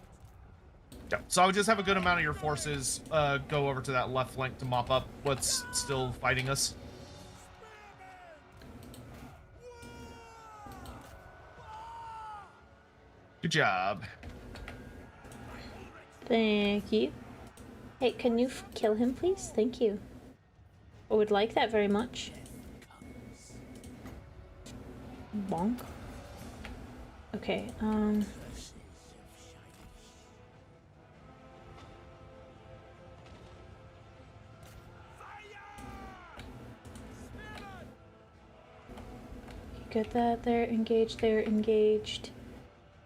Yeah. So I would just have a good amount of your forces go over to that left flank to mop up what's still fighting us. Good job. Thank you. Hey, can you kill him, please? Thank you. I would like that very much. Bonk. Okay, Get that. They're engaged. They're engaged.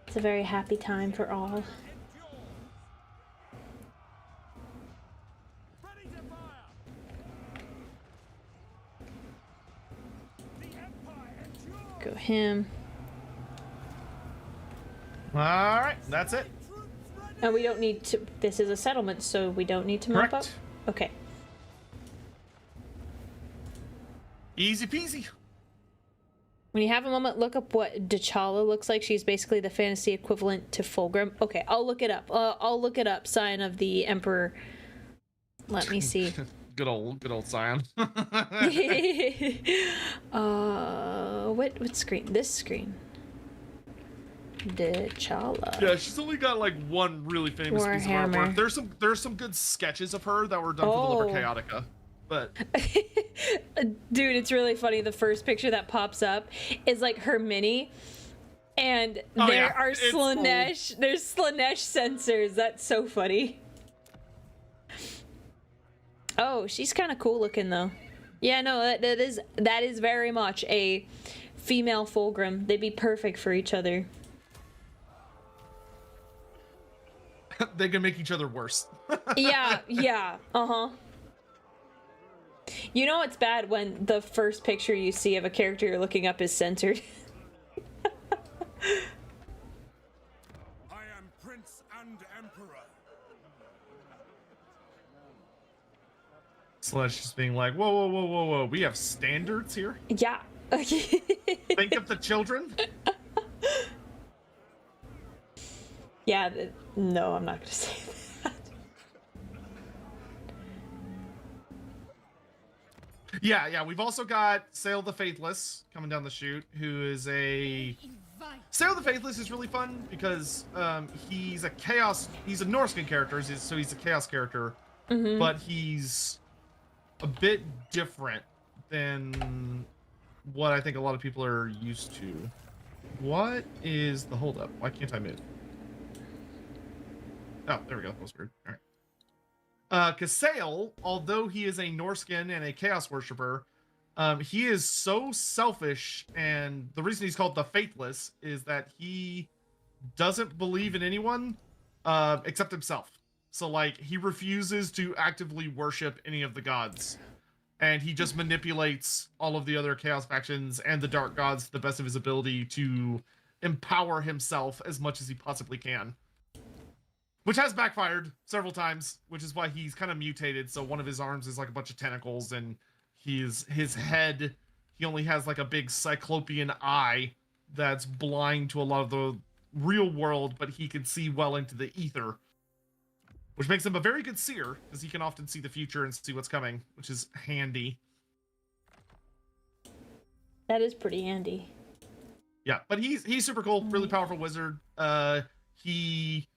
It's a very happy time for all. Ready to fire! The Empire endures! Go him. Alright, that's it. And we don't need to. This is a settlement, so we don't need to mop up? Correct. Okay. Easy peasy. When you have a moment, look up what D'Challa looks like. She's basically the fantasy equivalent to Fulgrim. Okay, I'll look it up. I'll look it up. Sign of the Emperor. Let me see. Good old Scion. What screen? This screen. D'Challa. Yeah, she's only got like one really famous piece of Warhammer. artwork. There's some good sketches of her that were done for the Liber Chaotica. But Dude, it's really funny. The first picture that pops up is like her mini, and Oh, there yeah. are It's Slanesh. There's Slanesh sensors. That's so funny. Oh, she's kind of cool looking though. Yeah, no, that is very much a female Fulgrim. They'd be perfect for each other. they can make each other worse. Yeah, yeah, uh-huh. You know it's bad when the first picture you see of a character you're looking up is censored. I am Prince and Emperor. Slash just being like, whoa, whoa, whoa, whoa, whoa. We have standards here? Yeah. Think of the children? Yeah, no, I'm not gonna say that. Yeah. We've also got Sail the Faithless coming down the chute, who is a... Sail the Faithless is really fun because he's a Norscan character, so he's a chaos character, but he's a bit different than what I think a lot of people are used to. What is the holdup? Why can't I move? Oh, there we go. That was weird. All right. Kasael, although he is a Norscan and a Chaos Worshipper, he is so selfish, and the reason he's called the Faithless is that he doesn't believe in anyone except himself. So, like, he refuses to actively worship any of the gods, and he just manipulates all of the other Chaos factions and the Dark Gods to the best of his ability to empower himself as much as he possibly can. Which has backfired several times, which is why he's kind of mutated. So one of his arms is like a bunch of tentacles, and his head, he only has like a big cyclopean eye that's blind to a lot of the real world, but he can see well into the ether. Which makes him a very good seer, because he can often see the future and see what's coming, which is handy. That is pretty handy. Yeah, but he's super cool, really powerful wizard. He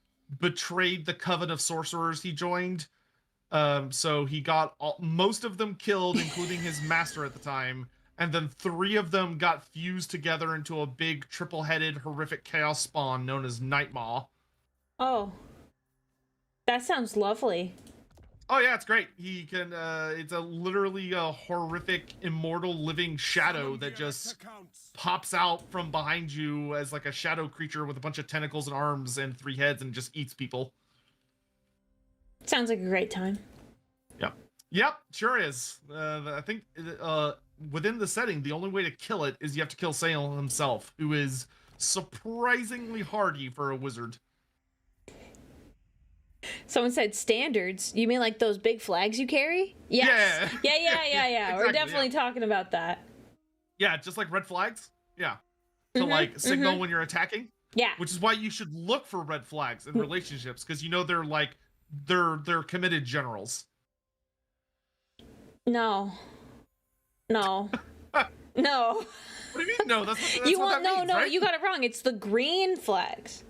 betrayed the coven of sorcerers he joined, so he got most of them killed, including his master at the time, and then 3 of them got fused together into a big triple-headed horrific chaos spawn known as Nightmaw. Oh, that sounds lovely. Oh yeah, it's great. He can it's literally a horrific immortal living shadow that just pops out from behind you as like a shadow creature with a bunch of tentacles and arms and 3 heads and just eats people. Sounds like a great time. Yep, sure is. I think within the setting, the only way to kill it is you have to kill Sail himself, who is surprisingly hardy for a wizard. Someone said standards. You mean like those big flags you carry? Yes. Yeah. Exactly, We're definitely talking about that. Yeah, just like red flags. Yeah. To like signal when you're attacking. Yeah. Which is why you should look for red flags in relationships, because you know they're like they're committed generals. No. No. No. What do you mean? No, that's You what want that means, no, right? you got it wrong. It's the green flags.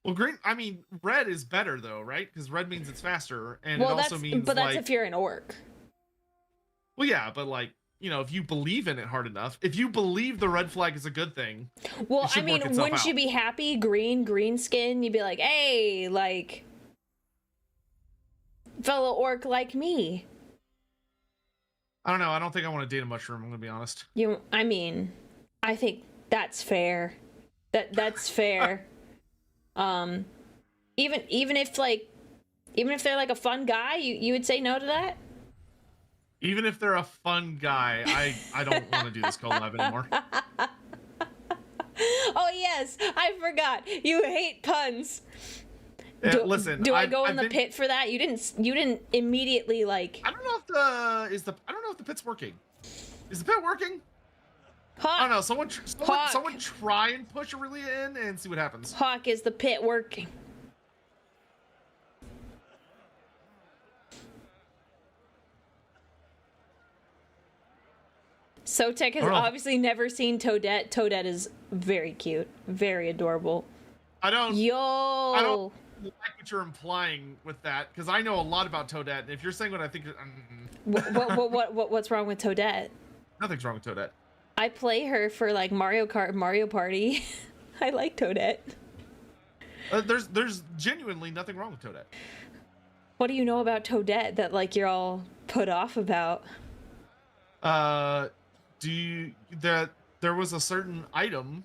Well, green. I mean, red is better though, right? Because red means it's faster, and Well, it also means. but that's like, if you're an orc. Well, yeah, but like, you know, if you believe in it hard enough, if you believe the red flag is a good thing. Well, I work mean, itself wouldn't out. you be happy? Green skin. You'd be like, hey, like, fellow orc like me. I don't know. I don't think I want to date a mushroom. I'm gonna be honest. I mean, I think that's fair. That's fair. Even if they're like a fun guy, you would say no to that? Even if they're a fun guy, I don't want to do this collab anymore. Oh yes, I forgot. You hate puns. Listen, do I go in I've the been- pit for that? You didn't immediately like. I don't know if I don't know if the pit's working. Is the pit working? I don't know. Someone try and push Aurelia in and see what happens. Hawk, is the pit working? Sotek has obviously never seen Toadette. Toadette is very cute, very adorable. I don't Yo. like what you're implying with that, because I know a lot about Toadette, and if you're saying what I think, What's wrong with Toadette? nothing's wrong with Toadette. I play her for like Mario Kart, Mario Party. I like Toadette. There's genuinely nothing wrong with Toadette. What do you know about Toadette that like you're all put off about? There was a certain item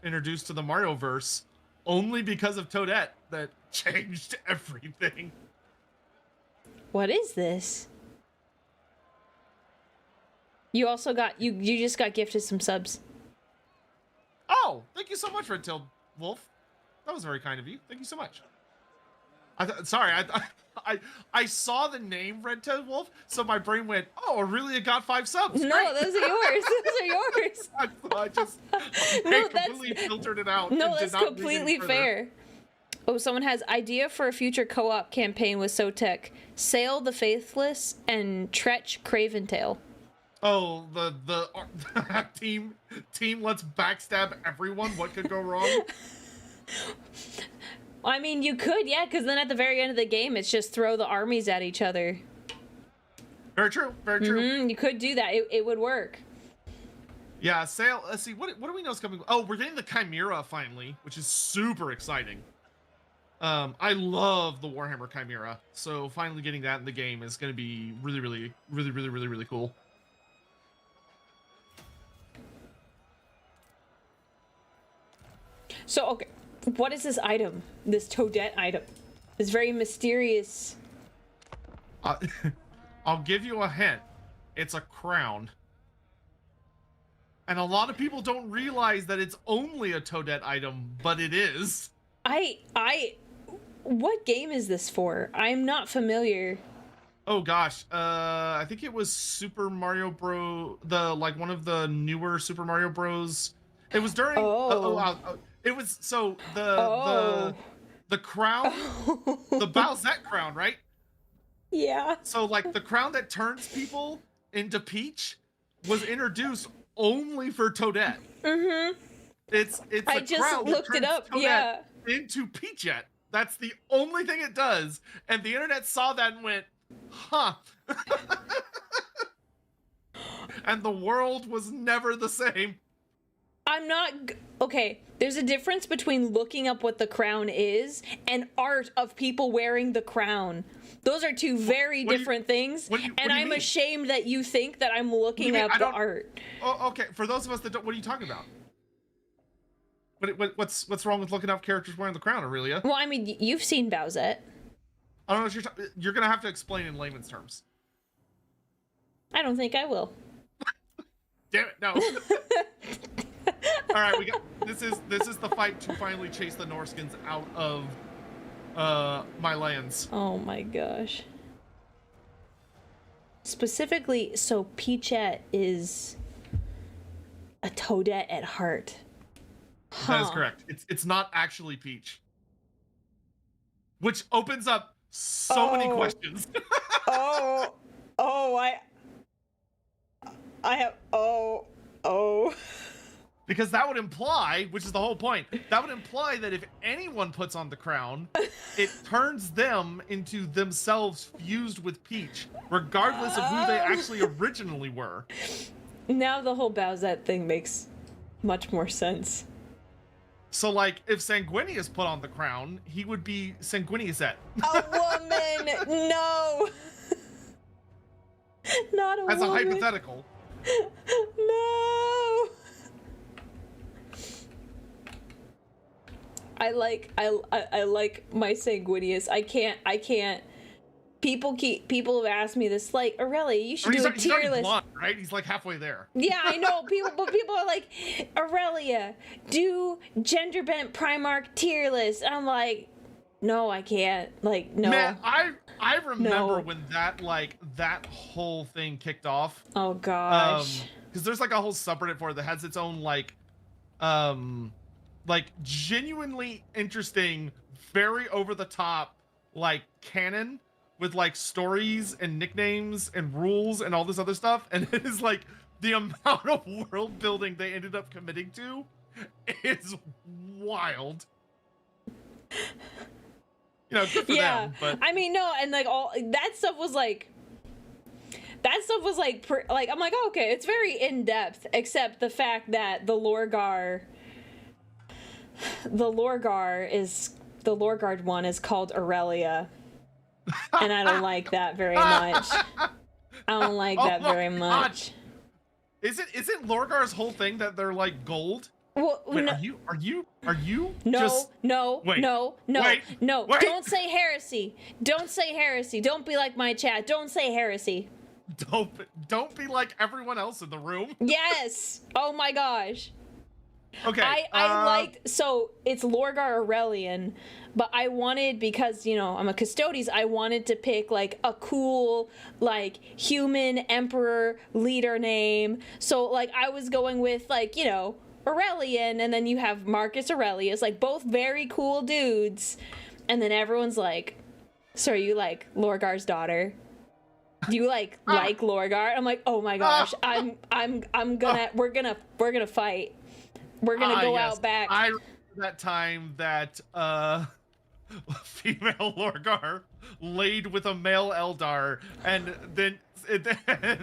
introduced to the Mario verse only because of Toadette that changed everything. What is this? You also got you just got gifted some subs. Oh, thank you so much, Red-tailed Wolf. That was very kind of you. Thank you so much. I saw the name Red-tailed Wolf, so my brain went, "Oh, Aurelia got 5 subs." No, Great. those are yours. Those are yours. I completely filtered it out. No, and did that's not dig any completely further. fair. Oh, someone has idea for a future co-op campaign with Sotec. Sail the Faithless and Tretch Craventail. Oh, the team let's backstab everyone. What could go wrong? I mean, you could, yeah, because then at the very end of the game, it's just throw the armies at each other. Very true. Very true. You could do that. It would work. Yeah, sail. Let's see. What do we know is coming? Oh, we're getting the Chimera finally, which is super exciting. I love the Warhammer Chimera, so finally getting that in the game is going to be really cool. So, okay, what is this item? This Toadette item? This very mysterious... I'll give you a hint. It's a crown. And a lot of people don't realize that it's only a Toadette item, but it is. What game is this for? I'm not familiar. Oh gosh, I think it was Super Mario Bros. One of the newer Super Mario Bros. It was during. It was so the crown, the Bowsette crown, right? Yeah. So like the crown that turns people into Peach was introduced only for Toadette. Mm-hmm. It's I a just crown that looked it turns up. Toadette Yeah. into Peachette. That's the only thing it does, and the internet saw that and went, "Huh." And the world was never the same. I'm not... Okay, there's a difference between looking up what the crown is and art of people wearing the crown. Those are two very different things, and I'm ashamed that you think that I'm looking up the art. Oh, okay, for those of us that don't, what are you talking about? What's wrong with looking up characters wearing the crown, Aurelia? Well, I mean, you've seen Bowsette. I don't know what you're gonna have to explain in layman's terms. I don't think I will. Damn it, no. All right, this is the fight to finally chase the Norskins out of my lands. Oh my gosh. Specifically, so Peachette is a Toadette at heart. Huh. That is correct. It's not actually Peach, which opens up so many questions. Because that would imply, which is the whole point, that would imply that if anyone puts on the crown, it turns them into themselves fused with Peach, regardless of who they actually originally were. Now the whole Bowsette thing makes much more sense. So, like, if Sanguinius put on the crown, he would be Sanguiniusette. A woman! No! Not a woman. As a hypothetical. No! I like my Sanguinius. I can't. People have asked me this, like, Aurelia, you should do a tier list. Blonde, right? He's like halfway there. Yeah, I know. But people are like, Aurelia, do gender bent Primarch tier list. And I'm like, no, I can't. Like, no. Man, I remember when that whole thing kicked off. Oh gosh. Because there's like a whole subreddit for it that has its own like genuinely interesting, very over the top like canon with like stories and nicknames and rules and all this other stuff, and it is like the amount of world building they ended up committing to is wild. You know, good for them. But I mean, no, and like all that stuff was like I'm like, oh, okay, it's very in depth, except the fact that the Lorgar one is called Aurelia. And I don't like that very much. I don't like that very much. Isn't Lorgar's whole thing that they're like gold? Well, Wait, no, are you no, just no, wait, no, no, wait, no. wait. Don't say heresy. Don't say heresy. Don't be like my chat. Don't say heresy. don't be like everyone else in the room. Yes. Oh my gosh. Okay. I liked, so it's Lorgar Aurelian, but I wanted, because, you know, I'm a Custodes, I wanted to pick like a cool, like, human emperor leader name. So like I was going with, like, you know, Aurelian, and then you have Marcus Aurelius, like both very cool dudes. And then everyone's like, so are you like Lorgar's daughter? Do you like Lorgar? I'm like, oh my gosh, we're gonna fight. We're gonna go yes. out back. I remember that time that female Lorgar laid with a male Eldar, and then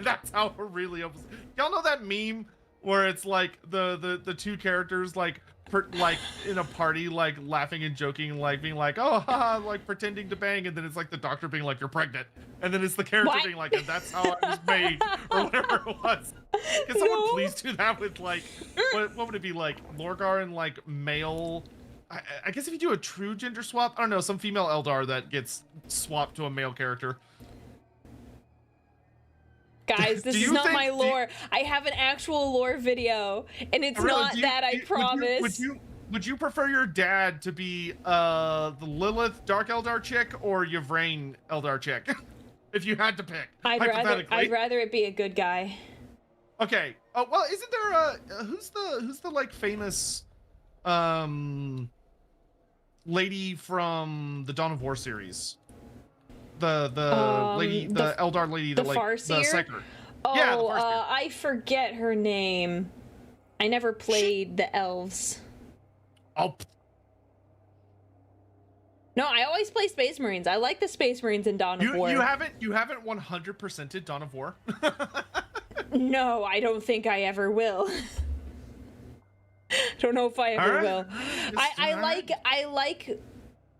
that's how Aurelia was. Y'all know that meme where it's like the two characters like in a party, like laughing and joking, like being like, oh haha, like pretending to bang, and then it's like the doctor being like, you're pregnant, and then it's the character What? being like, and that's how I was made, or whatever it was. Can someone No. please do that with like what would it be, like Lorgar and like male? I guess if you do a true gender swap, I don't know, some female Eldar that gets swapped to a male character. Guys, this Do is you not think- my lore. I have an actual lore video, and it's Really, not that, I promise. Would you prefer your dad to be the Lilith Dark Eldar chick or Yvrain Eldar chick? If you had to pick, hypothetically. I'd rather it be a good guy. Okay. Oh well, isn't there a who's the like famous lady from the Dawn of War series? The lady, the Eldar lady, the that like Farseer? the Seeker. Oh, Yeah, the Farseer. I forget her name. I never played the elves. Oh, No, I always play Space Marines. I like the Space Marines in Dawn of War. you haven't 100%ed Dawn of War. No, I don't think I ever will. Don't know if I ever Alright. will. I Alright. like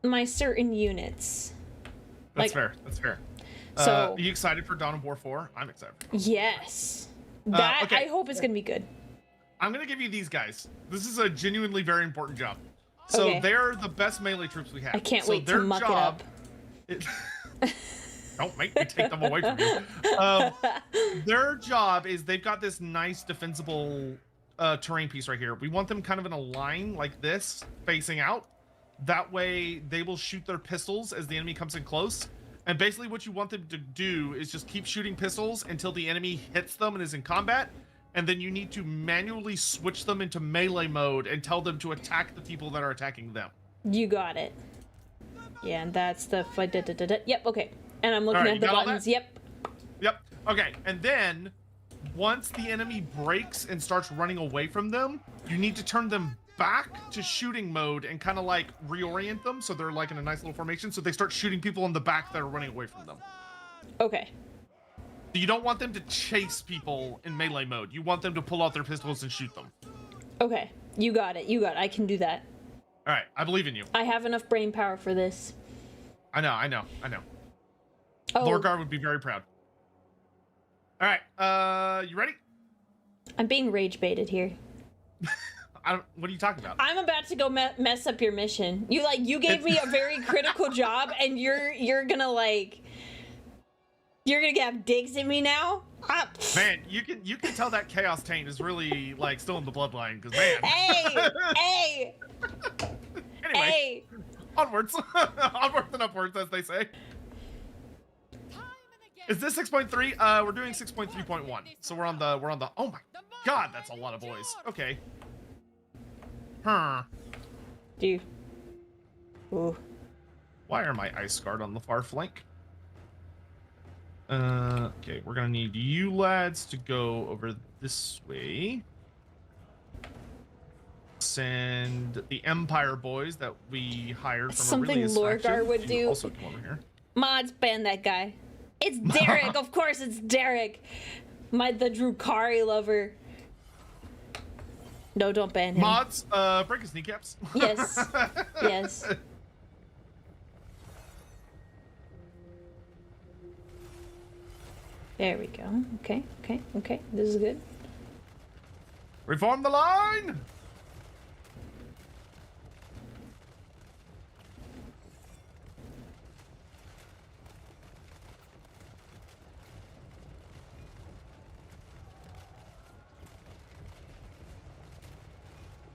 my certain units. That's Like- fair. That's fair. So- are you excited for Dawn of War 4? I'm excited. Yes. That okay. I hope is gonna be good. I'm gonna give you these guys. This is a genuinely very important job. So Okay. they're the best melee troops we have. I can't So wait to their muck job, it Don't make me take them away from you. Their job is they've got this nice defensible terrain piece right here. We want them kind of in a line like this, facing out. That way they will shoot their pistols as the enemy comes in close. And basically what you want them to do is just keep shooting pistols until the enemy hits them and is in combat. And then you need to manually switch them into melee mode and tell them to attack the people that are attacking them. You got it. Yeah, and that's the Yep, okay. And I'm looking Alright, at the you got all buttons. that? Yep. Yep. Okay. And then once the enemy breaks and starts running away from them, you need to turn them back to shooting mode and kind of like reorient them so they're like in a nice little formation so they start shooting people in the back that are running away from them. Okay. You don't want them to chase people in melee mode. You want them to pull out their pistols and shoot them. Okay. You got it. You got it. I can do that. All right. I believe in you. I have enough brain power for this. I know. Oh, Lorgar would be very proud. All right. You ready? I'm being rage baited here. What are you talking about? I'm about to go mess up your mission. You gave me a very critical job, and you're gonna have digs at me now. Man, you can tell that Chaos Taint is really like still in the bloodline because man. Hey, Anyway, hey. onwards, onwards and upwards, as they say. Is this 6.3? We're doing 6.3.1. So we're on the. Oh my God, that's a lot of boys. Okay. Huh. Dude. Ooh. Why are my ice guard on the far flank? Okay, we're gonna need you lads to go over this way. Send the Empire boys that we hired from Something Aurelia's Lorgar faction would to do. also come over here. Mods ban that guy. It's Derek. Of course it's Derek. The Drukari lover. No, don't ban him. Mods, break his kneecaps. Yes. Yes. There we go. Okay. This is good. Reform the line!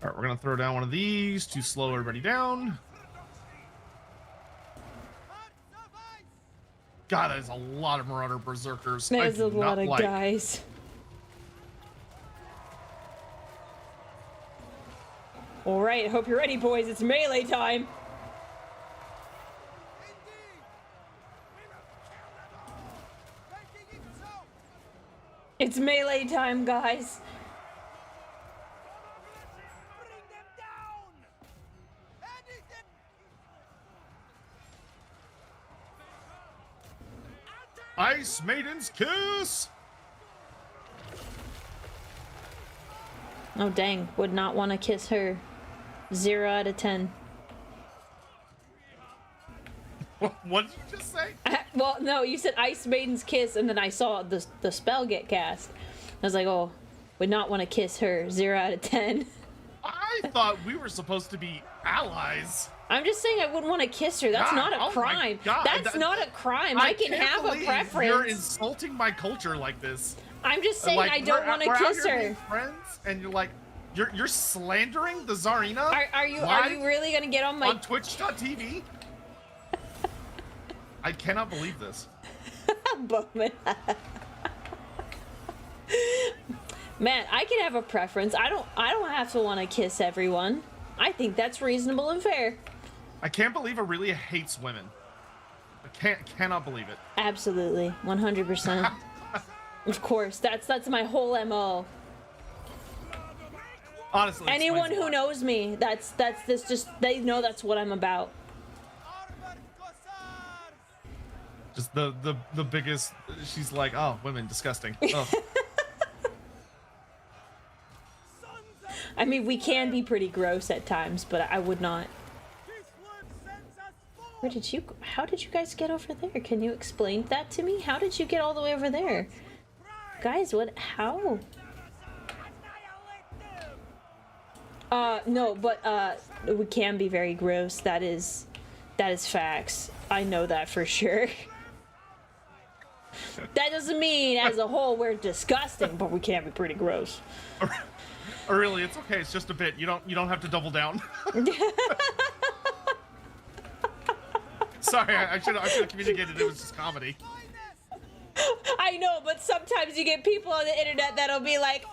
All right, we're gonna throw down one of these to slow everybody down. God, that is a lot of Marauder Berserkers. There's I a do not lot of like. guys. All right, hope you're ready, boys. It's melee time. It's melee time, guys. Bring them down! Anything! Ice Maiden's Kiss! Oh, dang. Would not want to kiss her. 0 out of 10. What did you just say? Well, no, you said Ice Maiden's Kiss, and then I saw the spell get cast. I was like, oh, would not want to kiss her. 0 out of 10. I thought we were supposed to be allies. I'm just saying I wouldn't want to kiss her. That's God, not a oh my crime. God, That's not a crime. I can can't have a believe preference. You're insulting my culture like this. I'm just saying I don't want to we're out kiss here her. being friends, and you're like, you're slandering the Tsarina. Are you live really gonna get on my on Twitch.tv? I cannot believe this. Bowman? Man, I can have a preference. I don't have to want to kiss everyone. I think that's reasonable and fair. I can't believe Aurelia hates women. I cannot believe it. Absolutely, 100%. Of course, that's my whole MO. Honestly, it Anyone explains a who lot. knows me, that's this just they know that's what I'm about. Just the biggest. She's like, oh, women, disgusting. Oh. I mean, we can be pretty gross at times, but I would not. How did you guys get over there? Can you explain that to me? How did you get all the way over there? Guys, how? No, but we can be very gross. That is facts. I know that for sure. That doesn't mean as a whole we're disgusting, but we can be pretty gross. Aurelia, it's okay. It's just a bit. You don't have to double down. Sorry, I should have communicated it was just comedy. I know, but sometimes you get people on the internet that'll be like,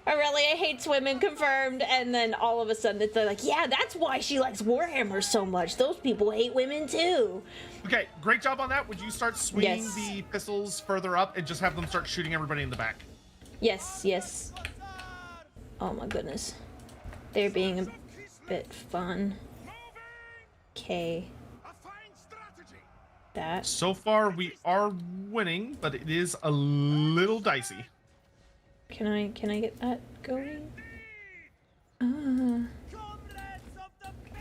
Aurelia hates women, confirmed, and then all of a sudden they're like, yeah, that's why she likes Warhammer so much. Those people hate women too. Okay, great job on that. Would you start swinging Yes. the pistols further up and just have them start shooting everybody in the back? Yes, yes. Oh my goodness. They're being a bit fun. Okay. That. So far, we are winning, but it is a little dicey. Can I get that going?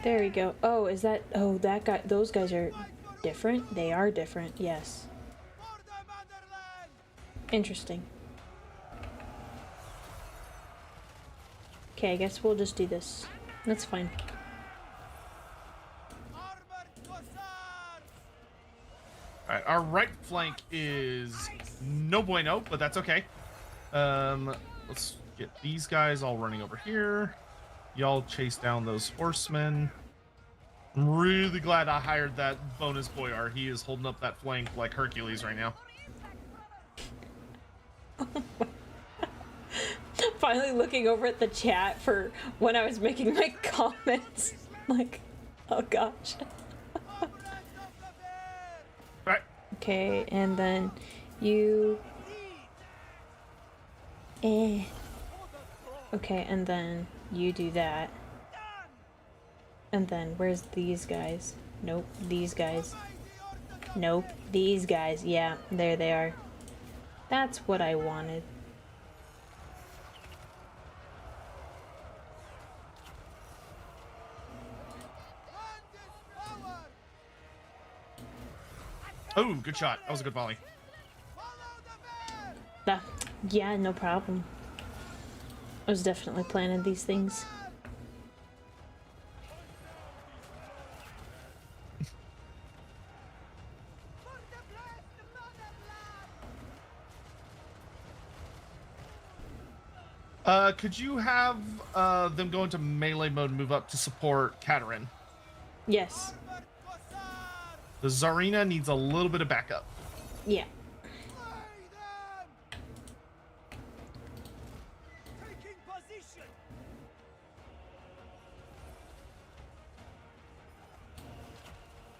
There we go. Oh, is that? Oh, that guy. Those guys are different. They are different. Yes. Interesting. Okay, I guess we'll just do this. That's fine. Alright, our right flank is no bueno, but that's okay. Let's get these guys all running over here. Y'all chase down those horsemen. I'm really glad I hired that bonus boyar. He is holding up that flank like Hercules right now. Finally looking over at the chat for when I was making my comments. Like, oh gosh. Right. Okay, and then you... Okay, and then you do that. And then, where's these guys? Nope, these guys. Nope, these guys. Yeah, there they are. That's what I wanted. Oh, good shot. That was a good volley. Yeah, no problem. I was definitely planning these things. Could you have them go into melee mode and move up to support Katerin? Yes. The Tsarina needs a little bit of backup. Yeah. Taking position.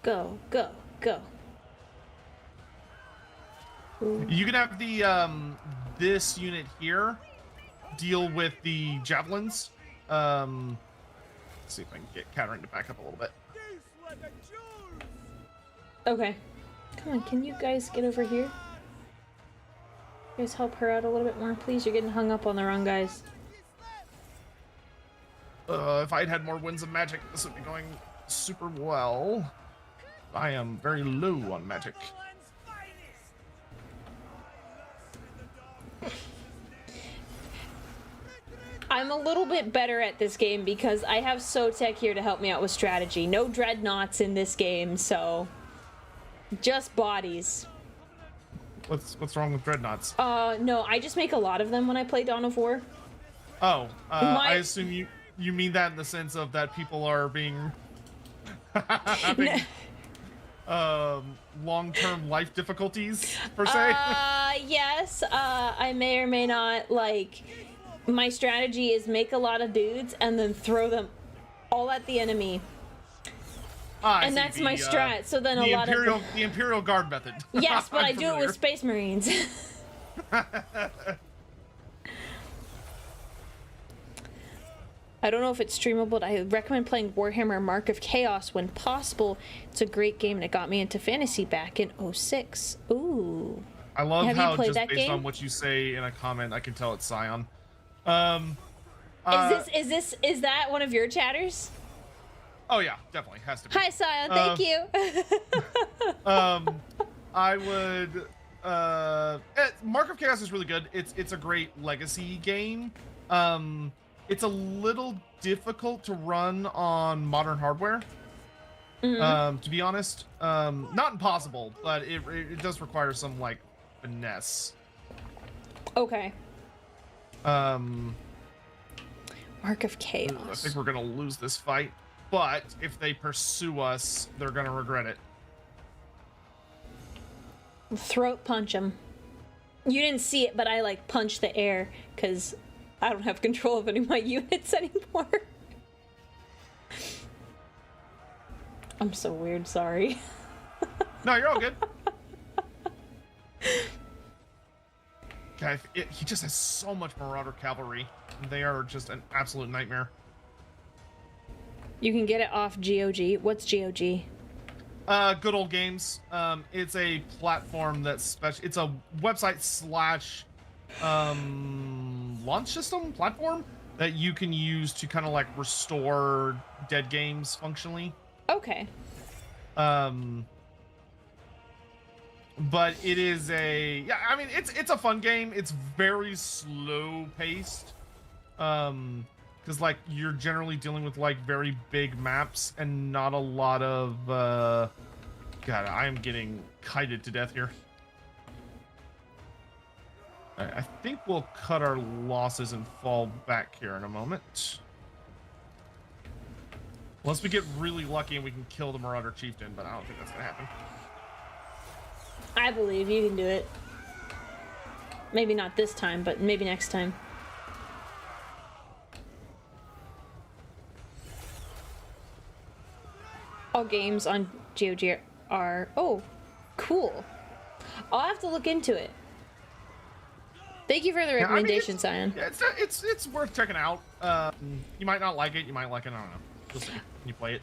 Go, go, go. You can have the this unit here deal with the javelins. Let's see if I can get Katerin to back up a little bit. These were the Jews. Okay. Come on, can you guys get over here? You guys help her out a little bit more, please? You're getting hung up on the wrong guys. If I'd had more winds of magic, this would be going super well. I am very low on magic. Land's finest. I'm a little bit better at this game because I have Sotek here to help me out with strategy. No dreadnoughts in this game, so just bodies. What's wrong with dreadnoughts? No, I just make a lot of them when I play Dawn of War. Oh, I assume you mean that in the sense of that people are being having long-term life difficulties per se. Yes, I may or may not, like, my strategy is make a lot of dudes and then throw them all at the enemy. I And see, that's my strat, so then a lot of the Imperial Guard method. Yes, but I'm I do it with familiar. Space Marines. I don't know if it's streamable, but I recommend playing Warhammer Mark of Chaos when possible. It's a great game and it got me into fantasy back in 06. Ooh. I love Have you how played just that based game? on what you say in a comment, I can tell it's Scion. Is that one of your chatters? Oh yeah, definitely has to be. Hi, Scion. Thank you. I would. Mark of Chaos is really good. It's a great legacy game. It's a little difficult to run on modern hardware. To be honest, not impossible, but it does require some like finesse. Okay. Ooh, Mark of I Chaos. think we're gonna lose this fight, but if they pursue us, they're gonna regret it. Throat punch him. You didn't see it, but I like punched the air because I don't have control of any of my units anymore. I'm so weird, sorry. No, you're all good. God, he just has so much Marauder Cavalry. They are just an absolute nightmare. You can get it off GOG. What's GOG? Good old games. It's a platform that's special. It's a website slash launch system platform that you can use to kind of like restore dead games functionally. Okay. But it is I mean, it's a fun game. It's very slow paced. Because like you're generally dealing with like very big maps and not a lot of God, I am getting kited to death here. I think we'll cut our losses and fall back here in a moment. Unless we get really lucky and we can kill the Marauder Chieftain, but I don't think that's gonna happen. I believe you can do it. Maybe not this time, but maybe next time. All games on GOG are... Oh, cool. I'll have to look into it. Thank you for the recommendation, Scion. Yeah, it's worth checking out. You might not like it, you might like it, I don't know. You'll see when you play it.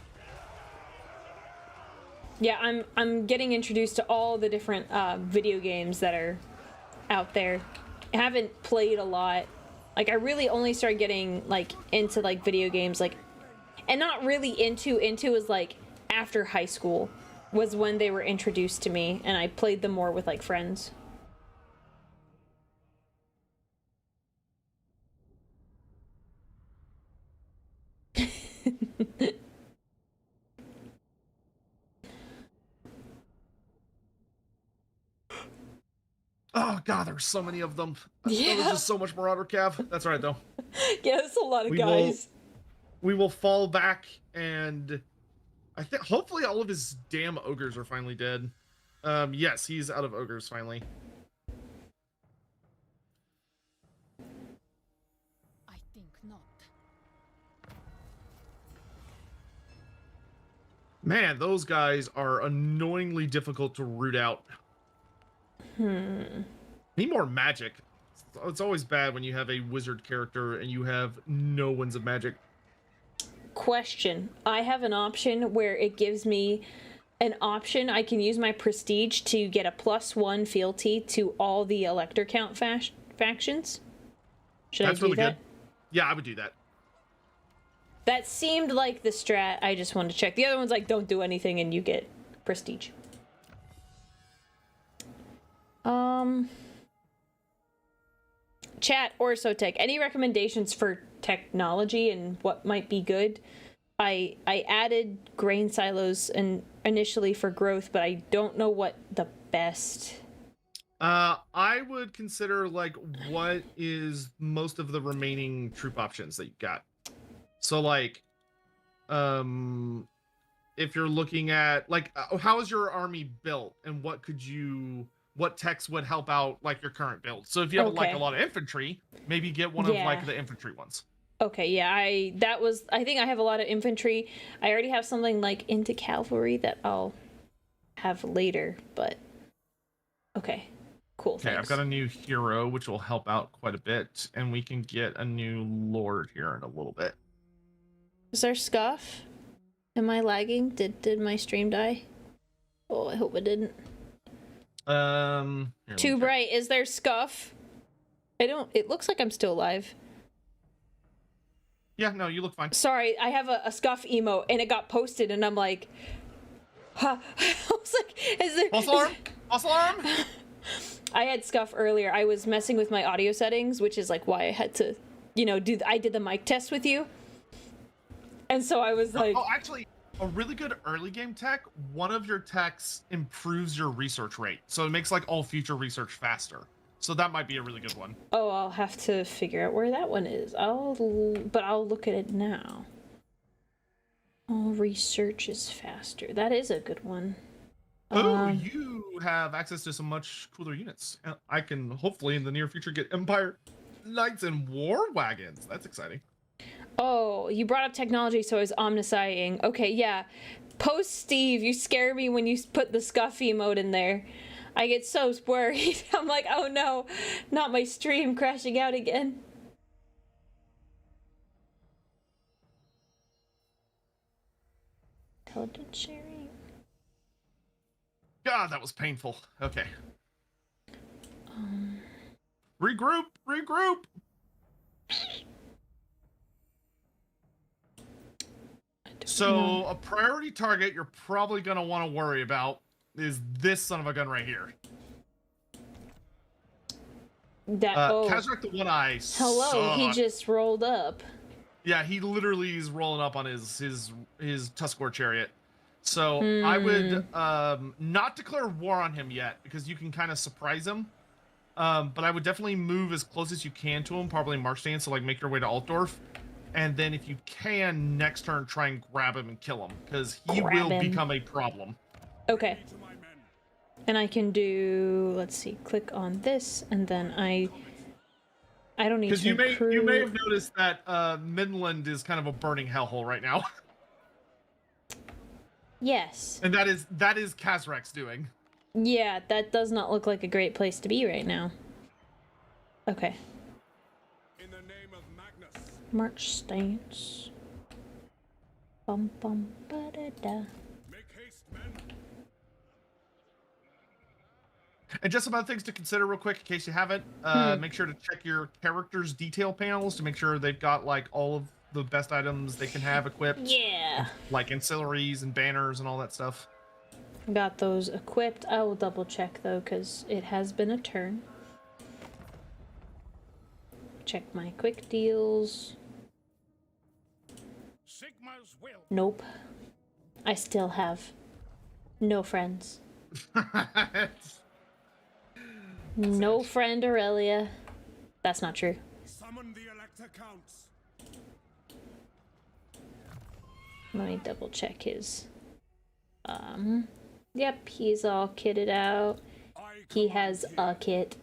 Yeah, I'm getting introduced to all the different video games that are out there. I haven't played a lot. Like, I really only started getting like into like video games, like, and not really into is like after high school was when they were introduced to me, and I played them more with like friends. Oh god, there's so many of them. Yeah. There's just so much Marauder Cav. That's right though. Yeah, it's a lot of We guys. We will fall back, and I think hopefully all of his damn ogres are finally dead. Yes, he's out of ogres finally. I think not. Man, those guys are annoyingly difficult to root out. Need more magic. It's always bad when you have a wizard character and you have no winds of magic. Question. I have an option where it gives me an option. I can use my prestige to get a +1 fealty to all the elector count factions. Should That's I do really that? good. Yeah, I would do that. That seemed like the strat. I just wanted to check. The other one's like, don't do anything and you get prestige. Chat or Sotech, any recommendations for technology and what might be good? I added grain silos initially for growth, but I don't know what the best. I would consider like what is most of the remaining troop options that you've got. So like, if you're looking at like how is your army built and what techs would help out like your current build. So if you have like a lot of infantry, maybe get one of like the infantry ones. Okay, yeah, I think I have a lot of infantry. I already have something like into cavalry that I'll have later, but okay. Cool. Okay, thanks. I've got a new hero which will help out quite a bit, and we can get a new lord here in a little bit. Is there scuff? Am I lagging? Did my stream die? Oh, I hope it didn't. Too bright. Is there scuff? It looks like I'm still alive. Yeah, no, you look fine. Sorry, I have a scuff emote and it got posted and I'm like, huh. I was like, is there... False alarm? False alarm? I had scuff earlier. I was messing with my audio settings, which is like why I had to, I did the mic test with you. And so I was like... Oh, actually, a really good early game tech, one of your techs improves your research rate. So it makes like all future research faster. So that might be a really good one. Oh, I'll have to figure out where that one is. But I'll look at it now. All research is faster. That is a good one. Oh, you have access to some much cooler units. I can hopefully in the near future get Empire Knights and War Wagons. That's exciting. Oh, you brought up technology, so I was omnisciting. Okay, yeah. Post Steve, you scare me when you put the scuff emote in there. I get so worried. I'm like, oh no, not my stream crashing out again. Intelligence sharing. God, that was painful. Okay. Regroup. So a priority target you're probably going to want to worry about is this son of a gun right here. Kazrak the One-Eye. Hello, he just rolled up. Yeah, he literally is rolling up on his Tuskor chariot. So I would not declare war on him yet because you can kind of surprise him. But I would definitely move as close as you can to him, probably march stance, so like make your way to Altdorf. And then if you can, next turn try and grab him and kill him because he will become a problem. Okay. And I can do, let's see, click on this, and then I don't need to Because you may have noticed that Midland is kind of a burning hellhole right now. Yes. And that is Kazrak's doing. Yeah, that does not look like a great place to be right now. Okay. In the name of Magnus. March stance. Bum bum ba da da. Make haste, men. And just some other things to consider real quick in case you haven't. Make sure to check your character's detail panels to make sure they've got like all of the best items they can have equipped. Yeah. Like ancillaries and banners and all that stuff. Got those equipped. I will double check though, because it has been a turn. Check my quick deals. Sigma's will. Nope. I still have no friends. No friend Aurelia. That's not true. Summon the elector. character counts. Let me double check his. Yep, he's all kitted out. He has a kit.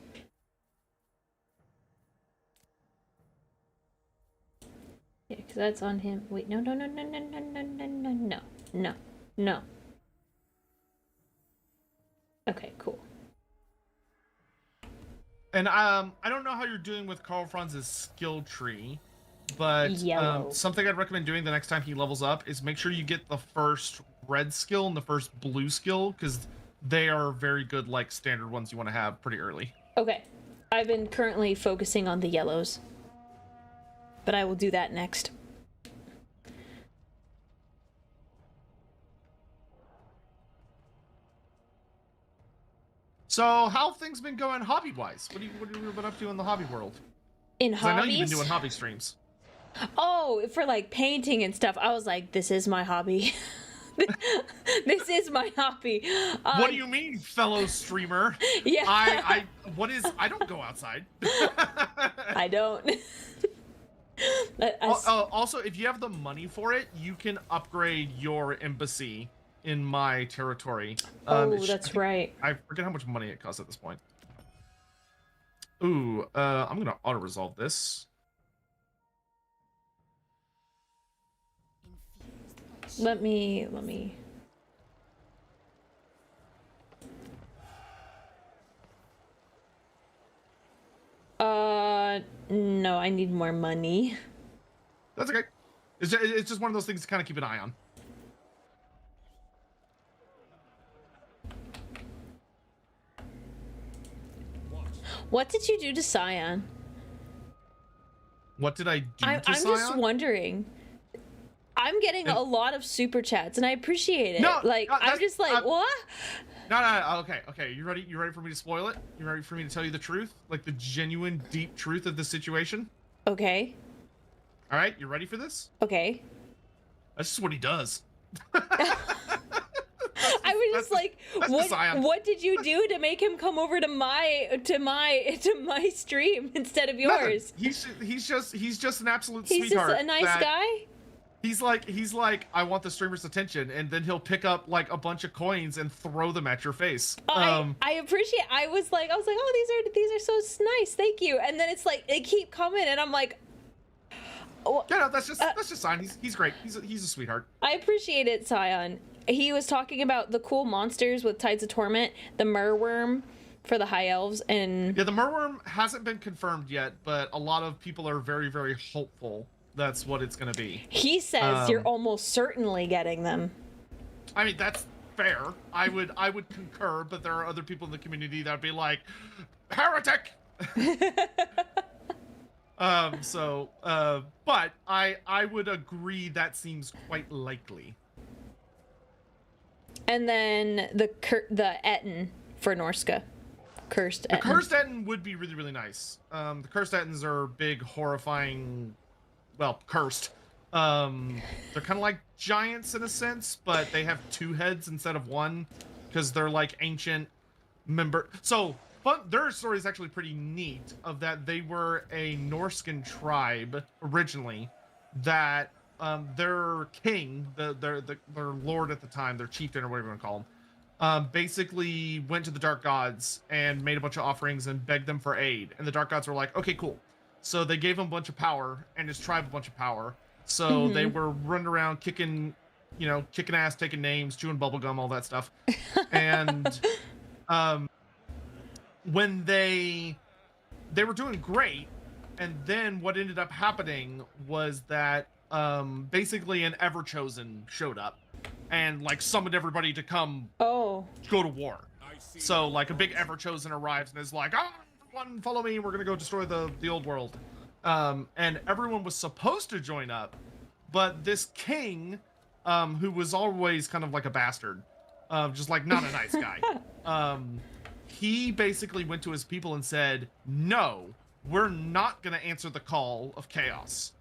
Yeah, because that's on him. Wait, no. Okay, cool. And I don't know how you're doing with Karl Franz's skill tree, but Yellow. something I'd recommend doing the next time he levels up is make sure you get the first red skill and the first blue skill, because they are very good, like, standard ones you want to have pretty early. Okay. I've been currently focusing on the yellows, but I will do that next. So, how have things been going hobby-wise? What have you been up to in the hobby world? In 'Cause I know you've been hobbies? doing hobby streams. Oh, for like painting and stuff. I was like, this is my hobby. This is my hobby. What do you mean, fellow streamer? Yeah. I don't go outside. I don't. Also, if you have the money for it, you can upgrade your embassy in my territory. That's right. I forget how much money it costs at this point. Ooh, I'm gonna auto-resolve this. Let me. No, I need more money. That's okay. It's just one of those things to kind of keep an eye on. What did you do to Scion? What did I do to I'm just Scion? wondering. I'm getting a lot of super chats, and I appreciate it. No, I'm just like, what? No. Okay. You ready? You ready for me to spoil it? You ready for me to tell you the truth, like the genuine, deep truth of the situation? Okay. All right, you ready for this? Okay. That's just what he does. I was just like, what did you do to make him come over to my stream instead of yours? Nothing. He's just an absolute He's sweetheart. just a nice guy. He's like, I want the streamer's attention, and then he'll pick up like a bunch of coins and throw them at your face. I appreciate. I was like, oh, these are so nice, thank you. And then it's like they keep coming, and I'm like, oh, yeah, no, that's just fine. He's great. He's a sweetheart. I appreciate it, Scion. He was talking about the cool monsters with Tides of Torment, the Merworm for the High Elves, and yeah, the Merworm hasn't been confirmed yet, but a lot of people are very, very hopeful that's what it's going to be. He says you're almost certainly getting them. I mean, that's fair. I would concur, but there are other people in the community that would be like, heretic! But I would agree that seems quite likely. And then the Etten for Norska. Cursed Etten. The Cursed Etten would be really, really nice. The Cursed Ettens are big, horrifying... Well, cursed. They're kind of like giants in a sense, but they have two heads instead of one, because they're like ancient member. So, but their story is actually pretty neat. Of that, they were a Norscan tribe originally. That their king, their lord at the time, their chieftain or whatever you want to call him, basically went to the Dark Gods and made a bunch of offerings and begged them for aid. And the Dark Gods were like, okay, cool. So they gave him a bunch of power and his tribe a bunch of power. So they were running around kicking ass, taking names, chewing bubblegum, all that stuff. And when they were doing great, and then what ended up happening was that basically an Everchosen showed up and like summoned everybody to come go to war. So like a big Everchosen arrives and is like, everyone follow me, we're gonna go destroy the old world. And everyone was supposed to join up, but this king, who was always kind of like a bastard, just like not a nice guy, he basically went to his people and said, no, we're not gonna answer the call of chaos.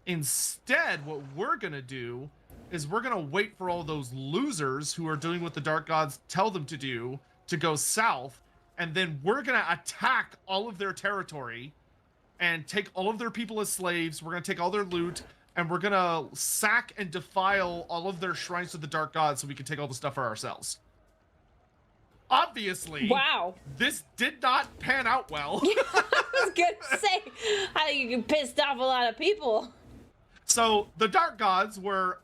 Instead, what we're gonna do is we're gonna wait for all those losers who are doing what the Dark Gods tell them to do to go south, and then we're gonna attack all of their territory, and take all of their people as slaves. We're gonna take all their loot, and we're gonna sack and defile all of their shrines to the dark gods so we can take all the stuff for ourselves. Obviously, Wow. this did not pan out well. I was gonna say, how you pissed off a lot of people. So the dark gods were,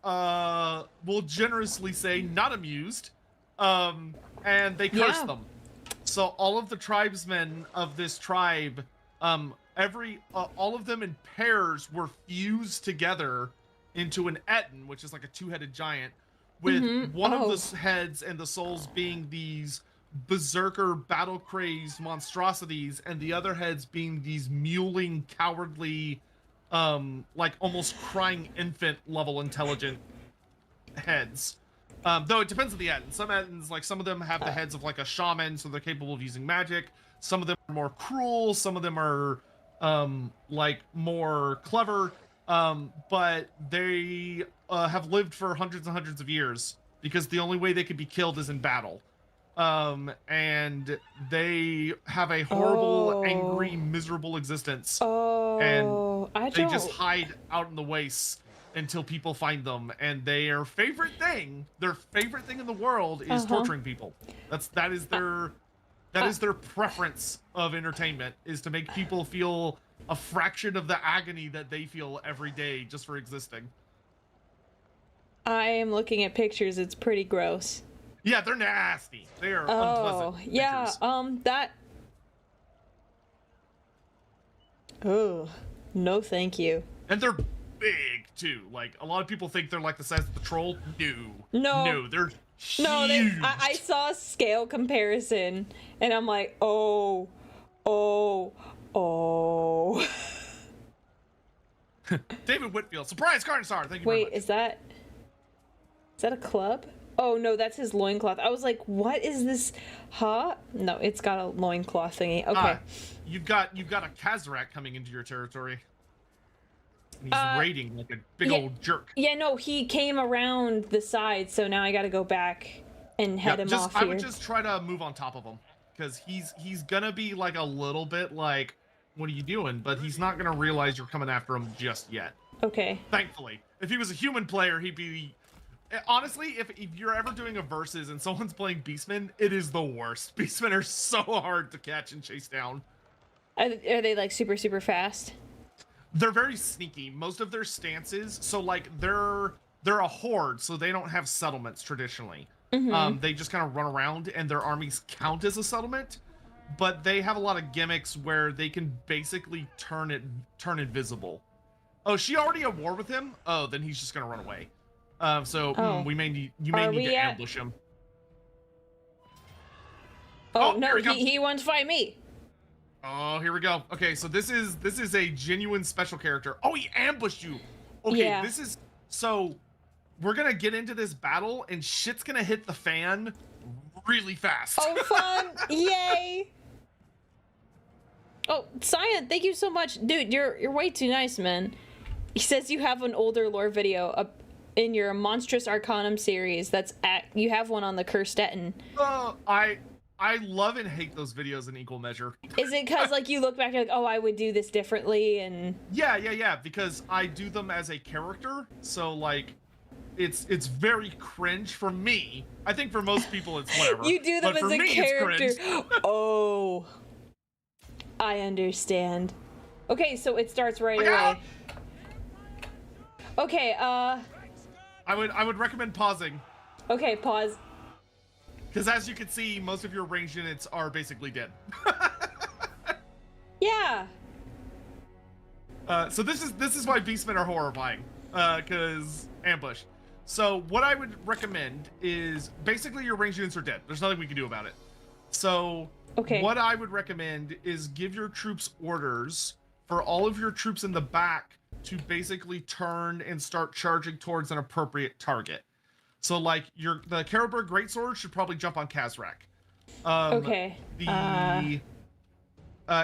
we'll generously say, not amused, and they cursed them. So all of the tribesmen of this tribe, all of them in pairs were fused together into an Etten, which is like a two-headed giant, with one of the heads and the souls being these berserker battle-crazed monstrosities, and the other heads being these mewling, cowardly, like almost crying infant level intelligent heads. Though it depends on the Ettins. Some Ettins, like some of them have the heads of like a shaman, so they're capable of using magic. Some of them are more cruel. Some of them are like more clever. But they have lived for hundreds and hundreds of years because the only way they could be killed is in battle. And they have a horrible, angry, miserable existence. And they just hide out in the wastes until people find them. And their favorite thing in the world is torturing people. That is their preference of entertainment, is to make people feel a fraction of the agony that they feel every day just for existing. I am looking at pictures. It's pretty gross. Yeah, they're nasty. They are unpleasant. Yeah, creatures. that... Oh, no thank you. And they're big, too. Like, a lot of people think they're like the size of the troll. No, they're huge. No, I saw a scale comparison, and I'm like, oh. David Whitfield, surprise Garden Star. Thank you very much. Wait, is that a club? Oh no, that's his loincloth. I was like, what is this? Huh? No, it's got a loincloth thingy. Okay. You've got a Kazarak coming into your territory. And he's raiding like a big old jerk. Yeah, no, he came around the side, so now I gotta go back and head him off here. I would just try to move on top of him, because he's gonna be like a little bit like, what are you doing? But he's not gonna realize you're coming after him just yet. Okay. Thankfully. If he was a human player, he'd be... Honestly, if you're ever doing a versus and someone's playing Beastmen, it is the worst. Beastmen are so hard to catch and chase down. Are they like super, super fast? They're very sneaky. Most of their stances, so like they're a horde, so they don't have settlements traditionally. They just kind of run around, and their armies count as a settlement, but they have a lot of gimmicks where they can basically turn invisible. Oh, she already at war with him? Oh, then he's just gonna run away. You may need to ambush him. Oh no, he wants to fight me. Oh, here we go. Okay, so this is a genuine special character. Oh, he ambushed you. Okay, yeah. So we're gonna get into this battle, and shit's gonna hit the fan really fast. Oh, fun! Yay! Oh, Cyan, thank you so much, dude. You're way too nice, man. He says you have an older lore video up in your Monstrous Arcanum series. You have one on the Cursed Etten. I love and hate those videos in equal measure. Is it because like you look back and like, oh, I would do this differently, and yeah, because I do them as a character, so like it's very cringe for me. I think for most people it's whatever. You do them but as for a me, character. It's cringe. Oh, I understand. Okay, so it starts right away. Out! Okay, I would recommend pausing. Okay, pause. Because as you can see, most of your ranged units are basically dead. Yeah. So this is why Beastmen are horrifying. Because ambush. So what I would recommend is basically your ranged units are dead. There's nothing we can do about it. So what I would recommend is give your troops orders for all of your troops in the back to basically turn and start charging towards an appropriate target. So like the Karaberg Greatsword should probably jump on Kazarak.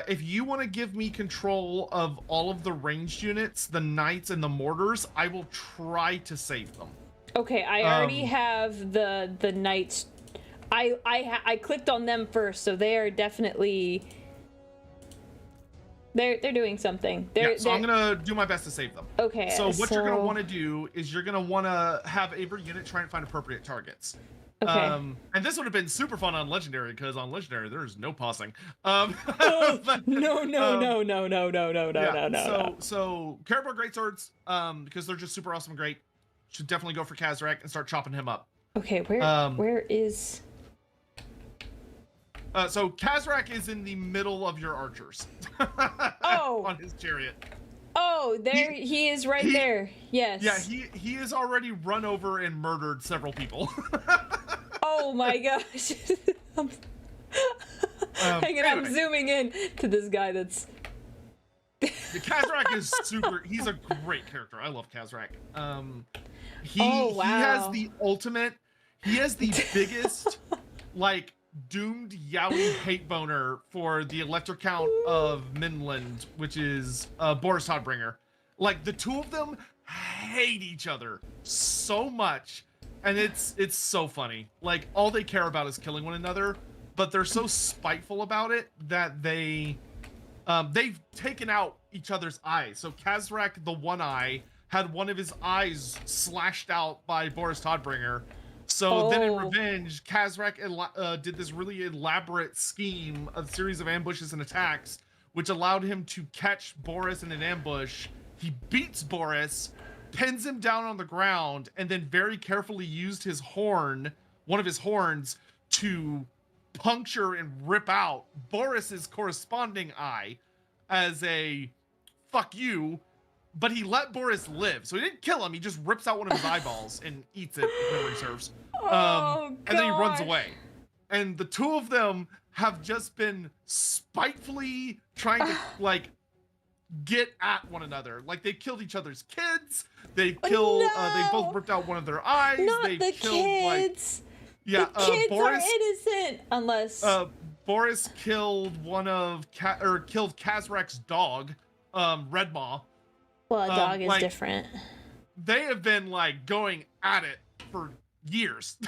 If you want to give me control of all of the ranged units, the knights and the mortars, I will try to save them. Okay, I already have the knights. I clicked on them first, so they are definitely They're doing something. So I'm gonna do my best to save them. Okay. So what you're gonna want to do is you're gonna want to have every unit try and find appropriate targets. Okay. And this would have been super fun on Legendary because on Legendary there's no pausing. No. So Caribou Greatswords, because they're just super awesome and great, should definitely go for Kazrak and start chopping him up. Okay, where is? So Kazrak is in the middle of your archers. Oh. On his chariot. Oh, there he is right there. Yes. Yeah, he has already run over and murdered several people. Oh my gosh. Hang on, I'm zooming in to this guy that's... The Kazrak is super... He's a great character. I love Kazrak. He has the ultimate... He has the biggest, like, doomed yaoi hate boner for the Elector Count of Midland, which is Boris Todbringer. Like, the two of them hate each other so much, and it's so funny. Like, all they care about is killing one another, but they're so spiteful about it that they've taken out each other's eyes. So Kazrak, the one eye, had one of his eyes slashed out by Boris Todbringer. So then in revenge, Kazrak did this really elaborate scheme, a series of ambushes and attacks, which allowed him to catch Boris in an ambush. He beats Boris, pins him down on the ground, and then very carefully used his horn, one of his horns, to puncture and rip out Boris's corresponding eye as a fuck you, but he let Boris live. So he didn't kill him, he just rips out one of his eyeballs and eats it, if memory serves. And then he runs away. And the two of them have just been spitefully trying to, like, get at one another. Like, they killed each other's kids. They killed, they both ripped out one of their eyes. Not they the killed, kids. Like, the kids Boris, are innocent, unless... Boris killed one of, killed Kazrak's dog, Redmaw. Well, a dog is like, different. They have been, like, going at it for years.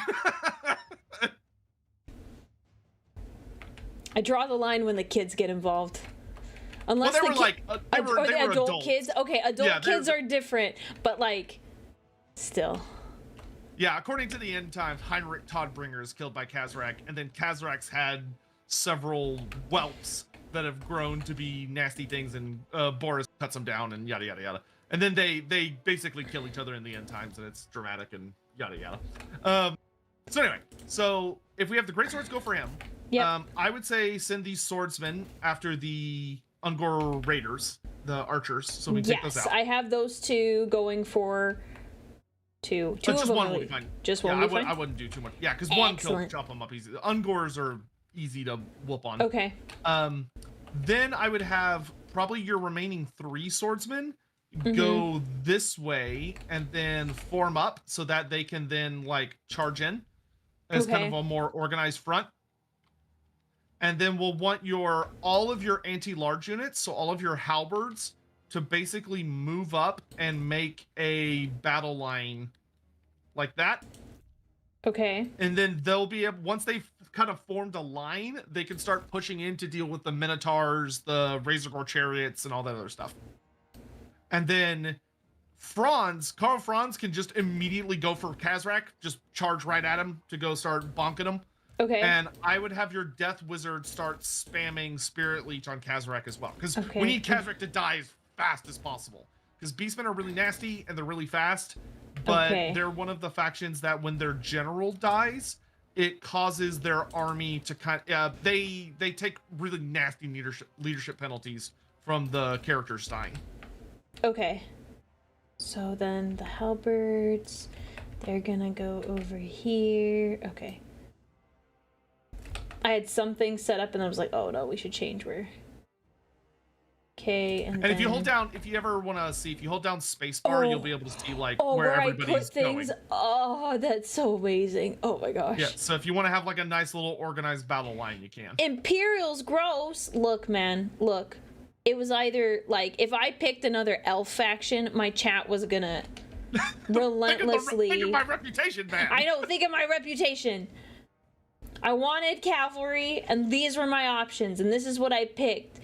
I draw the line when the kids get involved. Unless they were adult kids. Okay, adult kids are different, but like, still. Yeah, according to the end times, Heinrich Todbringer is killed by Kazrak, and then Kazrak's had several whelps that have grown to be nasty things, and Boris cuts them down, and yada yada yada. And then they basically kill each other in the end times, and it's dramatic and yada yada. So anyway, so if we have the great swords, go for him. Yeah. I would say send these swordsmen after the Ungor raiders, the archers, so we take those out. Yes, I have those two going for two. Two just of them one will be fine. Just one will be fine? I wouldn't do too much. Yeah, because one kill chop them up easy. The Ungors are easy to whoop on. Okay. Then I would have probably your remaining 3 swordsmen go this way and then form up so that they can then, like, charge in as kind of a more organized front. And then we'll want all of your anti-large units, so all of your halberds, to basically move up and make a battle line like that. Okay. And then they'll be able, once they've kind of formed a line, they can start pushing in to deal with the Minotaurs, the Razorgore chariots, and all that other stuff. And then Karl Franz can just immediately go for Kazrak, just charge right at him to go start bonking him. Okay. And I would have your Death Wizard start spamming Spirit Leech on Kazrak as well, because we need Kazrak to die as fast as possible. Because Beastmen are really nasty and they're really fast, but they're one of the factions that when their general dies, it causes their army to they take really nasty leadership penalties from the characters dying. Okay. So then the halberds, they're gonna go over here. Okay. I had something set up and I was like, oh no, we should change where. Okay, and then... if you hold down, if you ever want to see, if you hold down spacebar, you'll be able to see like where everybody's going. Oh, that's so amazing. Oh my gosh. Yeah, so if you want to have like a nice little organized battle line, you can. Imperial's gross. Look, man, look. It was either like if I picked another elf faction, my chat was gonna relentlessly. Think of my reputation, man. I know. Think of my reputation. I wanted cavalry, and these were my options, and this is what I picked.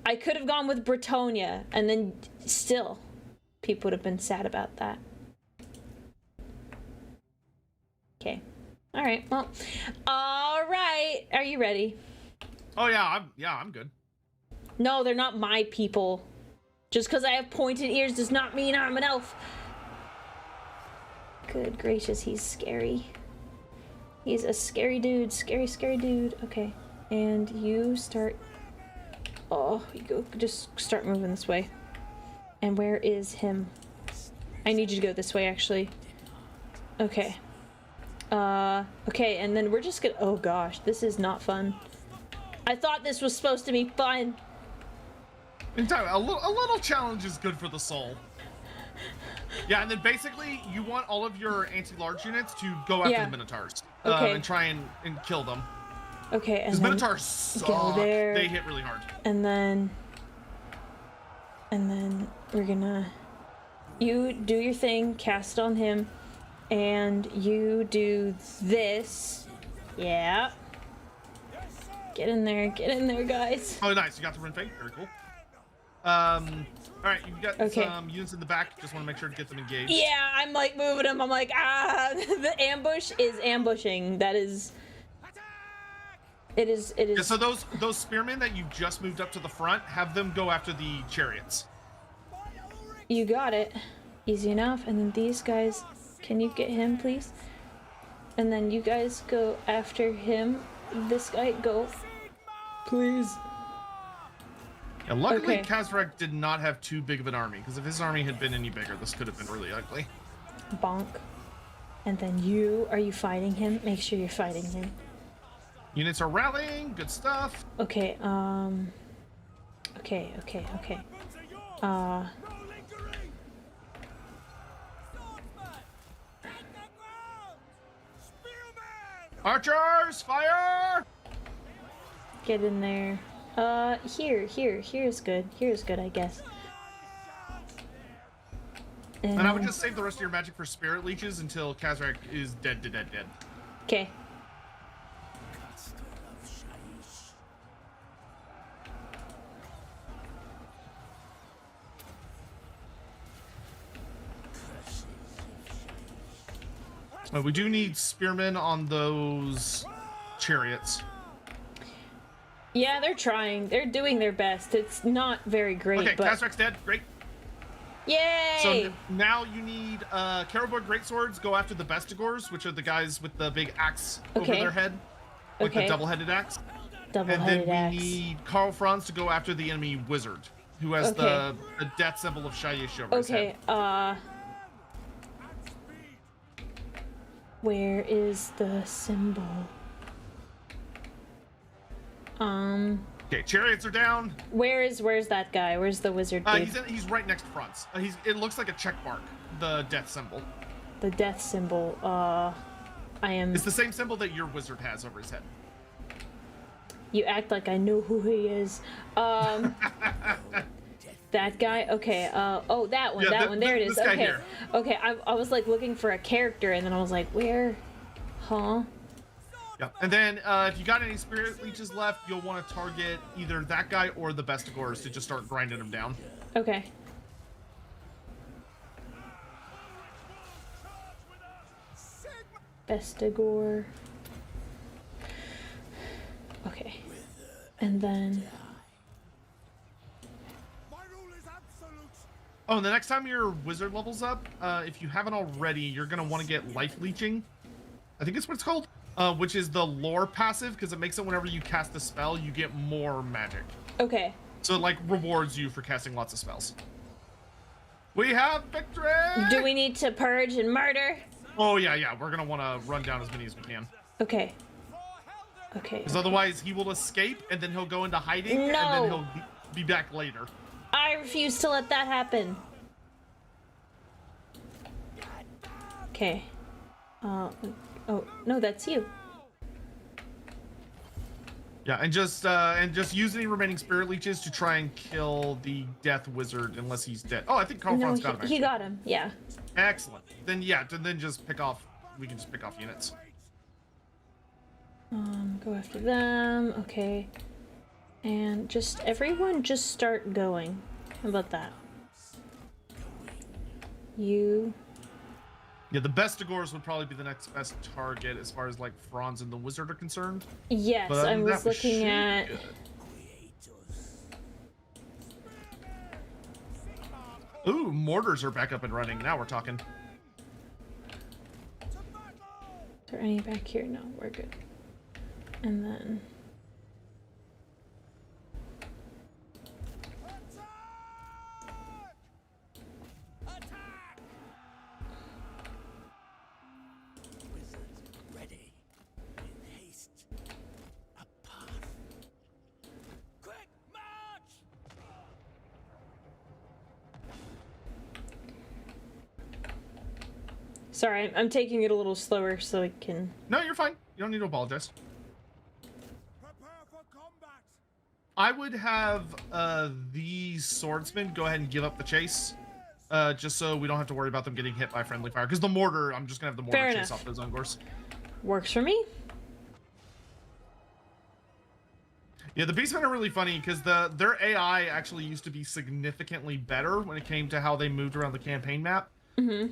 I could have gone with Bretonia, and then still, people would have been sad about that. Okay. All right. Well. All right. Are you ready? Oh yeah, I'm good. No, they're not my people. Just because I have pointed ears does not mean I'm an elf. Good gracious, he's scary. He's a scary dude. Scary, scary dude. Okay. And you start... Oh, you go. Just start moving this way. And where is him? I need you to go this way, actually. Okay. Okay, and then we're just gonna... Oh gosh, this is not fun. I thought this was supposed to be fun. A little challenge is good for the soul. Yeah, and then basically you want all of your anti-large units to go after the Minotaurs. Okay. And try and kill them. Okay, and Because then Minotaurs suck. go there. They hit really hard. And then we're gonna... You do your thing, cast on him, and you do this. Yeah. Get in there, guys. Oh, nice. You got the rune fang. Very cool. All right, you've got some units in the back. Just want to make sure to get them engaged. Yeah, I'm like moving them. I'm like, the ambush is ambushing. That is... It is. Yeah, so those spearmen that you just moved up to the front, have them go after the chariots. You got it. Easy enough. And then these guys, can you get him, please? And then you guys go after him. This guy, go. Please. Yeah, luckily, Okay. Kazrak did not have too big of an army, because if his army had been any bigger, this could have been really ugly. Bonk. And then are you fighting him? Make sure you're fighting him. Units are rallying. Good stuff. Okay, okay. Archers, fire! Get in there. Here's good. Here's good, I guess. And I would just save the rest of your magic for spirit leeches until Kazrak is dead. Okay. We do need spearmen on those chariots. Yeah, they're trying. They're doing their best. It's not very great, Okay, but... Kazrak's dead. Great. Yay! So now you need Carroboard greatswords. Go after the Bestigors, which are the guys with the big axe over their head, like the double-headed axe. Double-headed axe. And then we need Karl Franz to go after the enemy wizard, who has the death symbol of Shyish over his head. Where is the symbol? Okay, chariots are down. Where's that guy? Where's the wizard dude? He's right next to Franz. It looks like a check mark, the death symbol. The death symbol. It's the same symbol that your wizard has over his head. You act like I know who he is. That guy? Okay, oh, that one, there it is. This guy Okay, here. okay, I was like looking for a character and then I was like, where? Huh? Yeah, and then if you got any spirit leeches left, you'll want to target either that guy or the Bestigors to just start grinding them down. Okay. Bestigor. Okay. And then... Oh, and the next time your wizard levels up, if you haven't already, you're going to want to get life leeching. I think that's what it's called. Which is the lore passive, because it makes it whenever you cast a spell, you get more magic. Okay. So it, like, rewards you for casting lots of spells. We have victory! Do we need to purge and murder? Oh, yeah. We're going to want to run down as many as we can. Okay. Okay. Because otherwise he will escape, and then he'll go into hiding, and then he'll be back later. I refuse to let that happen. Okay. Oh, no, that's you. Yeah, and just use any remaining spirit leeches to try and kill the death wizard unless he's dead. Oh, I think Karl Franz got him. He got him, yeah. Excellent. Then just pick off. We can just pick off units. Go after them. Okay. And just everyone just start going. How about that? You... Yeah, the Bestigors would probably be the next best target as far as like Franz and the Wizard are concerned. Yes, But other I than was that, we looking should at... be good. Ooh, mortars are back up and running. Now we're talking. Is there any back here? No, we're good. And then... Attack! Wizard ready. In haste. A path. Quick march! Sorry, I'm taking it a little slower so I can... No, you're fine. You don't need to apologize. Prepare for combat. I would have the swordsman go ahead and give up the chase. Just so we don't have to worry about them getting hit by friendly fire. Because the mortar, I'm just going to have the mortar Fair chase enough. off those Ungors. Works for me. Yeah, the Beastmen are really funny because their AI actually used to be significantly better when it came to how they moved around the campaign map.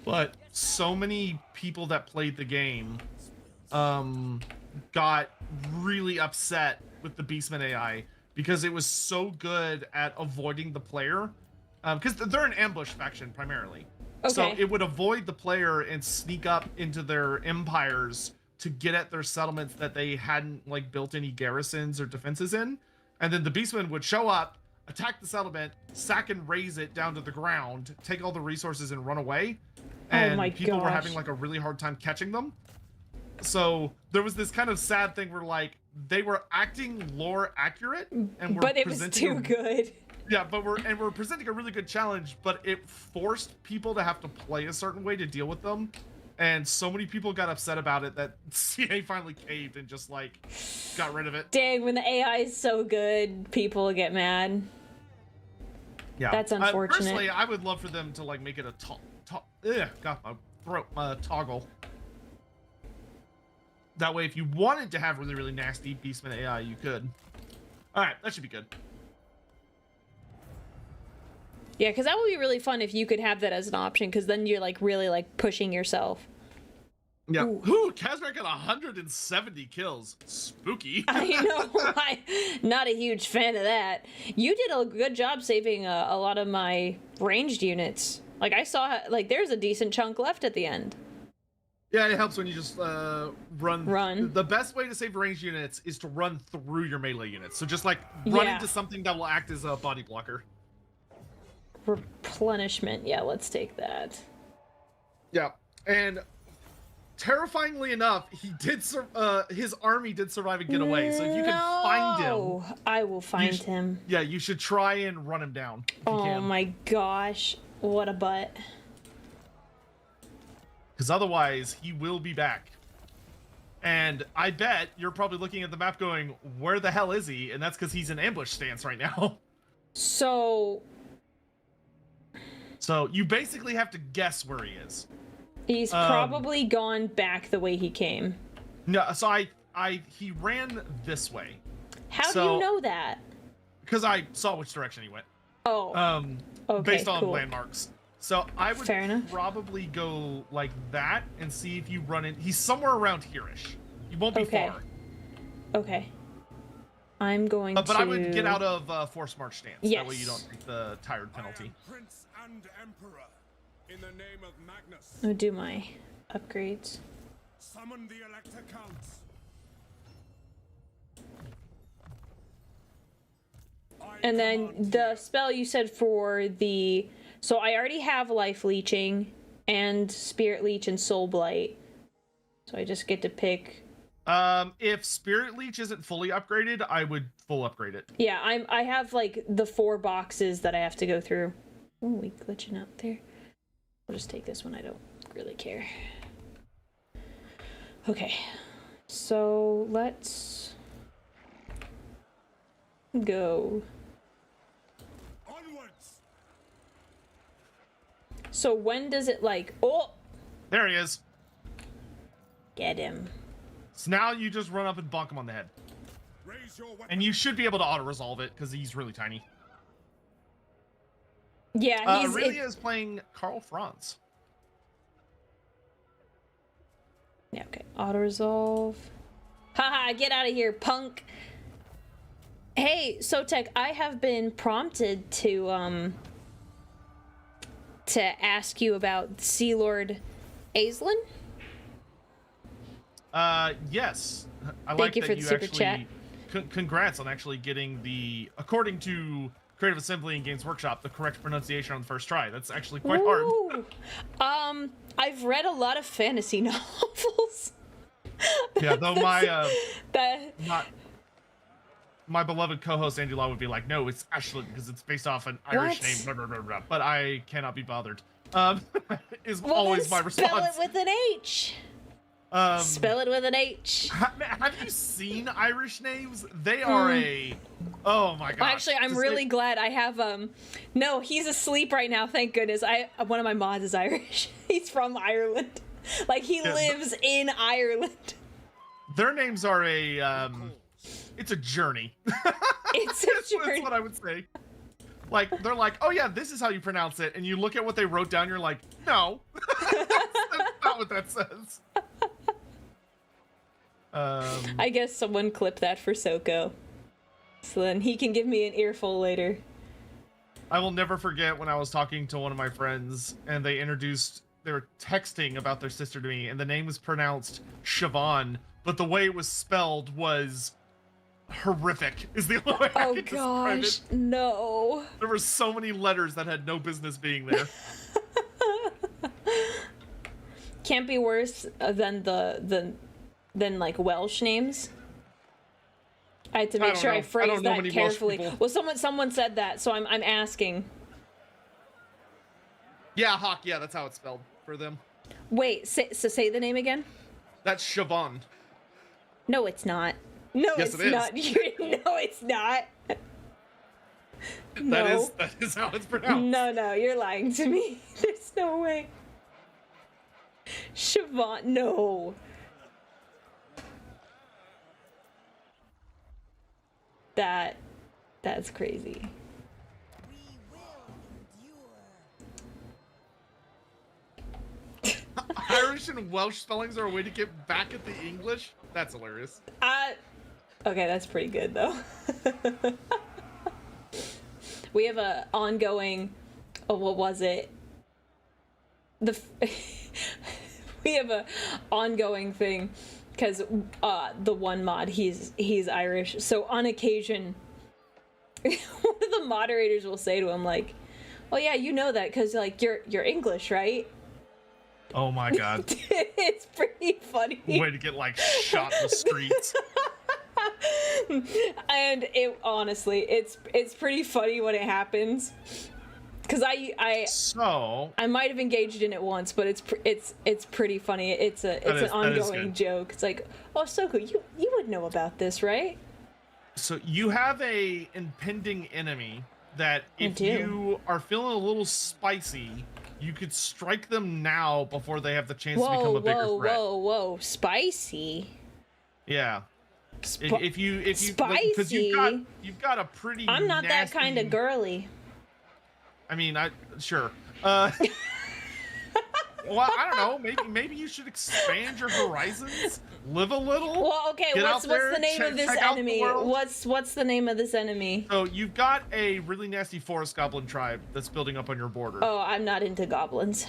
But so many people that played the game got really upset with the Beastmen AI because it was so good at avoiding the player. Because they're an ambush faction primarily. Okay. So it would avoid the player and sneak up into their empires to get at their settlements that they hadn't like built any garrisons or defenses in. And then the Beastmen would show up, attack the settlement, sack and raze it down to the ground, take all the resources and run away. And my people were gosh. having like a really hard time catching them. So there was this kind of sad thing where like they were acting lore accurate and were But it was presenting too good. Yeah, but we're presenting a really good challenge, but it forced people to have to play a certain way to deal with them. And so many people got upset about it that CA finally caved and just like got rid of it. Dang, when the AI is so good, people get mad. Yeah, That's unfortunate. Personally, I would love for them to like make it a got my throat, toggle. That way, if you wanted to have really, really nasty Beastman AI, you could. All right, that should be good. Yeah, because that would be really fun if you could have that as an option, because then you're like really like pushing yourself. Yeah. Ooh, Kazrak got 170 kills. Spooky. I know. I'm not a huge fan of that. You did a good job saving a lot of my ranged units. Like I saw, like there's a decent chunk left at the end. Yeah, it helps when you just run. Run. The best way to save ranged units is to run through your melee units. So just like run Yeah. into something that will act as a body blocker. Replenishment. Yeah, let's take that. Yeah, and terrifyingly enough, he did. His army did survive and get away. So if you can find him, I will find him. Yeah, you should try and run him down. If you Oh can. my gosh, what a butt. Because otherwise, he will be back. And I bet you're probably looking at the map going, where the hell is he? And that's because he's in ambush stance right now. So You basically have to guess where he is. he's probably gone back the way he came. No, so he ran this way. How do you know that? Because I saw which direction he went. Oh, okay, Based on cool. landmarks. So I would Fair enough. probably go like that and see if you run in. He's somewhere around here-ish. He won't be Okay. far. Okay. I'm going But to... I would get out of forced march stance. That way you Yes. don't take the tired penalty. I am Prince and Emperor. In the name of Magnus, I'll do my upgrades. summon the Elector Counts. And then the spell you said for the... So I already have Life Leeching and Spirit Leech and Soul Blight. So I just get to pick... If Spirit Leech isn't fully upgraded, I would full upgrade it. Yeah, I have like the 4 boxes that I have to go through. Oh, we glitching out there. I'll just take this one. I don't really care. Okay. So let's go. Onwards. So when does it like... Oh! There he is. Get him. So now you just run up and bonk him on the head. Raise your weapon. And you should be able to auto-resolve it, because he's really tiny. Yeah, Aurelia is playing Karl Franz. Yeah, okay. Auto resolve. Haha, get out of here, punk. Hey, Sotek, I have been prompted to ask you about Sea Lord Aislinn. Yes. I Thank like you that for the super actually, chat. Congrats on actually getting according to Creative Assembly and Games Workshop, the correct pronunciation on the first try. That's actually quite hard. Ooh. I've read a lot of fantasy novels. Yeah, though That my beloved co-host Andy Law would be like, no, it's Ashland because it's based off an Irish What? name, blah, blah, blah, blah. But I cannot be bothered. Is well, always then my response. spell it with an H. Spell it with an H. Have you seen Irish names? They are oh my god. Actually, I'm really glad I have no, he's asleep right now, thank goodness. One of my mods is Irish. He's from Ireland. Like he lives in Ireland. Their names are it's a journey. It's a journey. That's what I would say. Like they're like, oh yeah, this is how you pronounce it, and you look at what they wrote down, you're like, no, that's not what that says. I guess someone clip that for Soko, so then he can give me an earful later. I will never forget when I was talking to one of my friends, and they were texting about their sister to me, and the name was pronounced Siobhan, but the way it was spelled was horrific, is the only way I Oh can describe gosh, it. no. There were so many letters that had no business being there. Can't be worse than like Welsh names. I had to make sure I phrased that carefully. Well, someone said that, so I'm asking. Yeah, Hawk, yeah, that's how it's spelled for them. Wait, say the name again? That's Siobhan. No, it's not. No, Yes, it's it is. not. No, it's not. No. That is how it's pronounced. No, you're lying to me. There's no way. Siobhan, no. That's crazy. Irish and Welsh spellings are a way to get back at the English? That's hilarious. Okay, that's pretty good though. We have a ongoing, what was it? We have a ongoing thing because the one mod he's Irish, so on occasion one of the moderators will say to him like, "Oh yeah, you know that because like you're English, right?" Oh my god. It's pretty funny. Way to get like shot in the streets. And it honestly, it's pretty funny when it happens. Cause I might have engaged in it once, but it's pretty funny. It's an ongoing joke. It's like, oh Soku, you would know about this, right? So you have a impending enemy that if you are feeling a little spicy, you could strike them now before they have the chance to become a bigger threat. Whoa, spicy. Yeah. If you spicy, because you've got a pretty. I'm not nasty, that kind of girly. I mean, sure. Well, I don't know. Maybe you should expand your horizons, live a little. Well, okay. What's the name of this enemy? What's the name of this enemy? So you've got a really nasty forest goblin tribe that's building up on your border. Oh, I'm not into goblins.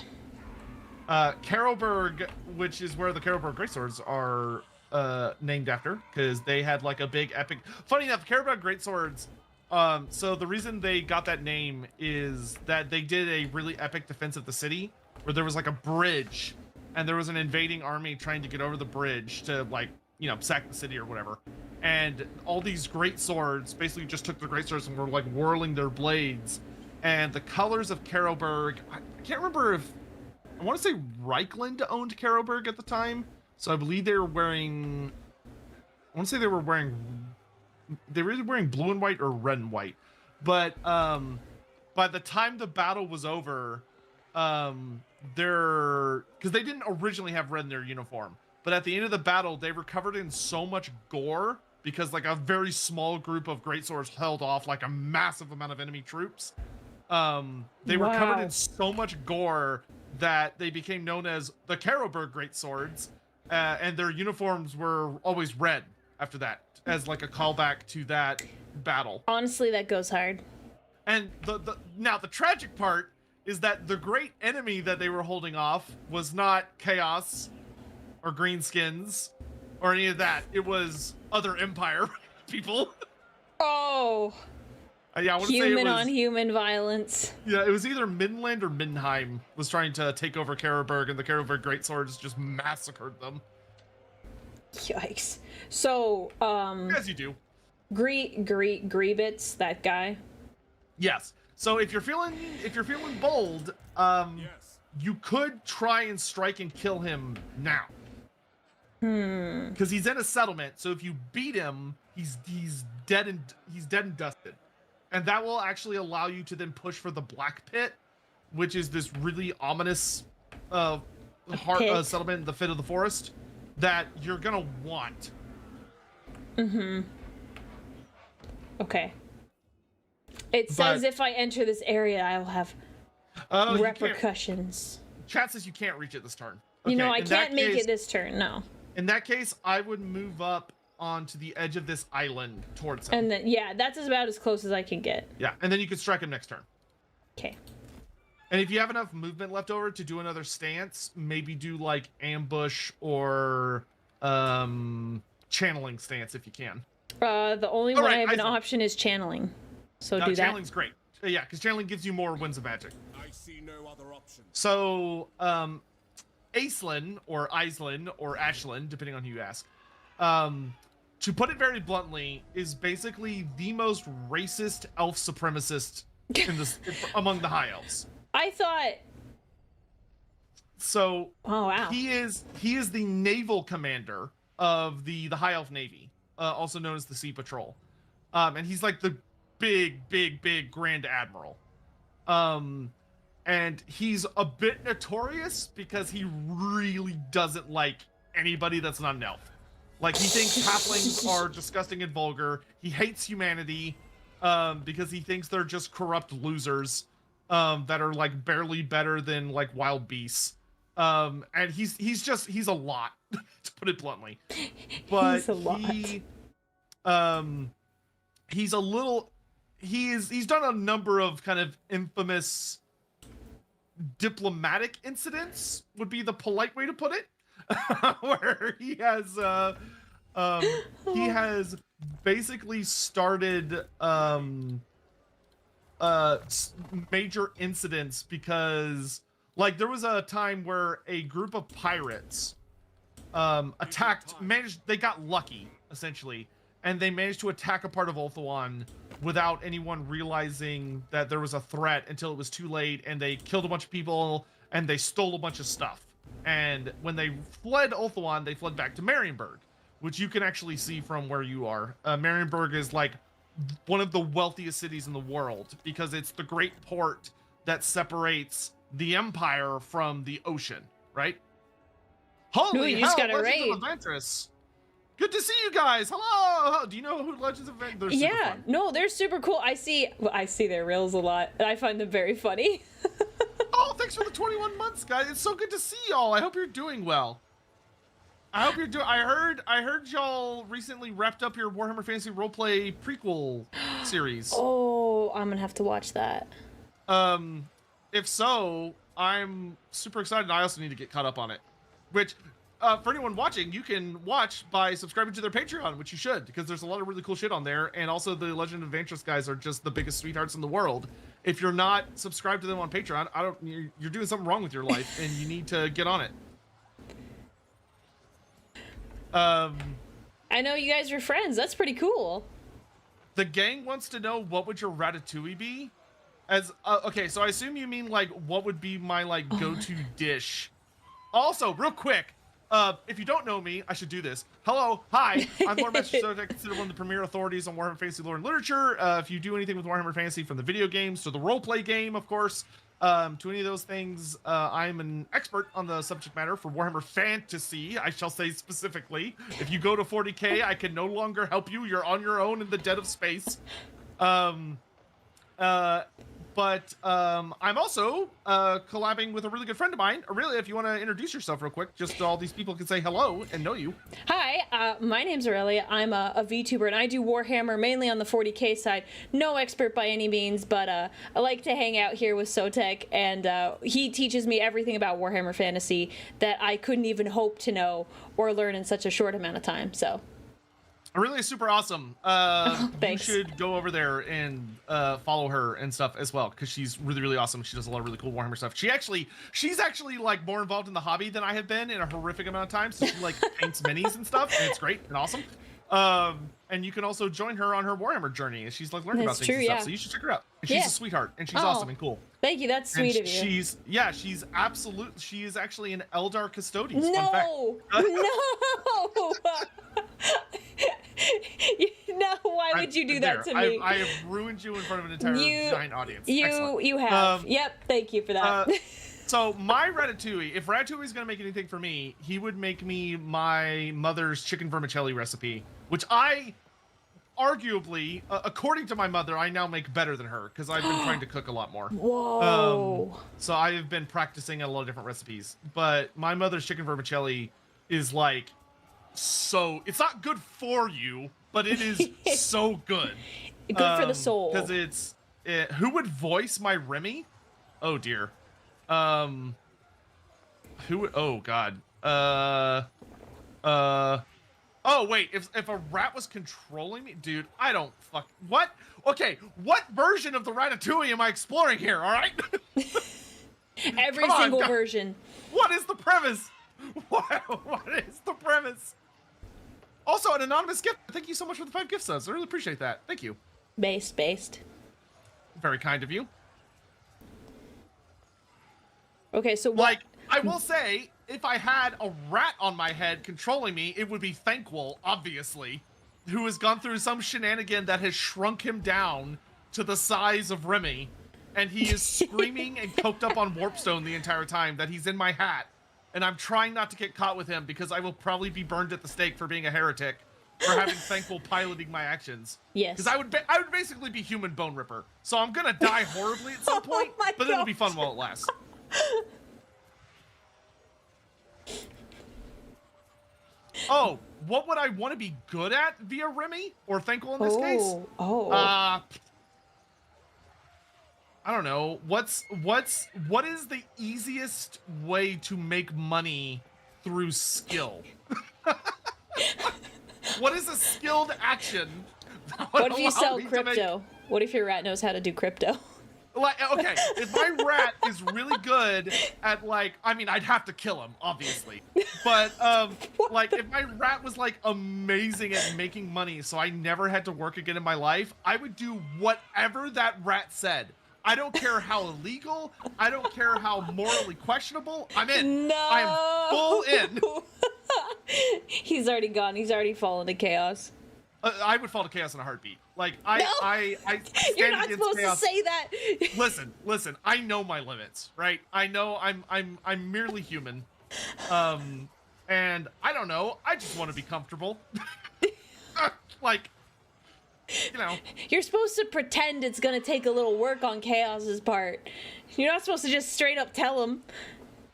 Carroburg, which is where the Carroburg Greatswords are named after, because they had like a big epic. Funny enough, Carroburg Greatswords. So the reason they got that name is that they did a really epic defense of the city, where there was like a bridge, and there was an invading army trying to get over the bridge to like, sack the city or whatever. And all these great swords basically just took the great swords and were like whirling their blades. And the colors of Carroburg, I can't remember if, I want to say Reichland owned Carroburg at the time. So I believe they were wearing, they were either wearing blue and white or red and white. But by the time the battle was over, because they didn't originally have red in their uniform, but at the end of the battle they were covered in so much gore because like a very small group of greatswords held off like a massive amount of enemy troops. They were covered in so much gore that they became known as the Carroburg greatswords, and their uniforms were always red after that, as like a callback to that battle. Honestly, that goes hard. And now the tragic part is that the great enemy that they were holding off was not Chaos or Greenskins or any of that. It was other Empire people. Oh. Yeah, I want to say it Human was, on human violence. Yeah, it was either Midland or Mindenheim was trying to take over Carroburg, and the Carroburg greatswords just massacred them. Yikes. So, As you do. Grievous, that guy. Yes. So if you're feeling bold, Yes. you could try and strike and kill him now. Because he's in a settlement, so if you beat him, he's dead and dusted. And that will actually allow you to then push for the Black Pit, which is this really ominous settlement in the Fit of the Forest that you're gonna want. Okay. It says if I enter this area, I will have repercussions. Chat says you can't reach it this turn. You know, Okay, I in can't that make case- it this turn, no. In that case, I would move up onto the edge of this island towards him. And then, yeah, that's about as close as I can get. Yeah, and then you can strike him next turn. Okay. And if you have enough movement left over to do another stance, maybe do like ambush or channeling stance if you can. The only All one right, I have an Eisen. option is channeling. So do that. Channeling's great. Yeah, because channeling gives you more winds of magic. I see no other option. So, Aislinn, or Aislinn, or Ashlyn, depending on who you ask, to put it very bluntly, is basically the most racist elf supremacist in this among the high elves. I thought. So, Oh wow. he is the naval commander of the High Elf Navy, also known as the Sea Patrol, and he's like the big Grand Admiral. And he's a bit notorious because he really doesn't like anybody that's not an elf. Like, he thinks halflings are disgusting and vulgar. He hates humanity because he thinks they're just corrupt losers that are like barely better than like wild beasts. And he's a lot, to put it bluntly. But He's a lot. He's done a number of kind of infamous diplomatic incidents, would be the polite way to put it, where he has basically started major incidents because, like, there was a time where a group of pirates they got lucky essentially, and they managed to attack a part of Ulthuan without anyone realizing that there was a threat until it was too late, and they killed a bunch of people and they stole a bunch of stuff. And when they fled Ulthuan, they fled back to Marienburg, which you can actually see from where you are. Marienburg is like one of the wealthiest cities in the world because it's the great port that separates the Empire from the ocean, right? Holy Ooh, you hell, just got a Legends raid. of Adventress. Good to see you guys. Hello. Do you know who Legends of Adventress? They're super Yeah, fun. no, they're super cool. I see their reels a lot, and I find them very funny. Oh, thanks for the 21 months, guys. It's so good to see y'all. I hope you're doing well. I hope you're doing. I heard y'all recently wrapped up your Warhammer Fantasy Roleplay prequel series. Oh, I'm gonna have to watch that. If so, I'm super excited. I also need to get caught up on it. Which, for anyone watching, you can watch by subscribing to their Patreon, which you should, because there's a lot of really cool shit on there. And also, the Legend of Adventress guys are just the biggest sweethearts in the world. If you're not subscribed to them on Patreon, you're doing something wrong with your life, and you need to get on it. I know you guys are friends. That's pretty cool. The gang wants to know, what would your ratatouille be? Okay, so I assume you mean like what would be my like go-to dish. Also, real quick, if you don't know me, I should do this. Hello, hi, I'm Lord Master Stoic. I consider one of the premier authorities on Warhammer Fantasy lore and literature. If you do anything with Warhammer Fantasy, from the video games to the roleplay game, of course, To any of those things, I'm an expert on the subject matter for Warhammer Fantasy, I shall say specifically. If you go to 40k, I can no longer help you. You're on your own in the dead of space. But I'm also collabing with a really good friend of mine. Aurelia, if you want to introduce yourself real quick, just so all these people can say hello and know you. Hi, my name's Aurelia. I'm a VTuber, and I do Warhammer mainly on the 40k side. No expert by any means, but I like to hang out here with Sotek, and he teaches me everything about Warhammer Fantasy that I couldn't even hope to know or learn in such a short amount of time, so... Really super awesome. You should go over there and follow her and stuff as well, because she's really, really awesome. She does a lot of really cool Warhammer stuff. She's actually like more involved in the hobby than I have been in a horrific amount of time. So she like paints minis and stuff, and it's great and awesome. And you can also join her on her Warhammer journey. She's like learning about things and stuff. So you should check her out. And she's a sweetheart, and she's awesome and cool. Thank you. That's sweet of you. She is actually an Eldar Custodes. No, no. No, why would you do that to me? I have ruined you in front of an entire giant audience. You have. Yep, thank you for that. So my Ratatouille, if Ratatouille is going to make anything for me, he would make me my mother's chicken vermicelli recipe, which I arguably, according to my mother, I now make better than her because I've been trying to cook a lot more. Whoa. So I have been practicing a lot of different recipes, but my mother's chicken vermicelli is like, so it's not good for you, but it is so good. Good for the soul. Because who would voice my Remy? Oh dear. Who would? Oh god. Oh wait. If a rat was controlling me, dude, I don't fuck. What? Okay. What version of the Ratatouille am I exploring here? All right. Every single version. What is the premise? What is the premise? Also, an anonymous gift. Thank you so much for the 5 gift subs. I really appreciate that. Thank you. Based. Very kind of you. Okay, so what? Like, I will say, if I had a rat on my head controlling me, it would be Thankwol, obviously, who has gone through some shenanigan that has shrunk him down to the size of Remy, and he is screaming and coked up on Warpstone the entire time that he's in my hat. And I'm trying not to get caught with him because I will probably be burned at the stake for being a heretic, for having Thankful piloting my actions. Yes. Because I would basically be human Bone Ripper. So I'm gonna die horribly at some point, but it'll be fun while it lasts. Oh, what would I want to be good at via Remy or Thankful in this case? I don't know. What is the easiest way to make money through skill? What is a skilled action? What if you sell crypto? What if your rat knows how to do crypto? Like, okay, if my rat is really good at, like, I mean, I'd have to kill him, obviously. But, like, if my rat was, like, amazing at making money so I never had to work again in my life, I would do whatever that rat said. I don't care how illegal. I don't care how morally questionable. I'm in. No. I'm full in. He's already gone. He's already fallen to chaos. I would fall to chaos in a heartbeat. Like I stand You're not against supposed chaos. to say that. Listen. I know my limits, right? I know I'm merely human, and I don't know. I just want to be comfortable. Like, you know. You're supposed to pretend it's gonna take a little work on Chaos's part. You're not supposed to just straight up tell him.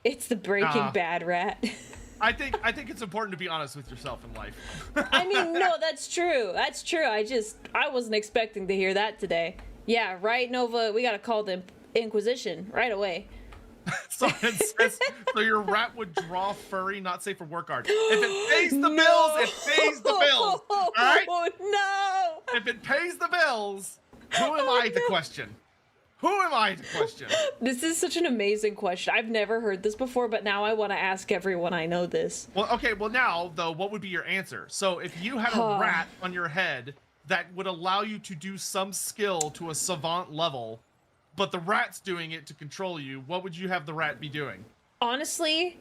It's the Breaking Bad rat. I think it's important to be honest with yourself in life. I mean, no, that's true. That's true. I wasn't expecting to hear that today. Yeah, right, Nova? We gotta call the Inquisition right away. So your rat would draw furry, not safe for work art. If it pays the bills, it pays the bills. All right? Oh, no! If it pays the bills, who am I to question? Who am I to question? This is such an amazing question. I've never heard this before, but now I want to ask everyone I know this. Well, okay, well now, though, what would be your answer? So if you had a rat on your head that would allow you to do some skill to a savant level, but the rat's doing it to control you, what would you have the rat be doing? Honestly,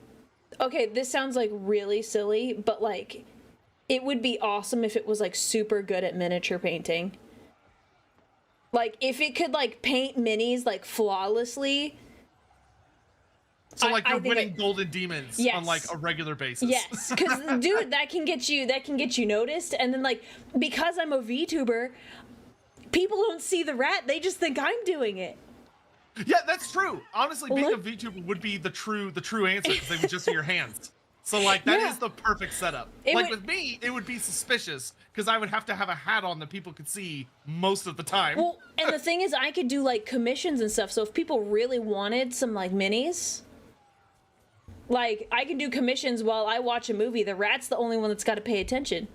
okay, this sounds like really silly, but like, it would be awesome if it was like super good at miniature painting. Like, if it could, like, paint minis, like, flawlessly, So like I you're think winning golden demons Yes. on like a regular basis. Yes, because dude, that can get you noticed, and then like because I'm a VTuber, people don't see the rat; they just think I'm doing it. Yeah, that's true. Honestly, being a Look- VTuber would be the true answer because they would just see your hands. So like that is Yeah. the perfect setup. It Like would- with me, it would be suspicious because I would have to have a hat on that people could see most of the time. Well, and the thing is, I could do like commissions and stuff. So if people really wanted some like minis, like I can do commissions while I watch a movie. The rat's the only one that's got to pay attention.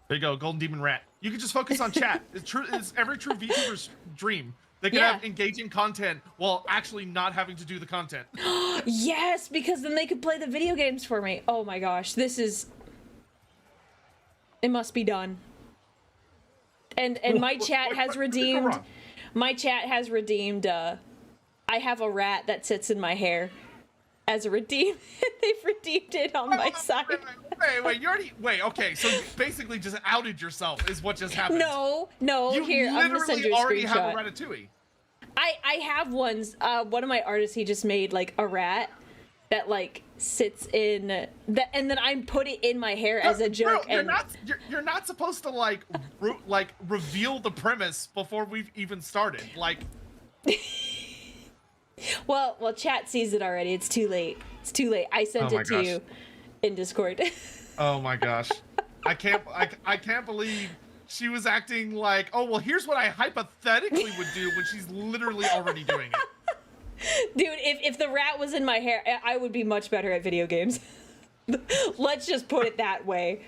There you go, golden demon rat. You can just focus on chat. It's every true VTuber's dream. They can Yeah. have engaging content while actually not having to do the content. Yes, because then they could play the video games for me. Oh my gosh, this is. It must be done. And my chat has What could go redeemed. wrong? My chat has redeemed. I have a rat that sits in my hair as a redeem. They've redeemed it on my side. Wait, you already okay, so you basically just outed yourself is what just happened. No, You here, I'm gonna send literally you a already have screenshot. a Ratatouille. I have ones. One of my artists, he just made like a rat that like sits in that, and then I put it in my hair as a joke. Bro, and you're not supposed to like reveal the premise before we've even started. Like, well, chat sees it already. It's too late. It's too late. I sent Oh my it to gosh. you in Discord. oh my gosh, I can't believe she was acting like, oh well, here's what I hypothetically would do when she's literally already doing it. Dude, if the rat was in my hair, I would be much better at video games. Let's just put it that way.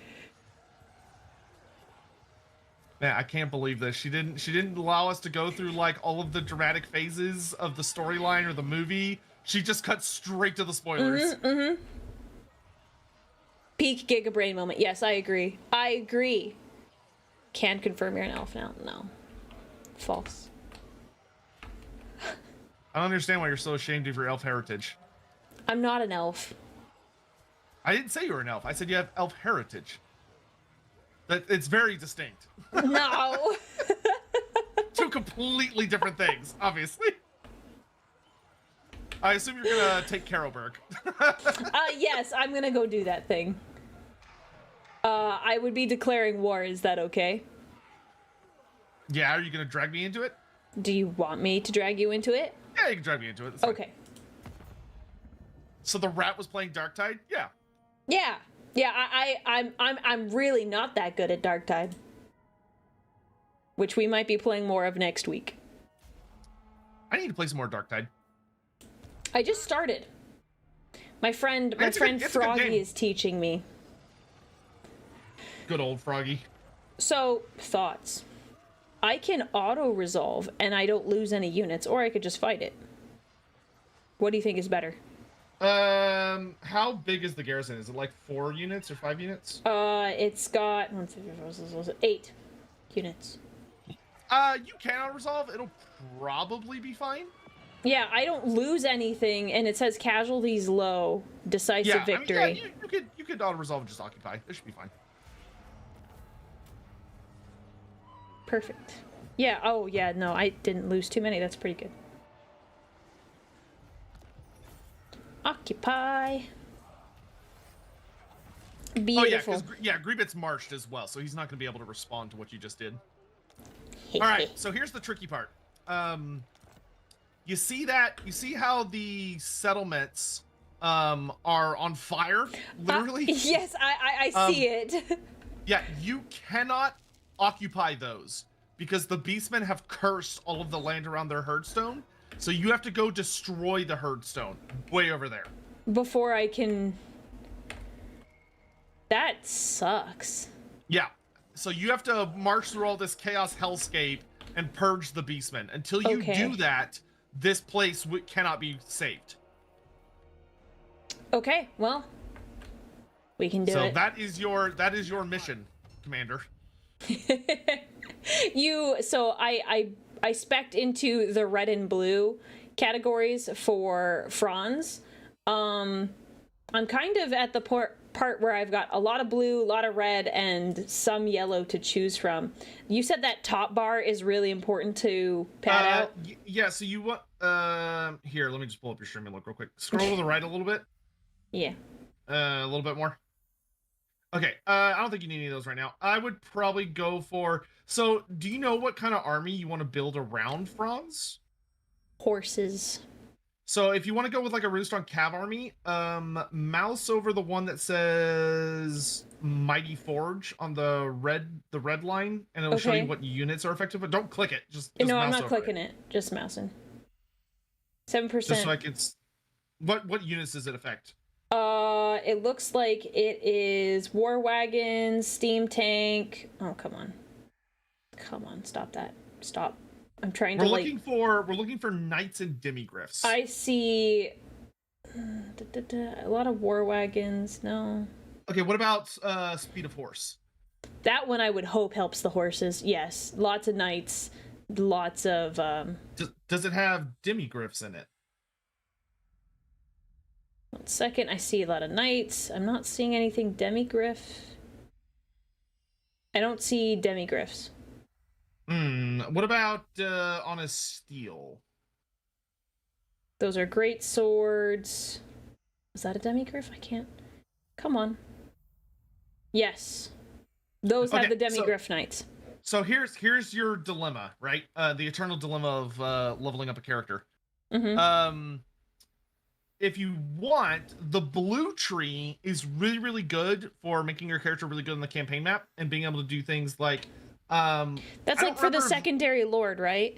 Man, I can't believe this. She didn't allow us to go through like all of the dramatic phases of the storyline or the movie. She just cut straight to the spoilers. Peak Gigabrain moment. Yes, I agree. I agree. Can confirm you're an elf now. No. False. I don't understand why you're so ashamed of your elf heritage. I'm not an elf. I didn't say you were an elf. I said you have elf heritage. That it's very distinct. No. Two completely different things, obviously. I assume you're gonna take Carolberg. Yes, I'm gonna go do that thing. I would be declaring war. Is that okay? Yeah, are you gonna drag me into it? Do you want me to drag you into it? Yeah, you can drag me into it. That's fine. Okay. So the rat was playing Darktide? Yeah. Yeah. Yeah, I'm really not that good at Darktide. Which we might be playing more of next week. I need to play some more Darktide. I just started. My friend It's a good game. Froggy is teaching me. Good old Froggy. So, thoughts. I can auto-resolve and I don't lose any units, or I could just fight it. What do you think is better? How big is the garrison? Is it like 4 units or 5 units? It's got 8 units. You can auto-resolve. It'll probably be fine. Yeah, I don't lose anything, and it says casualties low, decisive victory. I mean, yeah, you could auto-resolve and just occupy. It should be fine. Perfect. Yeah, oh yeah, no, I didn't lose too many. That's pretty good. Occupy. Beautiful. Oh yeah, Griebit's marched as well, so he's not going to be able to respond to what you just did. All right, so here's the tricky part. You see that? You see how the settlements are on fire, literally? Yes, I see it. Yeah, you cannot occupy those because the beastmen have cursed all of the land around their herdstone. So you have to go destroy the herdstone way over there. Before I can... That sucks. Yeah. So you have to march through all this chaos hellscape and purge the beastmen. Until you do that, this place cannot be saved. Okay, well, we can do it. So that is your mission, Commander. I spec'd into the red and blue categories for Franz. I'm kind of at the part where I've got a lot of blue, a lot of red, and some yellow to choose from. You said that top bar is really important to pad out? Yeah, so you want here, let me just pull up your stream and look real quick. Scroll to the right a little bit. Yeah. A little bit more. Okay, I don't think you need any of those right now. I would probably go for... So, do you know what kind of army you want to build around Franz? Horses. So, if you want to go with like a really strong cav army, mouse over the one that says Mighty Forge on the red line, and it'll show you what units are effective. But don't click it. Just no, I'm mouse not over clicking it. Just mousing. 7%. Just so I can... What units does it affect? It looks like it is War Wagons, Steam Tank. Oh, come on. Come on, stop that. Stop. I'm trying to we're looking for knights and demigriffs. I see a lot of War Wagons. No. Okay, what about speed of horse? That one I would hope helps the horses. Yes, lots of knights, lots of Does it have demigriffs in it? 1 second, I see a lot of knights. I'm not seeing anything demigriff. I don't see demigriffs. What about on a steel? Those are great swords. Is that a demigriff? I can't. Come on. Yes. Those have the demigriff knights. So here's your dilemma, right? The eternal dilemma of leveling up a character. Mm-hmm. If you want, the blue tree is really, really good for making your character really good on the campaign map and being able to do things like that's like for the secondary lord, right?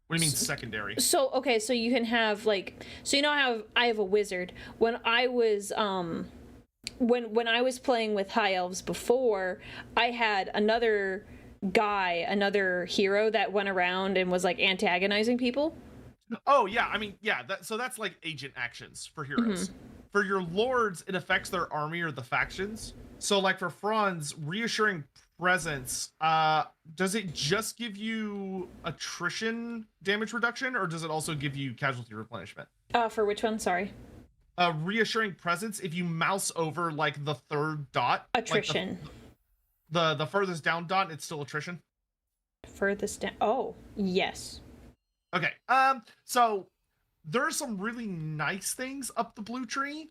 What do you mean secondary? So okay, so you can have like, so you know how I have a wizard. When I was when I was playing with high elves before, I had another guy, another hero that went around and was like antagonizing people. Oh yeah, I mean yeah. So that's like agent actions for heroes. Mm-hmm. For your lords, it affects their army or the factions. So like for Franz, reassuring presence. Does it just give you attrition damage reduction, or does it also give you casualty replenishment? For which one? Sorry. Reassuring presence. If you mouse over like the third dot, attrition. Like the furthest down dot, it's still attrition. Furthest down. Oh yes. Okay, so there's some really nice things up the blue tree.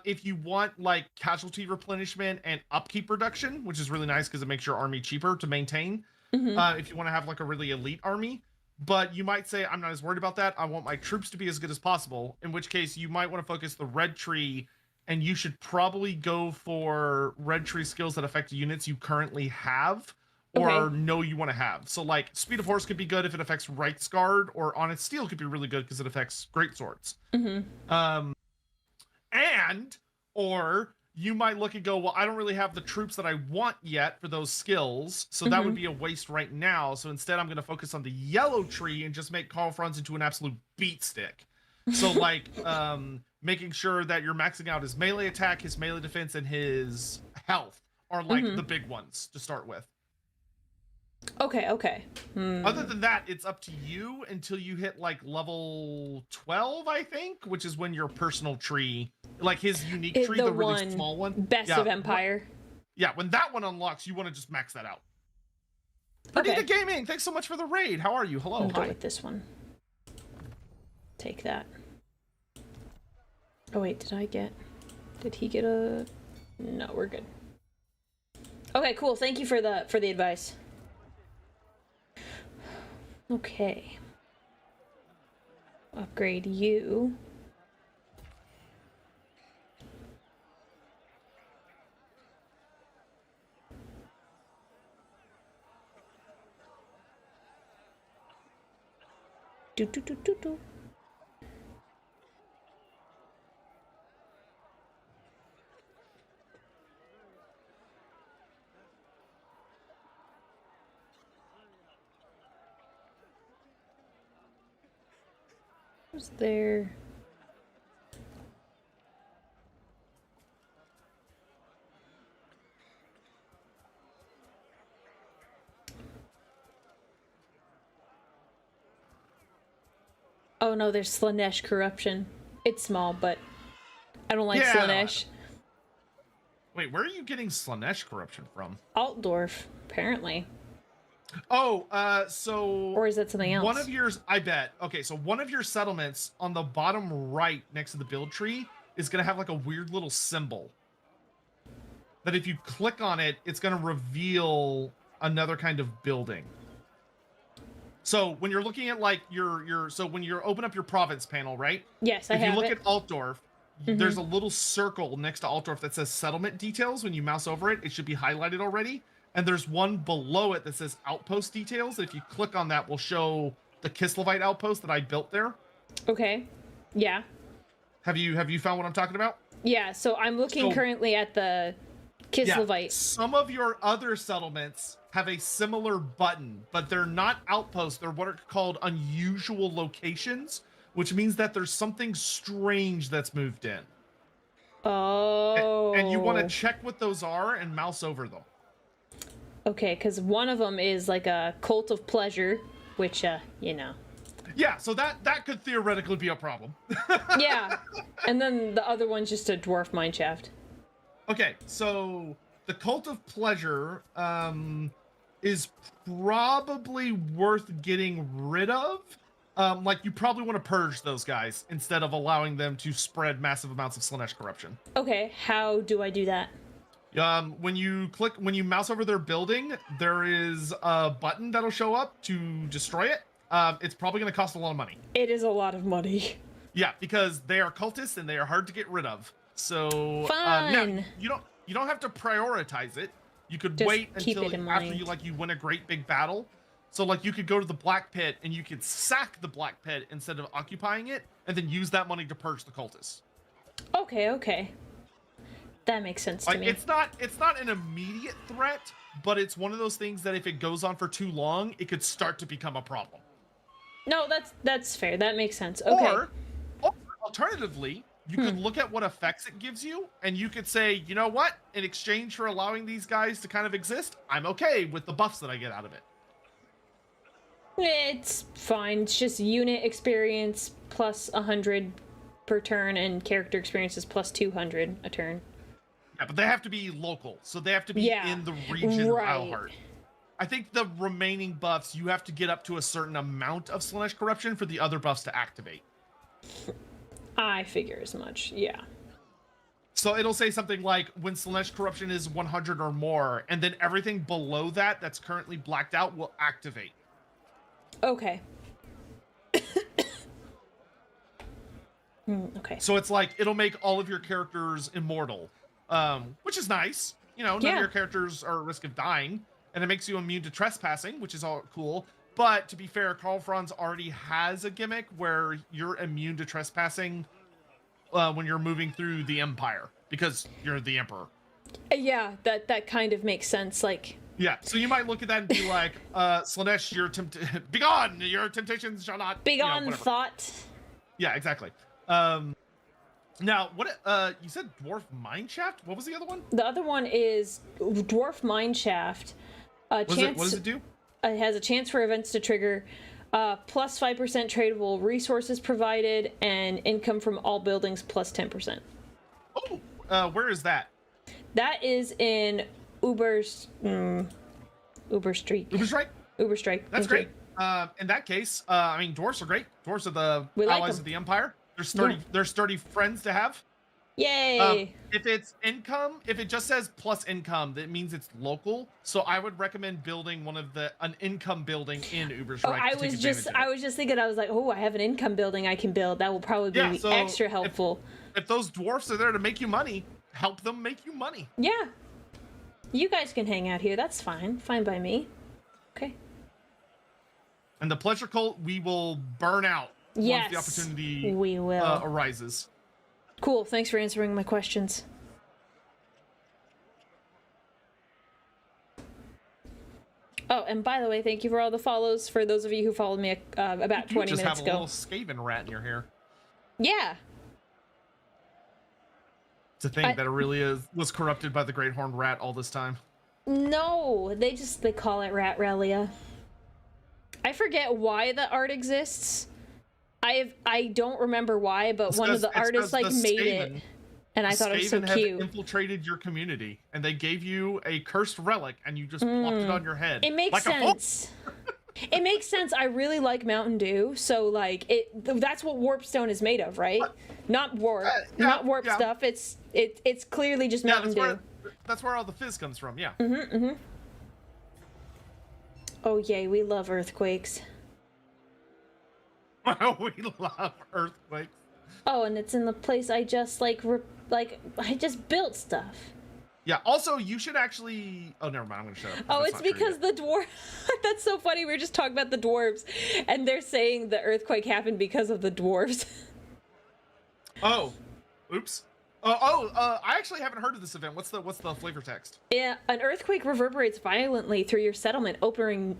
If you want like casualty replenishment and upkeep reduction, which is really nice because it makes your army cheaper to maintain. Mm-hmm. If you want to have like a really elite army, but you might say, I'm not as worried about that. I want my troops to be as good as possible, in which case you might want to focus the red tree, and you should probably go for red tree skills that affect units you currently have. Or know you want to have. So like speed of horse could be good if it affects Reich's Guard, or honest steel could be really good because it affects great swords. Mm-hmm. Or you might look and go, well, I don't really have the troops that I want yet for those skills, so that would be a waste right now. So instead I'm going to focus on the yellow tree and just make Karl Franz into an absolute beat stick. So like making sure that you're maxing out his melee attack, his melee defense, and his health are like the big ones to start with. Okay. Other than that, it's up to you until you hit like level 12, I think, which is when your personal tree, like his unique tree, the really small one, best of Empire. When that one unlocks, you want to just max that out. Perdita Gaming, thanks so much for the raid. How are you? Hello. I'll go with this one. Take that. Oh wait, did he get a? No, we're good. Okay, cool. Thank you for the advice. Okay. Upgrade you. Do. Was there? Oh no, there's Slanesh corruption. It's small, but I don't like Slanesh. Wait, where are you getting Slanesh corruption from? Altdorf, apparently. So Or is that something else? one of yours, I bet. Okay, so one of your settlements on the bottom right next to the build tree is gonna have like a weird little symbol. That if you click on it, it's gonna reveal another kind of building. So when you're looking at like so when you open up your province panel, right? Yes, I if have you look it. at Altdorf, there's a little circle next to Altdorf that says settlement details. When you mouse over it, it should be highlighted already. And there's one below it that says outpost details. If you click on that, will show the Kislevite outpost that I built there. Okay. Yeah. Have you found what I'm talking about? Yeah, so I'm looking currently at the Kislevite. Yeah. Some of your other settlements have a similar button, but they're not outposts. They're what are called unusual locations, which means that there's something strange that's moved in. Oh. And you want to check what those are and mouse over them. Okay, because one of them is like a cult of pleasure, which, you know. Yeah, so that could theoretically be a problem. Yeah, and then the other one's just a dwarf mineshaft. Okay, so the Cult of Pleasure is probably worth getting rid of. Like, you probably want to purge those guys instead of allowing them to spread massive amounts of Slanesh corruption. Okay, how do I do that? When you mouse over their building, there is a button that'll show up to destroy it. It's probably going to cost a lot of money. It is a lot of money. Yeah, because they are cultists and they are hard to get rid of. So Fine. now, you don't have to prioritize it. You could Just wait keep until it in after mind. you win a great big battle. So like you could go to the Black Pit and you could sack the Black Pit instead of occupying it, and then use that money to purge the cultists. Okay. That makes sense to Like me. it's not an immediate threat, but it's one of those things that if it goes on for too long, it could start to become a problem. No, that's fair. That makes sense. Okay. Or alternatively, you could look at what effects it gives you, and you could say, you know what? In exchange for allowing these guys to kind of exist, I'm okay with the buffs that I get out of it. It's fine. It's just unit experience plus 100 per turn, and character experience is plus 200 a turn. Yeah, but they have to be local, so they have to be in the region of Isleheart. I think the remaining buffs, you have to get up to a certain amount of Slanesh corruption for the other buffs to activate. I figure as much, yeah. So it'll say something like, when Slanesh corruption is 100 or more, and then everything below that that's currently blacked out will activate. Okay. Okay. So it's like, it'll make all of your characters immortal, which is nice. You know, none of your characters are at risk of dying, and it makes you immune to trespassing, which is all cool. But to be fair, Karl Franz already has a gimmick where you're immune to trespassing when you're moving through the Empire, because you're the Emperor. Yeah, that kind of makes sense. Like, yeah, so you might look at that and be like, Slanesh, begone! Your temptations shall not... begone, thought. Yeah, exactly. Now, what you said dwarf mineshaft? What was the other one? The other one is dwarf mineshaft. What does it do? It has a chance for events to trigger, plus 5% tradable resources provided, and income from all buildings plus 10%. Oh, where is that? That is in Uberstrike. Uberstrike? That's great. In that case, I mean, dwarves are great. Dwarves are the allies of the Empire. They're sturdy friends to have. Yay! If it's income, if it just says plus income, that means it's local. So I would recommend building an income building in Uberstrike. Oh, I was just thinking, I was like, oh, I have an income building I can build. That will probably be extra helpful. If those dwarfs are there to make you money, help them make you money. Yeah. You guys can hang out here. That's fine. Fine by me. Okay. And the pleasure cult, we will burn out once the opportunity arises. Cool. Thanks for answering my questions. Oh, and by the way, thank you for all the follows for those of you who followed me about 20 minutes ago. You just have a little Skaven rat in your hair. Yeah. To think that Aurelia was corrupted by the Great Horned Rat all this time. No, they call it Ratrelia. I forget why the art exists. I don't remember why, but one of the artists like made it. And I thought it was so Skaven have cute. infiltrated your community, and they gave you a cursed relic, and you just plopped it on your head. It makes sense. It makes sense. I really like Mountain Dew, so like that's what Warpstone is made of, right? Not warp, not warp stuff. It's clearly just Mountain Dew. That's where all the fizz comes from. Yeah. Oh yay, we love earthquakes. We love earthquakes. Oh, and it's in the place I just like I just built stuff. Yeah. Also, you should actually. Oh, never mind. I'm gonna shut up. Oh, That's it's not true because yet. the dwarf. That's so funny. We were just talking about the dwarves, and they're saying the earthquake happened because of the dwarves. Oh, oops. I actually haven't heard of this event. What's the flavor text? Yeah, an earthquake reverberates violently through your settlement, opening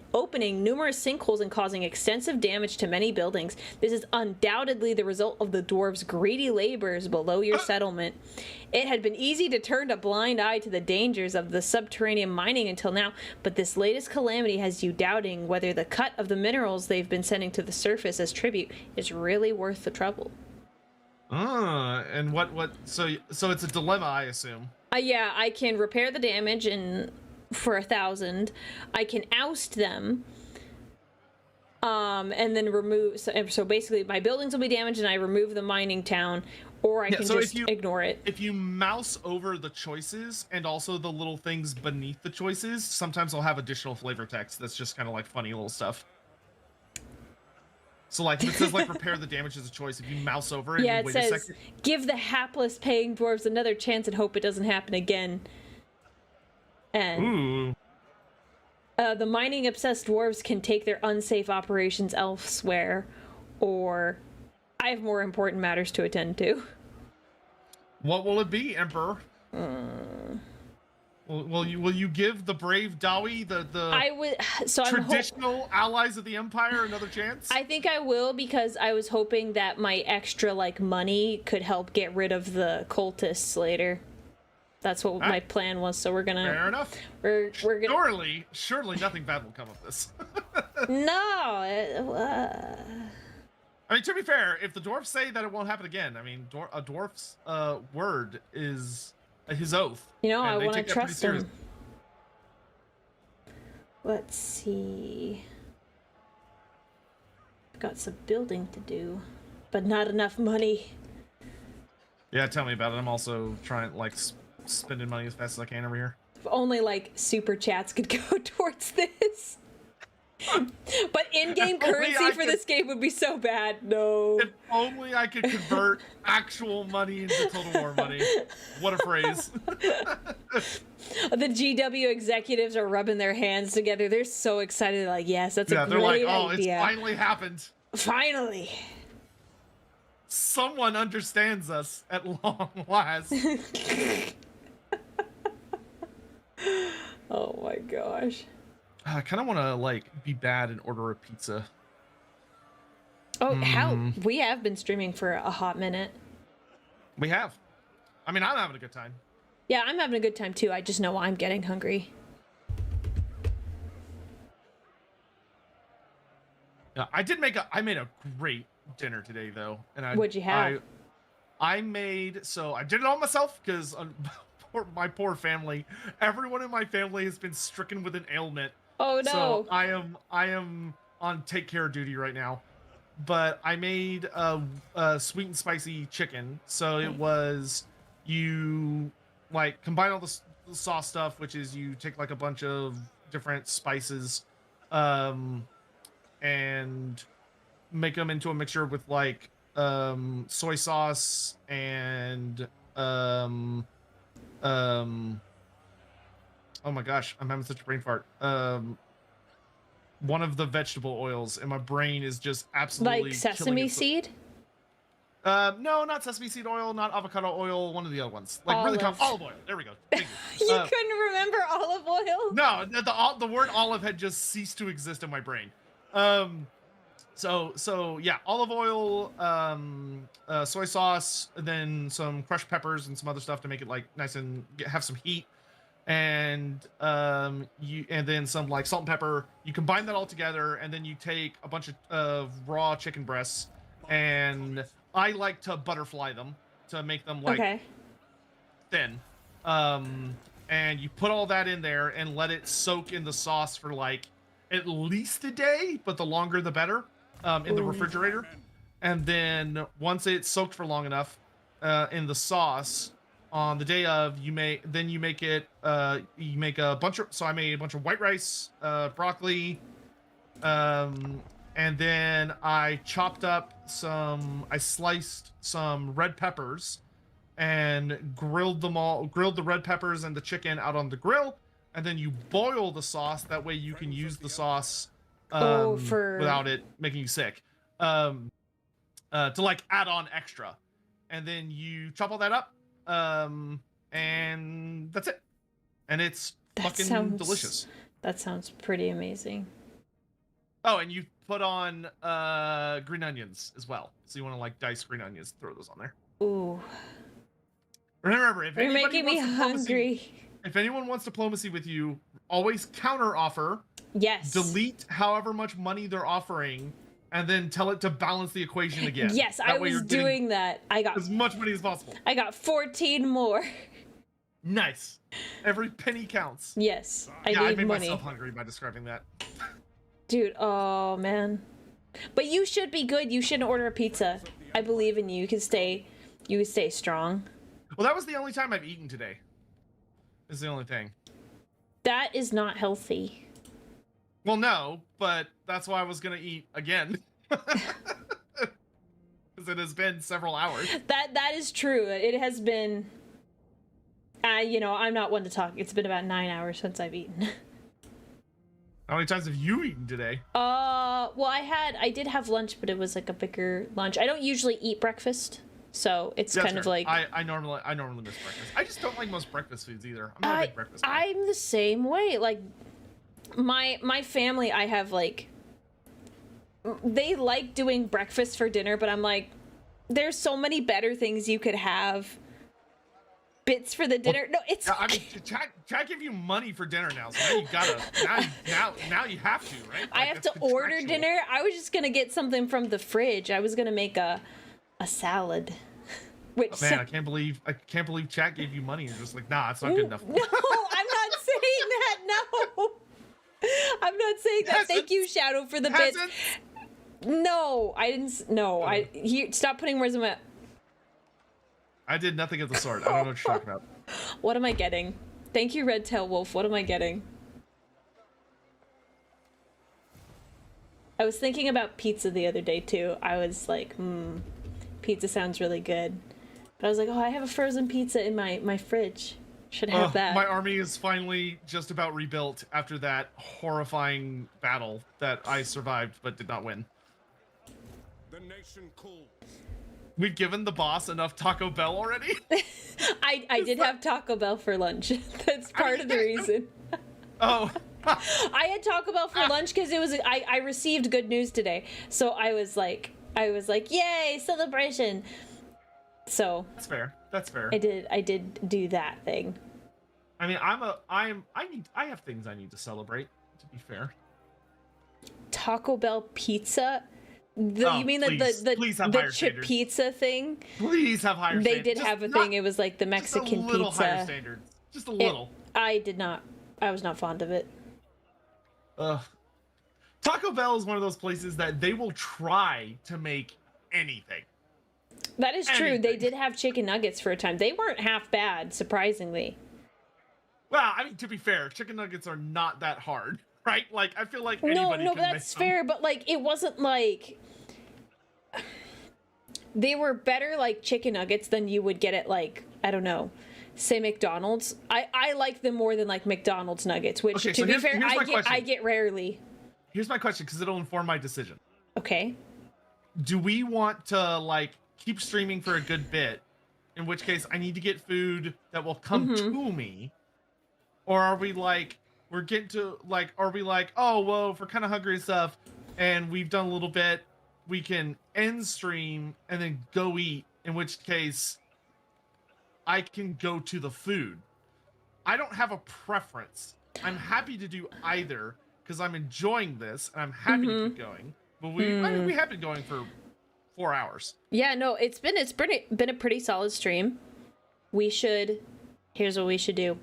numerous sinkholes and causing extensive damage to many buildings. This is undoubtedly the result of the dwarves' greedy labors below your settlement. It had been easy to turn a blind eye to the dangers of the subterranean mining until now, but this latest calamity has you doubting whether the cut of the minerals they've been sending to the surface as tribute is really worth the trouble. And what? So it's a dilemma, I assume. Yeah, I can repair the damage for 1,000. I can oust them. And then remove. So basically, my buildings will be damaged, and I remove the mining town, or I can just ignore it. If you mouse over the choices and also the little things beneath the choices, sometimes they'll have additional flavor text. That's just kind of like funny little stuff. So, like, if it says, like, repair the damage as a choice, if you mouse over it, yeah, and it wait a says, second. Give the hapless paying dwarves another chance and hope it doesn't happen again. And the mining-obsessed dwarves can take their unsafe operations elsewhere, or I have more important matters to attend to. What will it be, Emperor? Will you give the brave Dawi the traditional allies of the Empire another chance? I think I will, because I was hoping that my extra money could help get rid of the cultists later. That's what my plan was. So we're gonna. Fair enough. We're gonna. Surely nothing bad will come of this. No. I mean, to be fair, if the dwarfs say that it won't happen again, I mean, a dwarf's word is his oath. You know, I want to trust him. Let's see. Got some building to do, but not enough money. Yeah, tell me about it. I'm also trying, spending money as fast as I can over here. If only, super chats could go towards this. But in-game currency for this game would be so bad. No. If only I could convert actual money into Total War money. What a phrase. The GW executives are rubbing their hands together. They're so excited. Like, yes, that's a great idea. Yeah, they're like, oh, it's finally happened. Finally. Someone understands us at long last. Oh my gosh. I kind of want to be bad and order a pizza. Oh, how we have been streaming for a hot minute. We have. I mean, I'm having a good time. Yeah, I'm having a good time too. I just know I'm getting hungry. Yeah, I made a great dinner today though, and what'd you have? I did it all myself because my poor family. Everyone in my family has been stricken with an ailment. Oh no! So I am on take care duty right now, but I made a sweet and spicy chicken. So it was you combine all the sauce stuff, which is you take a bunch of different spices, and make them into a mixture with soy sauce and oh my gosh, I'm having such a brain fart. One of the vegetable oils, and my brain is just absolutely sesame seed? No, not sesame seed oil, not avocado oil, one of the other ones. Olive oil. There we go. Thank you. You couldn't remember olive oil? No, the word olive had just ceased to exist in my brain. So yeah, olive oil, soy sauce, and then some crushed peppers and some other stuff to make it nice and have some heat. And then some salt and pepper. You combine that all together, and then you take a bunch of raw chicken breasts, and I like to butterfly them to make them thin. And you put all that in there and let it soak in the sauce for like at least a day, but the longer the better, in the refrigerator. And then once it's soaked for long enough in the sauce, on the day of, you make it, you make a bunch of, so I made a bunch of white rice, broccoli, and then I sliced some red peppers and grilled the red peppers and the chicken out on the grill, and then you boil the sauce. That way you can use the sauce without it making you sick, to like add on extra. And then you chop all that up, and that's it. And it's fucking delicious. That sounds pretty amazing. Oh, and you put on green onions as well. So you want to like dice green onions, throw those on there. Ooh. Remember, if You're anybody making me hungry. If anyone wants diplomacy with you, always counter offer. Yes. Delete however much money they're offering, and then tell it to balance the equation again. Yes, I was doing that. I got as much money as possible. I got 14 more. Nice. Every penny counts. Yes, I made money. myself hungry by describing that. Dude, oh man. But you should be good. You shouldn't order a pizza. I believe in you. You can stay strong. Well, that was the only time I've eaten today. Is the only thing. That is not healthy. Well, no, but that's why I was gonna eat again. Because it has been several hours. That is true. It has been. I'm not one to talk. It's been about 9 hours since I've eaten. How many times have you eaten today? Well, I did have lunch, but it was like a bigger lunch. I don't usually eat breakfast, so it's That's kind of fair. like. I normally miss breakfast. I just don't like most breakfast foods either. I'm not a big breakfast guy. I'm the same way. Like, my family, I have like. They like doing breakfast for dinner, but I'm like, there's so many better things you could have. Bits for the dinner. Well, no, it's. Yeah, I mean, Chad give you money for dinner now, so now you gotta. now you have to, right? Like, I have to order dinner. I was just gonna get something from the fridge. I was gonna make a salad. Which oh, man, I can't believe Chad gave you money. You're just like, nah, it's not good enough. No, I'm not saying that. No, I'm not saying that. Thank you, Shadow, for the bits. No, I didn't. No, stop putting words in my. I did nothing of the sort. I don't know what you're talking about. What am I getting? Thank you, Red Tail Wolf. What am I getting? I was thinking about pizza the other day, too. I was like, pizza sounds really good. But I was like, oh, I have a frozen pizza in my fridge. Should have that. My army is finally just about rebuilt after that horrifying battle that I survived but did not win. The nation calls. We've given the boss enough Taco Bell already? I did have Taco Bell for lunch. That's part of the reason. Oh. I had Taco Bell for lunch because it was I received good news today. So I was like, yay, celebration. So That's fair. That's fair. I did do that thing. I mean, I have things I need to celebrate, to be fair. Taco Bell pizza? You mean please the chip pizza thing? Please have higher They standards. did have a thing. It was like the Mexican just a little pizza. higher standards. Just a little. I was not fond of it. Taco Bell is one of those places that they will try to make anything. That is true. They did have chicken nuggets for a time. They weren't half bad, surprisingly. Well, I mean, to be fair, chicken nuggets are not that hard, right? Like, I feel like anybody No, can that's make them. fair, but like, it wasn't like they were better like chicken nuggets than you would get at like, I don't know, say McDonald's. I like them more than like McDonald's nuggets, which Okay, to so be here's fair, my question. I get rarely. Here's my question, because it'll inform my decision. Okay. Do we want to like keep streaming for a good bit, in which case I need to get food that will come to me, or are we like are we like, oh well, if we're kind of hungry and stuff and we've done a little bit, we can end stream and then go eat, in which case I can go to the food. I don't have a preference. I'm happy to do either because I'm enjoying this and I'm happy to keep going. But we have been going for 4 hours. Yeah, no, it's been a pretty solid stream. We should Here's what we should do.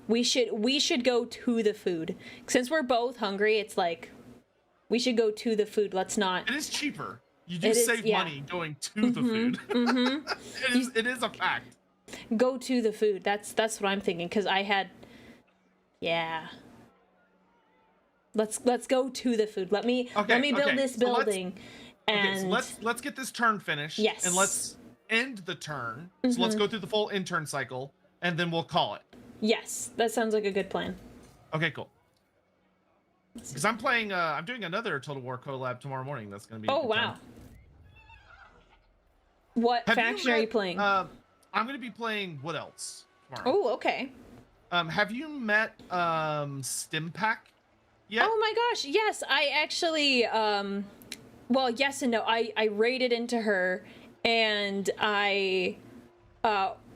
We should go to the food. Since we're both hungry, it's like we should go to the food. Let's not. It is cheaper. You do save money going to the food. It is a fact. Go to the food. That's what I'm thinking. Cause I had. Yeah. Let's go to the food. Let me build this building. So let's get this turn finished. Yes. And let's end the turn. So let's go through the full in-turn cycle, and then we'll call it. Yes, that sounds like a good plan. Okay, cool. Because I'm playing, I'm doing another Total War collab tomorrow morning. That's gonna be. Oh wow. What faction are you playing? I'm gonna be playing what else tomorrow? Oh, okay. Have you met Stimpack yet? Oh my gosh, yes. I actually, well, yes and no. I raided into her, and I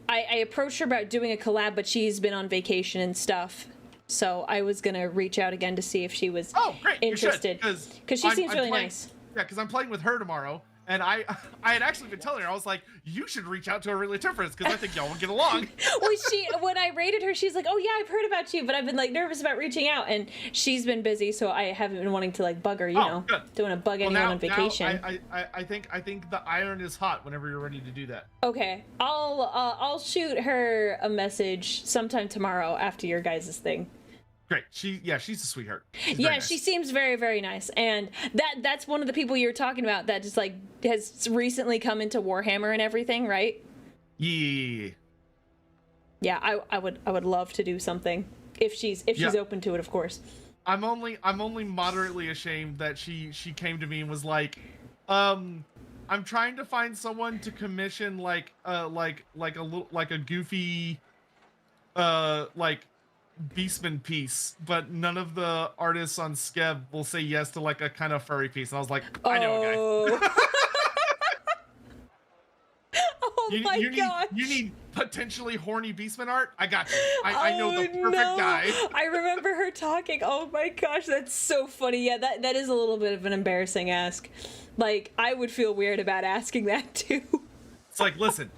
approached her about doing a collab, but she's been on vacation and stuff. So I was gonna reach out again to see if she was interested. Because she seems really nice. Yeah, because I'm playing with her tomorrow, and I had actually been telling her, I was like, you should reach out to Aurelia Tempris because I think y'all will get along. Well, when I raided her, she's like, oh yeah, I've heard about you, but I've been like nervous about reaching out, and she's been busy, so I haven't been wanting to like bug her, you know, good. don't want to bug anyone on vacation. I think the iron is hot whenever you're ready to do that. Okay, I'll shoot her a message sometime tomorrow after your guys' thing. Great. She's a sweetheart. She seems very, very nice. And that's one of the people you're talking about that just like has recently come into Warhammer and everything, right? Yeah. Yeah, I would love to do something if she's open to it, of course. I'm only moderately ashamed that she came to me and was like, I'm trying to find someone to commission like a goofy Beastman piece, but none of the artists on Skeb will say yes to like a kind of furry piece. And I was like, I know a guy. Oh my gosh. You need potentially horny Beastman art? I got you. I know the perfect guy. I remember her talking. Oh my gosh, that's so funny. Yeah, that is a little bit of an embarrassing ask. Like, I would feel weird about asking that too. It's like, listen,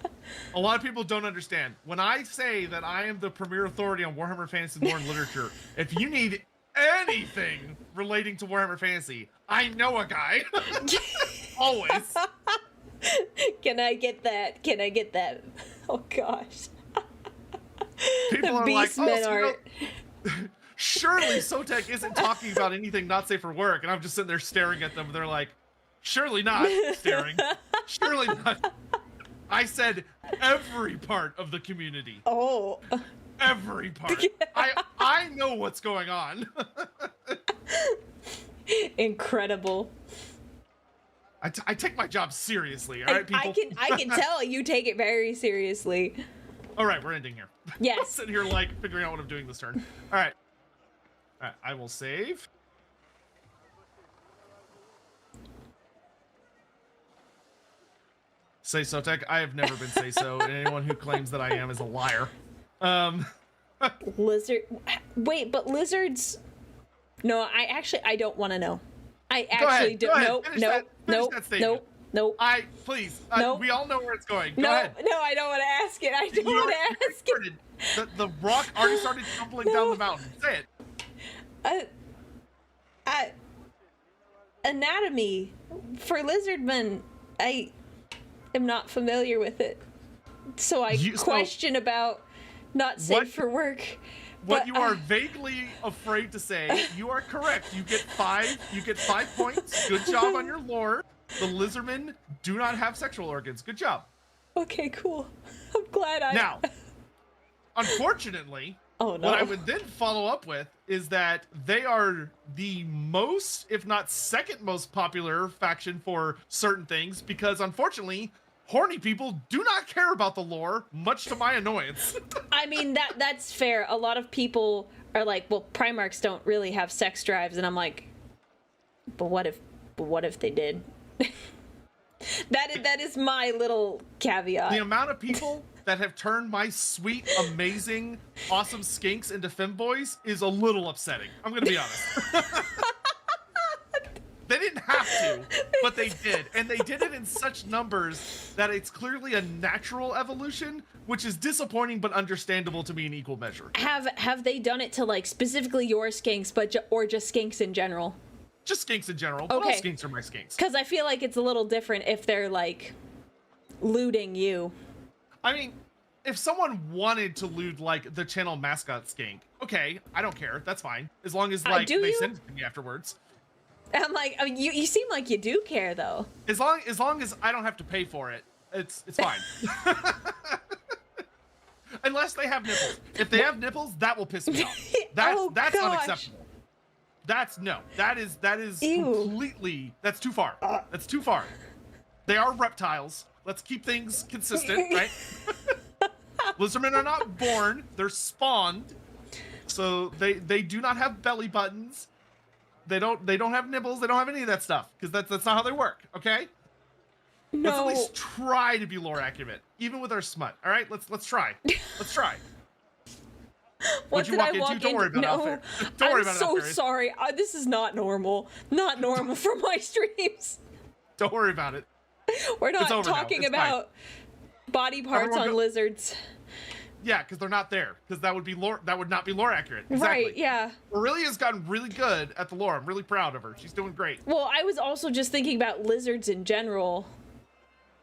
a lot of people don't understand. When I say that I am the premier authority on Warhammer Fantasy lore and literature, if you need anything relating to Warhammer Fantasy, I know a guy. Always. Can I get that? Can I get that? Oh gosh. People are like, Beastman art. Surely Sotek isn't talking about anything not safe for work, and I'm just sitting there staring at them, and they're like, surely not. Staring. Surely not. I said every part of the community. Oh. Every part. I know what's going on. Incredible. I take my job seriously, all right, people? I can tell you take it very seriously. All right, we're ending here. Yes. I'm sitting here, like, figuring out what I'm doing this turn. All right. All right, I will save. Say so, Tech. I have never been say so, and anyone who claims that I am is a liar. Lizard. Wait, but lizards. No, I don't want to know. I actually don't. Nope. Please. Nope. We all know where it's going. Go No, ahead. no, I don't want to ask it. I don't want to ask it. The rock already started tumbling down the mountain. Say it. Anatomy for lizardmen. I am not familiar with it, so I question about not safe for work. What you are vaguely afraid to say, you are correct. You get 5 points. Good job on your lore. The lizardmen do not have sexual organs. Good job. Okay, cool. I'm glad I... Now, unfortunately, oh, no. what I would then follow up with is that they are the most, if not second most popular faction for certain things, because unfortunately, horny people do not care about the lore, much to my annoyance. I mean, that's fair. A lot of people are like, well, Primarchs don't really have sex drives, and I'm like, but what if they did? That is my little caveat. The amount of people that have turned my sweet, amazing, awesome skinks into femboys is a little upsetting. I'm gonna be honest. They didn't have to, but they did. And they did it in such numbers that it's clearly a natural evolution, which is disappointing but understandable to me in equal measure. Have they done it to like specifically your skinks, or just skinks in general? Just skinks in general. But all Okay. skinks are my skinks. Because I feel like it's a little different if they're like looting you. I mean, if someone wanted to loot like the channel mascot skink, okay, I don't care. That's fine. As long as like do they you? send it to me afterwards. I'm like, I mean, you seem like you do care though. As long as I don't have to pay for it, it's fine. Unless they have nipples. If they have nipples, that will piss me off. That's gosh. unacceptable. That is Ew. completely, that's too far. That's too far. They are reptiles. Let's keep things consistent, right? Lizardmen are not born, they're spawned. So they do not have belly buttons. They don't have nipples, they don't have any of that stuff, because that's not how they work, okay? Let's at No. least try to be lore accurate, even with our smut. All right, let's try. Let's try. What you did walk I into? walk Don't worry into? about it out No, there. Don't worry I'm about it so out there. sorry. This is not normal. Not normal for my streams. Don't worry about it. We're not over now. talking It's fine. about body parts Everyone on go- lizards. Yeah, because they're not there. Because that would be lore. That would not be lore accurate. Exactly. Right, yeah. Aurelia's gotten really good at the lore. I'm really proud of her. She's doing great. Well, I was also just thinking about lizards in general.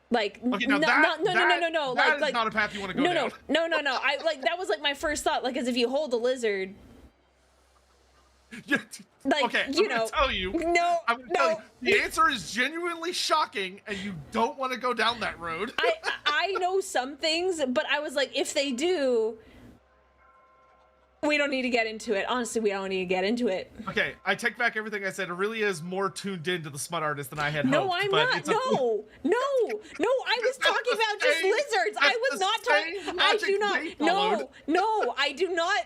Like, Okay, now no. that is Like, not a path you want to go down. No. I like that was like my first thought. Like, as if you hold a lizard, Yeah, like, okay, you I'm know, gonna tell you. no, I'm gonna no. tell you. The answer is genuinely shocking, and you don't want to go down that road. I know some things, but I was like, if they do, we don't need to get into it. Honestly, we don't need to get into it. Okay, I take back everything I said. Aurelia is more tuned into the smut artist than I had No, hoped. I'm but not. it's No. I was That's talking the about just same- lizards. I that's was the not same talking. I do logic not. they followed. No, I do not.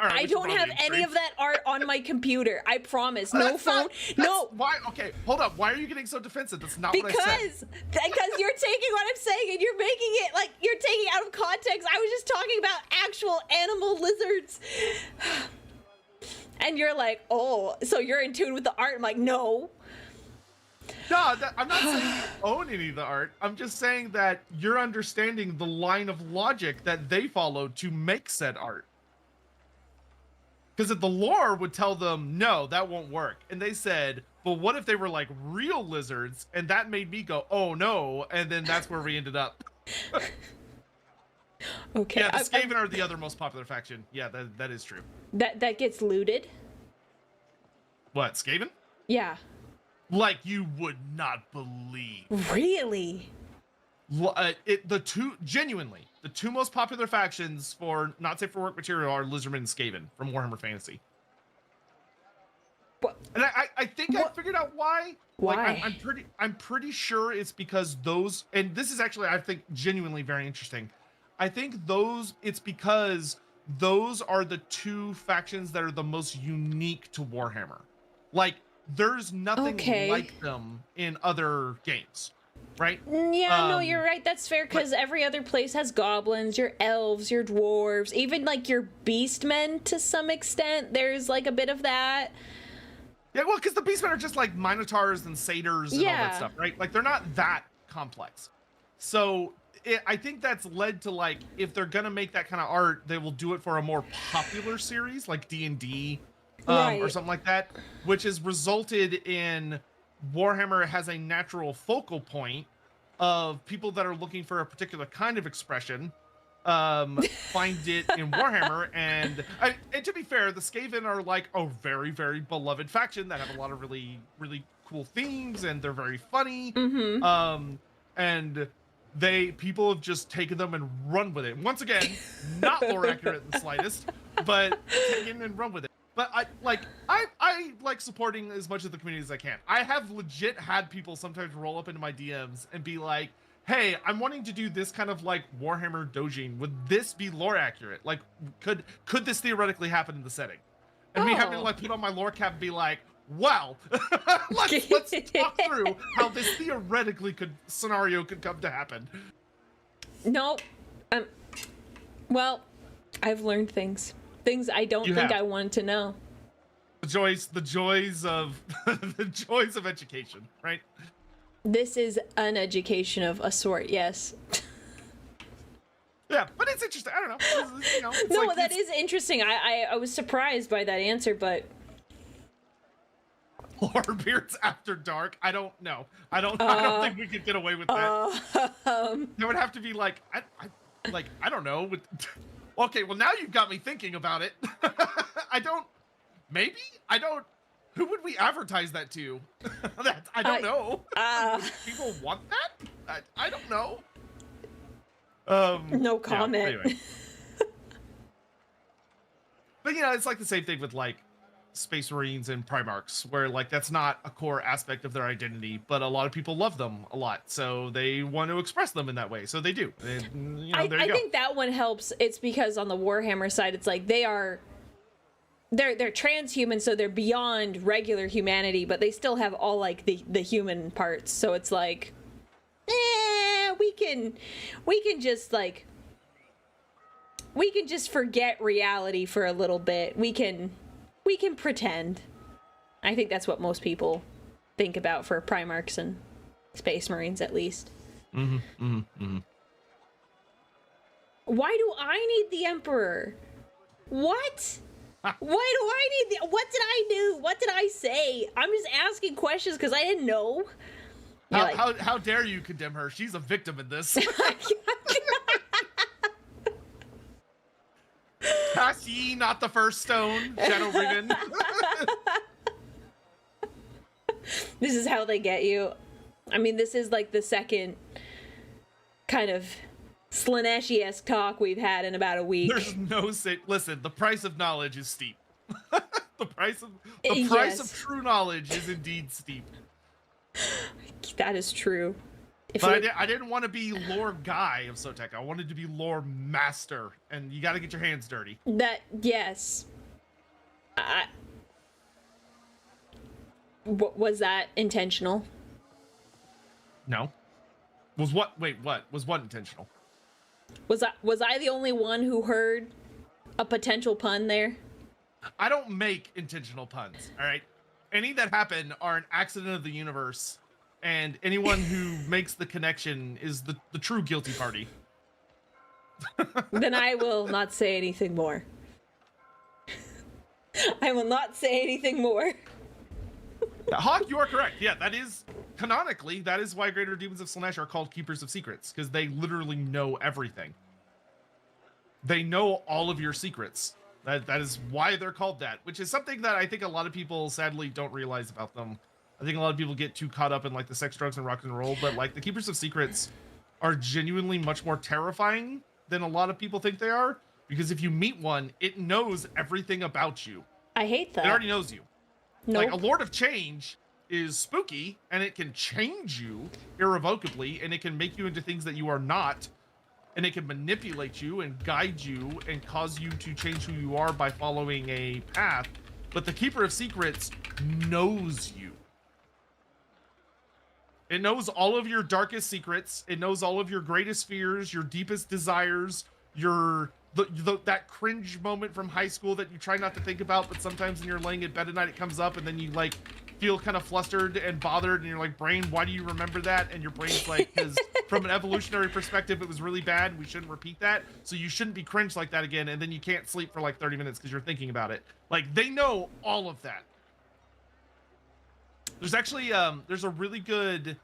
All right, I we should don't probably have end any stream. of that art on my computer. I promise. No That's phone. not- No. Why? Okay, hold up. Why are you getting so defensive? That's not what I said. Because you're taking what I'm saying and you're making it like you're taking it out of context. I was just talking about actual animal lizards. And you're like, oh, so you're in tune with the art. I'm like, no. No, I'm not saying you own any of the art. I'm just saying that you're understanding the line of logic that they followed to make said art. Because if the lore would tell them, no, that won't work. And they said, but what if they were like real lizards? And that made me go, oh no. And then that's where we ended up. Okay. Yeah, the Skaven are the other most popular faction. Yeah, that is true. That gets looted. What, Skaven? Yeah. Like you would not believe. Really? Genuinely, the two most popular factions for not safe for work material are Lizardmen and Skaven from Warhammer Fantasy. What? And I think I figured out why. Why? Like, I'm pretty sure it's because those, and this is actually, I think, genuinely very interesting. I think it's because those are the two factions that are the most unique to Warhammer. Like, there's nothing Okay. like them in other games, right? Yeah, no, you're right. That's fair because every other place has goblins, your elves, your dwarves, even like your beastmen to some extent. There's like a bit of that. Yeah, well, because the beastmen are just like minotaurs and satyrs and all Yeah. that stuff, right? Like, they're not that complex. So I think that's led to, like, if they're gonna make that kind of art, they will do it for a more popular series like D&D or Right. something like that, which has resulted in Warhammer has a natural focal point of people that are looking for a particular kind of expression find it in Warhammer. And to be fair, the Skaven are like a very, very beloved faction that have a lot of really, really cool themes, and they're very funny. And people have just taken them and run with it. Once again, not lore accurate in the slightest, but taken and run with it. But I like supporting as much of the community as I can. I have legit had people sometimes roll up into my DMs and be like, hey, I'm wanting to do this kind of like Warhammer dojin. Would this be lore accurate? Like, could this theoretically happen in the setting? And me having to like put on my lore cap and be like, well, let's talk through how this theoretically scenario could come to happen. No. Well, I've learned things I don't think I wanted to know. the joys of the joys of education, right? This is an education of a sort, yes. Yeah, but it's interesting. I don't know. You know, it's No, like, that is interesting. I was surprised by that answer, but Lorebeards after dark. I don't know. I don't think we could get away with that. There would have to be like I don't know. Okay, well now you've got me thinking about it. Maybe I don't. Who would we advertise that to? I don't know. Would people want that? I don't know. No comment. Yeah, anyway. But you know, it's like the same thing with like Space Marines and Primarchs, where like that's not a core aspect of their identity, but a lot of people love them a lot, so they want to express them in that way, so they do. And, you know, there you go. I think that one helps. It's because on the Warhammer side, it's like they're transhuman, so they're beyond regular humanity, but they still have all like the human parts. So it's like, we can just forget reality for a little bit. We can pretend. I think that's what most people think about for Primarchs and Space Marines, at least. Why do I need the Emperor? What? Why do I need what did I do? What did I say? I'm just asking questions because I didn't know. How dare you condemn her? She's a victim in this. Cast ye not the first stone, Shadow Riven. This is how they get you. I mean, this is like the second kind of Slaneshi-esque talk we've had in about a week. There's no listen, the price of knowledge is steep. the price of true knowledge is indeed steep. That is true. But I didn't want to be lore guy of Sotek. I wanted to be lore master, and you got to get your hands dirty. Yes. Was that intentional? No. Was what intentional? Was I the only one who heard a potential pun there? I don't make intentional puns, all right? Any that happen are an accident of the universe, and anyone who makes the connection is the true guilty party. Then I will not say anything more. I will not say anything more. Hawk, you are correct. Yeah, that is, canonically, that is why Greater Demons of Slaanesh are called Keepers of Secrets, because they literally know everything. They know all of your secrets. That is why they're called that, which is something that I think a lot of people sadly don't realize about them. I think a lot of people get too caught up in like the sex, drugs, and rock and roll, but like the Keepers of Secrets are genuinely much more terrifying than a lot of people think they are, because if you meet one, it knows everything about you. I hate that. It already knows you. Nope. Like a Lord of Change is spooky, and it can change you irrevocably, and it can make you into things that you are not, and it can manipulate you and guide you and cause you to change who you are by following a path. But the Keeper of Secrets knows you. It knows all of your darkest secrets. It knows all of your greatest fears, your deepest desires, that cringe moment from high school that you try not to think about, but sometimes when you're laying in bed at night, it comes up, and then you like feel kind of flustered and bothered, and you're like, brain, why do you remember that? And your brain's like, because from an evolutionary perspective, it was really bad. We shouldn't repeat that. So you shouldn't be cringed like that again. And then you can't sleep for like 30 minutes because you're thinking about it. Like, they know all of that. There's actually, there's a really good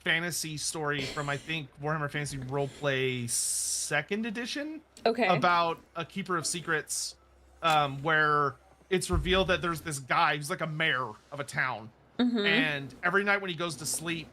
fantasy story from, I think, Warhammer Fantasy Roleplay 2nd edition. Okay. About a Keeper of Secrets, where it's revealed that there's this guy who's like a mayor of a town. Mm-hmm. And every night when he goes to sleep,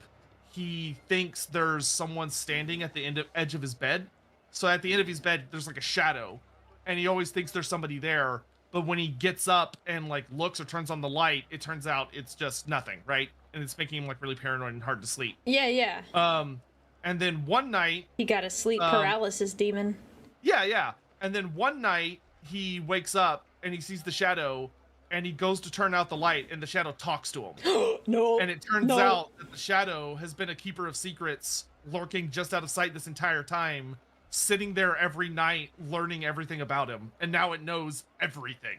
he thinks there's someone standing at the edge of his bed. So at the end of his bed, there's like a shadow, and he always thinks there's somebody there. But when he gets up and like looks or turns on the light, it turns out it's just nothing, right? And it's making him like really paranoid and hard to sleep. Yeah. And then one night he got a sleep paralysis demon. Yeah. And then one night he wakes up and he sees the shadow, and he goes to turn out the light, and the shadow talks to him. No. And it turns out that the shadow has been a Keeper of Secrets lurking just out of sight this entire time, sitting there every night learning everything about him, and now it knows everything.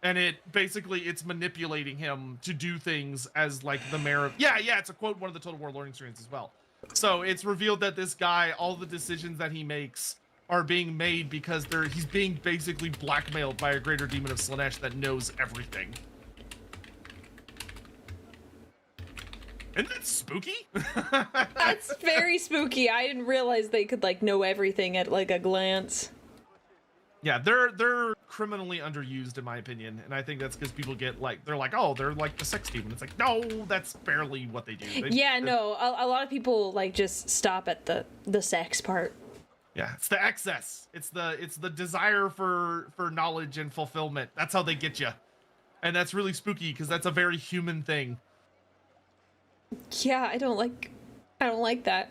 And it's manipulating him to do things as like the mayor of it's a quote, one of the Total War Lord experience as well. So it's revealed that this guy, all the decisions that he makes are being made because he's being basically blackmailed by a greater demon of Slaanesh that knows everything. Isn't that spooky? That's very spooky. I didn't realize they could like know everything at like a glance. Yeah, they're criminally underused in my opinion, and I think that's because people get like they're like the sex demon. It's like, no, that's barely what they do. A lot of people like just stop at the sex part. Yeah, it's the excess. It's the desire for knowledge and fulfillment. That's how they get you, and that's really spooky because that's a very human thing. Yeah, I don't like that.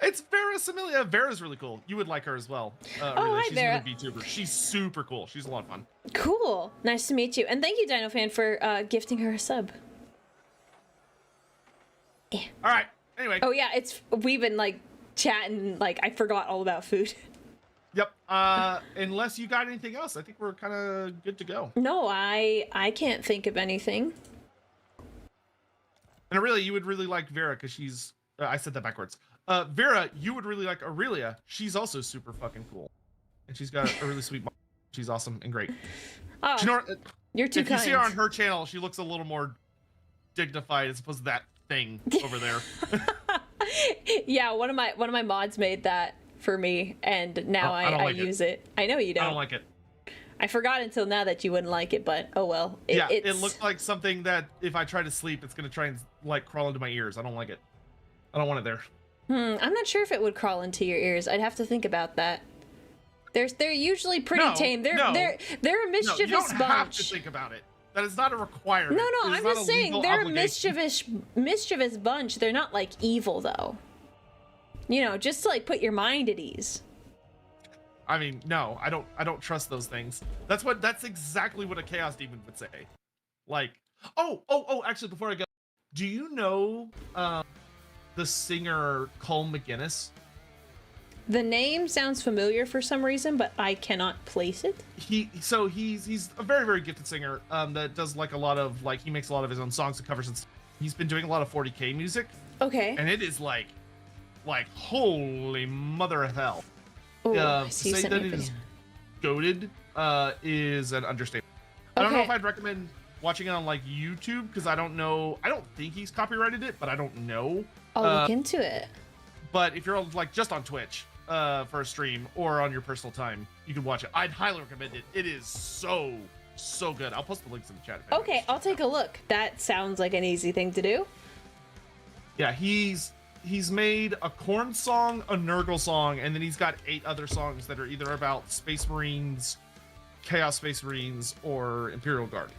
It's Vera Similia. Vera's really cool. You would like her as well. Hi, she's Vera. a Vtuber. She's super cool. She's a lot of fun. Cool. Nice to meet you. And thank you, DinoFan, for gifting her a sub. All right. Anyway. Oh yeah, we've been like chatting. Like I forgot all about food. Yep. Unless you got anything else, I think we're kind of good to go. No, I can't think of anything. And Aurelia, you would really like Vera because she's. I said that backwards. Vera, you would really like Aurelia. She's also super fucking cool, and she's got a really sweet mom. She's awesome and great. Oh, you're too kind. If you see her on her channel, she looks a little more dignified as opposed to that thing over there. Yeah, one of my mods made that for me, and now I use it. I know you don't. I don't like it. I forgot until now that you wouldn't like it, but oh well. It looked like something that if I try to sleep, it's gonna try and like crawl into my ears. I don't like it. I don't want it there. I'm not sure if it would crawl into your ears. I'd have to think about that. They're usually pretty tame. They're a mischievous you don't bunch. have to think about it. That is not a requirement. No, I'm just saying they're a mischievous bunch. They're not like evil though. You know, just to like put your mind at ease. I mean, no, I don't trust those things. That's exactly what a chaos demon would say. Like, actually, before I go, do you know the singer Cole McGuinness? The name sounds familiar for some reason, but I cannot place it. He's a very, very gifted singer that does like a lot of like he makes a lot of his own songs and covers and stuff. He's been doing a lot of 40K music. Okay. And it is like holy mother of hell. Ooh, To say that it is goated is an understatement. I don't know if I'd recommend watching it on like YouTube because I don't know. I don't think he's copyrighted it, but I don't know. I'll look into it. But if you're like just on Twitch for a stream or on your personal time, you can watch it. I'd highly recommend it. It is so good. I'll post the links in the chat. Okay, I'll take a look. That sounds like an easy thing to do. Yeah, he's made a Korn song, a Nurgle song, and then he's got 8 other songs that are either about Space Marines, Chaos Space Marines, or Imperial Guard.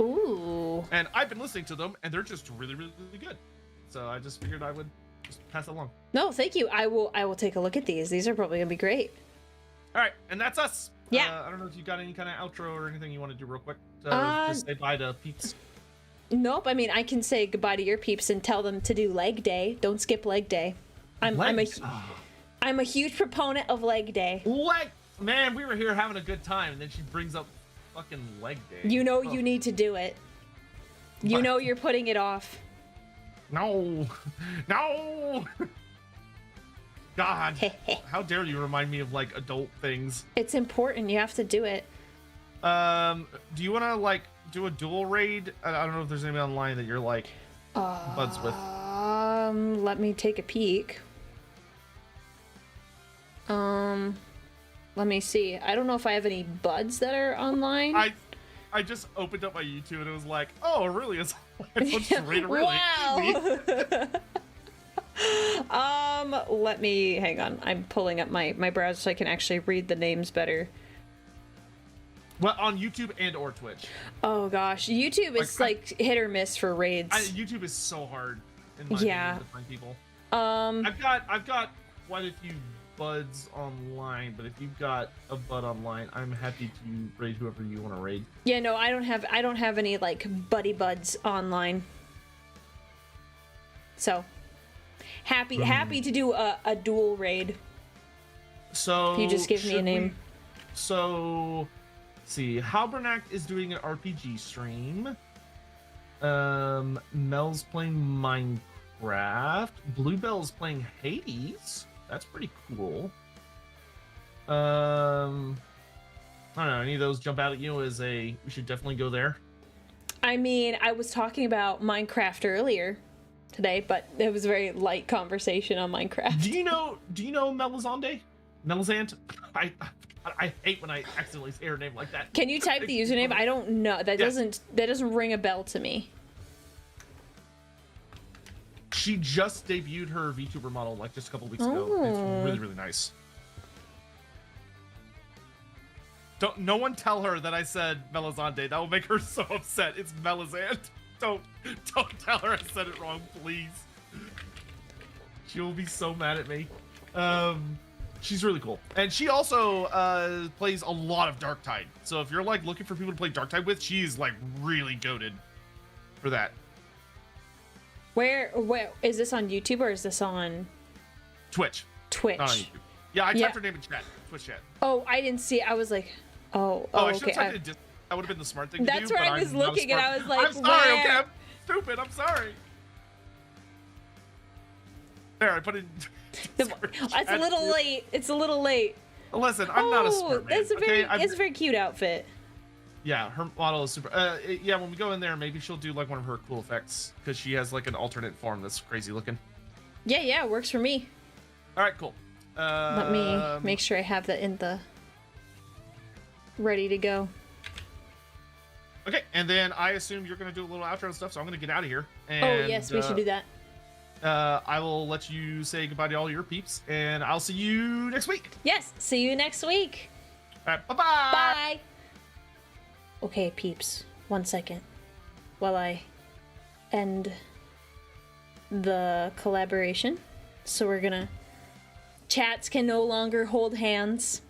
Ooh. And I've been listening to them, and they're just really, really, really good. So I just figured I would just pass it along. No, thank you. I will take a look at these. These are probably gonna be great. All right, and that's us. Yeah. I don't know if you got any kind of outro or anything you want to do real quick. Just say bye to peeps. Nope. I mean, I can say goodbye to your peeps and tell them to do leg day. Don't skip leg day. I'm a huge proponent of leg day. Man, we were here having a good time, and then she brings up fucking leg day. You know you need to do it. You know you're putting it off. No. God, how dare you remind me of like adult things? It's important. You have to do it. Do you want to like do a dual raid? I don't know if there's anybody online that you're like buds with. Let me take a peek. Let me see. I don't know if I have any buds that are online. I just opened up my YouTube and it was like, oh, Aurelia's. Wow. Let me hang on. I'm pulling up my browser so I can actually read the names better. Well, on YouTube and or Twitch. Oh gosh, YouTube is like hit or miss for raids. YouTube is so hard in my opinion to find people. I've got quite a few buds online, but if you've got a bud online, I'm happy to raid whoever you want to raid. Yeah, no, I don't have any like buddy buds online. So happy to do a dual raid. So if you just give me a name. see, Halbernack is doing an RPG stream. Mel's playing Minecraft. Bluebell's playing Hades. That's pretty cool. I don't know, any of those jump out at you as we should definitely go there? I mean, I was talking about Minecraft earlier today, but it was a very light conversation on Minecraft. Do you know Melisande? Melisande? I hate when I accidentally say her name like that. Can you type the username? I don't know. That doesn't ring a bell to me. She just debuted her VTuber model like just a couple weeks ago. It's really, really nice. No one tell her that I said Melisande. That will make her so upset. It's Melisande. Don't tell her I said it wrong, please. She will be so mad at me. She's really cool, and she also plays a lot of Darktide. So if you're like looking for people to play Darktide with, she's like really goated for that. Where is this on YouTube or is this on Twitch? Twitch. Not on YouTube. Yeah, I typed her name in chat. Twitch chat. Oh, I didn't see it. I was like, oh, I should okay. have typed it in that would have been the smart thing to do. That's where I was looking, and I was like, I'm sorry, where? okay, I'm stupid. I'm sorry. There, I put it. It's a little late. It's a little late. Listen, I'm not a smart man. That's a very, it's a very cute outfit. Yeah, her model is super. Yeah, when we go in there, maybe she'll do like one of her cool effects because she has like an alternate form that's crazy looking. Yeah, it works for me. All right, cool. Let me make sure I have that in the ready to go. Okay, and then I assume you're gonna do a little outro and stuff, so I'm gonna get out of here. And, yes, we should do that. I will let you say goodbye to all your peeps, and I'll see you next week. Yes, see you next week. All right, bye-bye. Bye. Okay, peeps, 1 second while I end the collaboration. So we're gonna... Chats can no longer hold hands.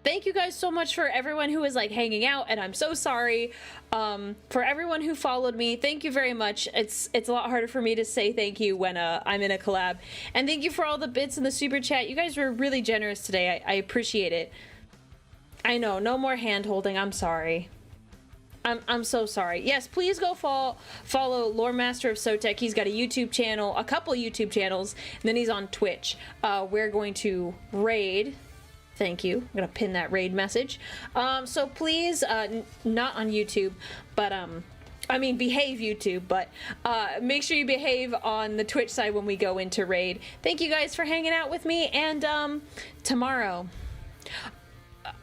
Thank you guys so much for everyone who was like hanging out, and I'm so sorry for everyone who followed me. Thank you very much. It's a lot harder for me to say thank you when I'm in a collab. And thank you for all the bits in the super chat. You guys were really generous today. I appreciate it. I know, no more hand holding. I'm sorry. I'm so sorry. Yes, please go follow Lore Master of Sotek. He's got a YouTube channel, a couple YouTube channels, and then he's on Twitch. We're going to raid. Thank you. I'm gonna pin that raid message. So please, not on YouTube, but I mean behave YouTube, but make sure you behave on the Twitch side when we go into raid. Thank you guys for hanging out with me, and tomorrow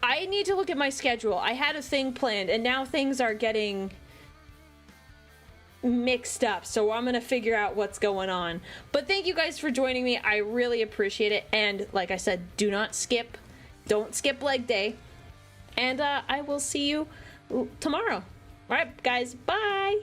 I need to look at my schedule. I had a thing planned, and now things are getting mixed up, so I'm gonna figure out what's going on. But thank you guys for joining me. I really appreciate it, and like I said, don't skip leg day, and I will see you tomorrow. All right, guys, bye.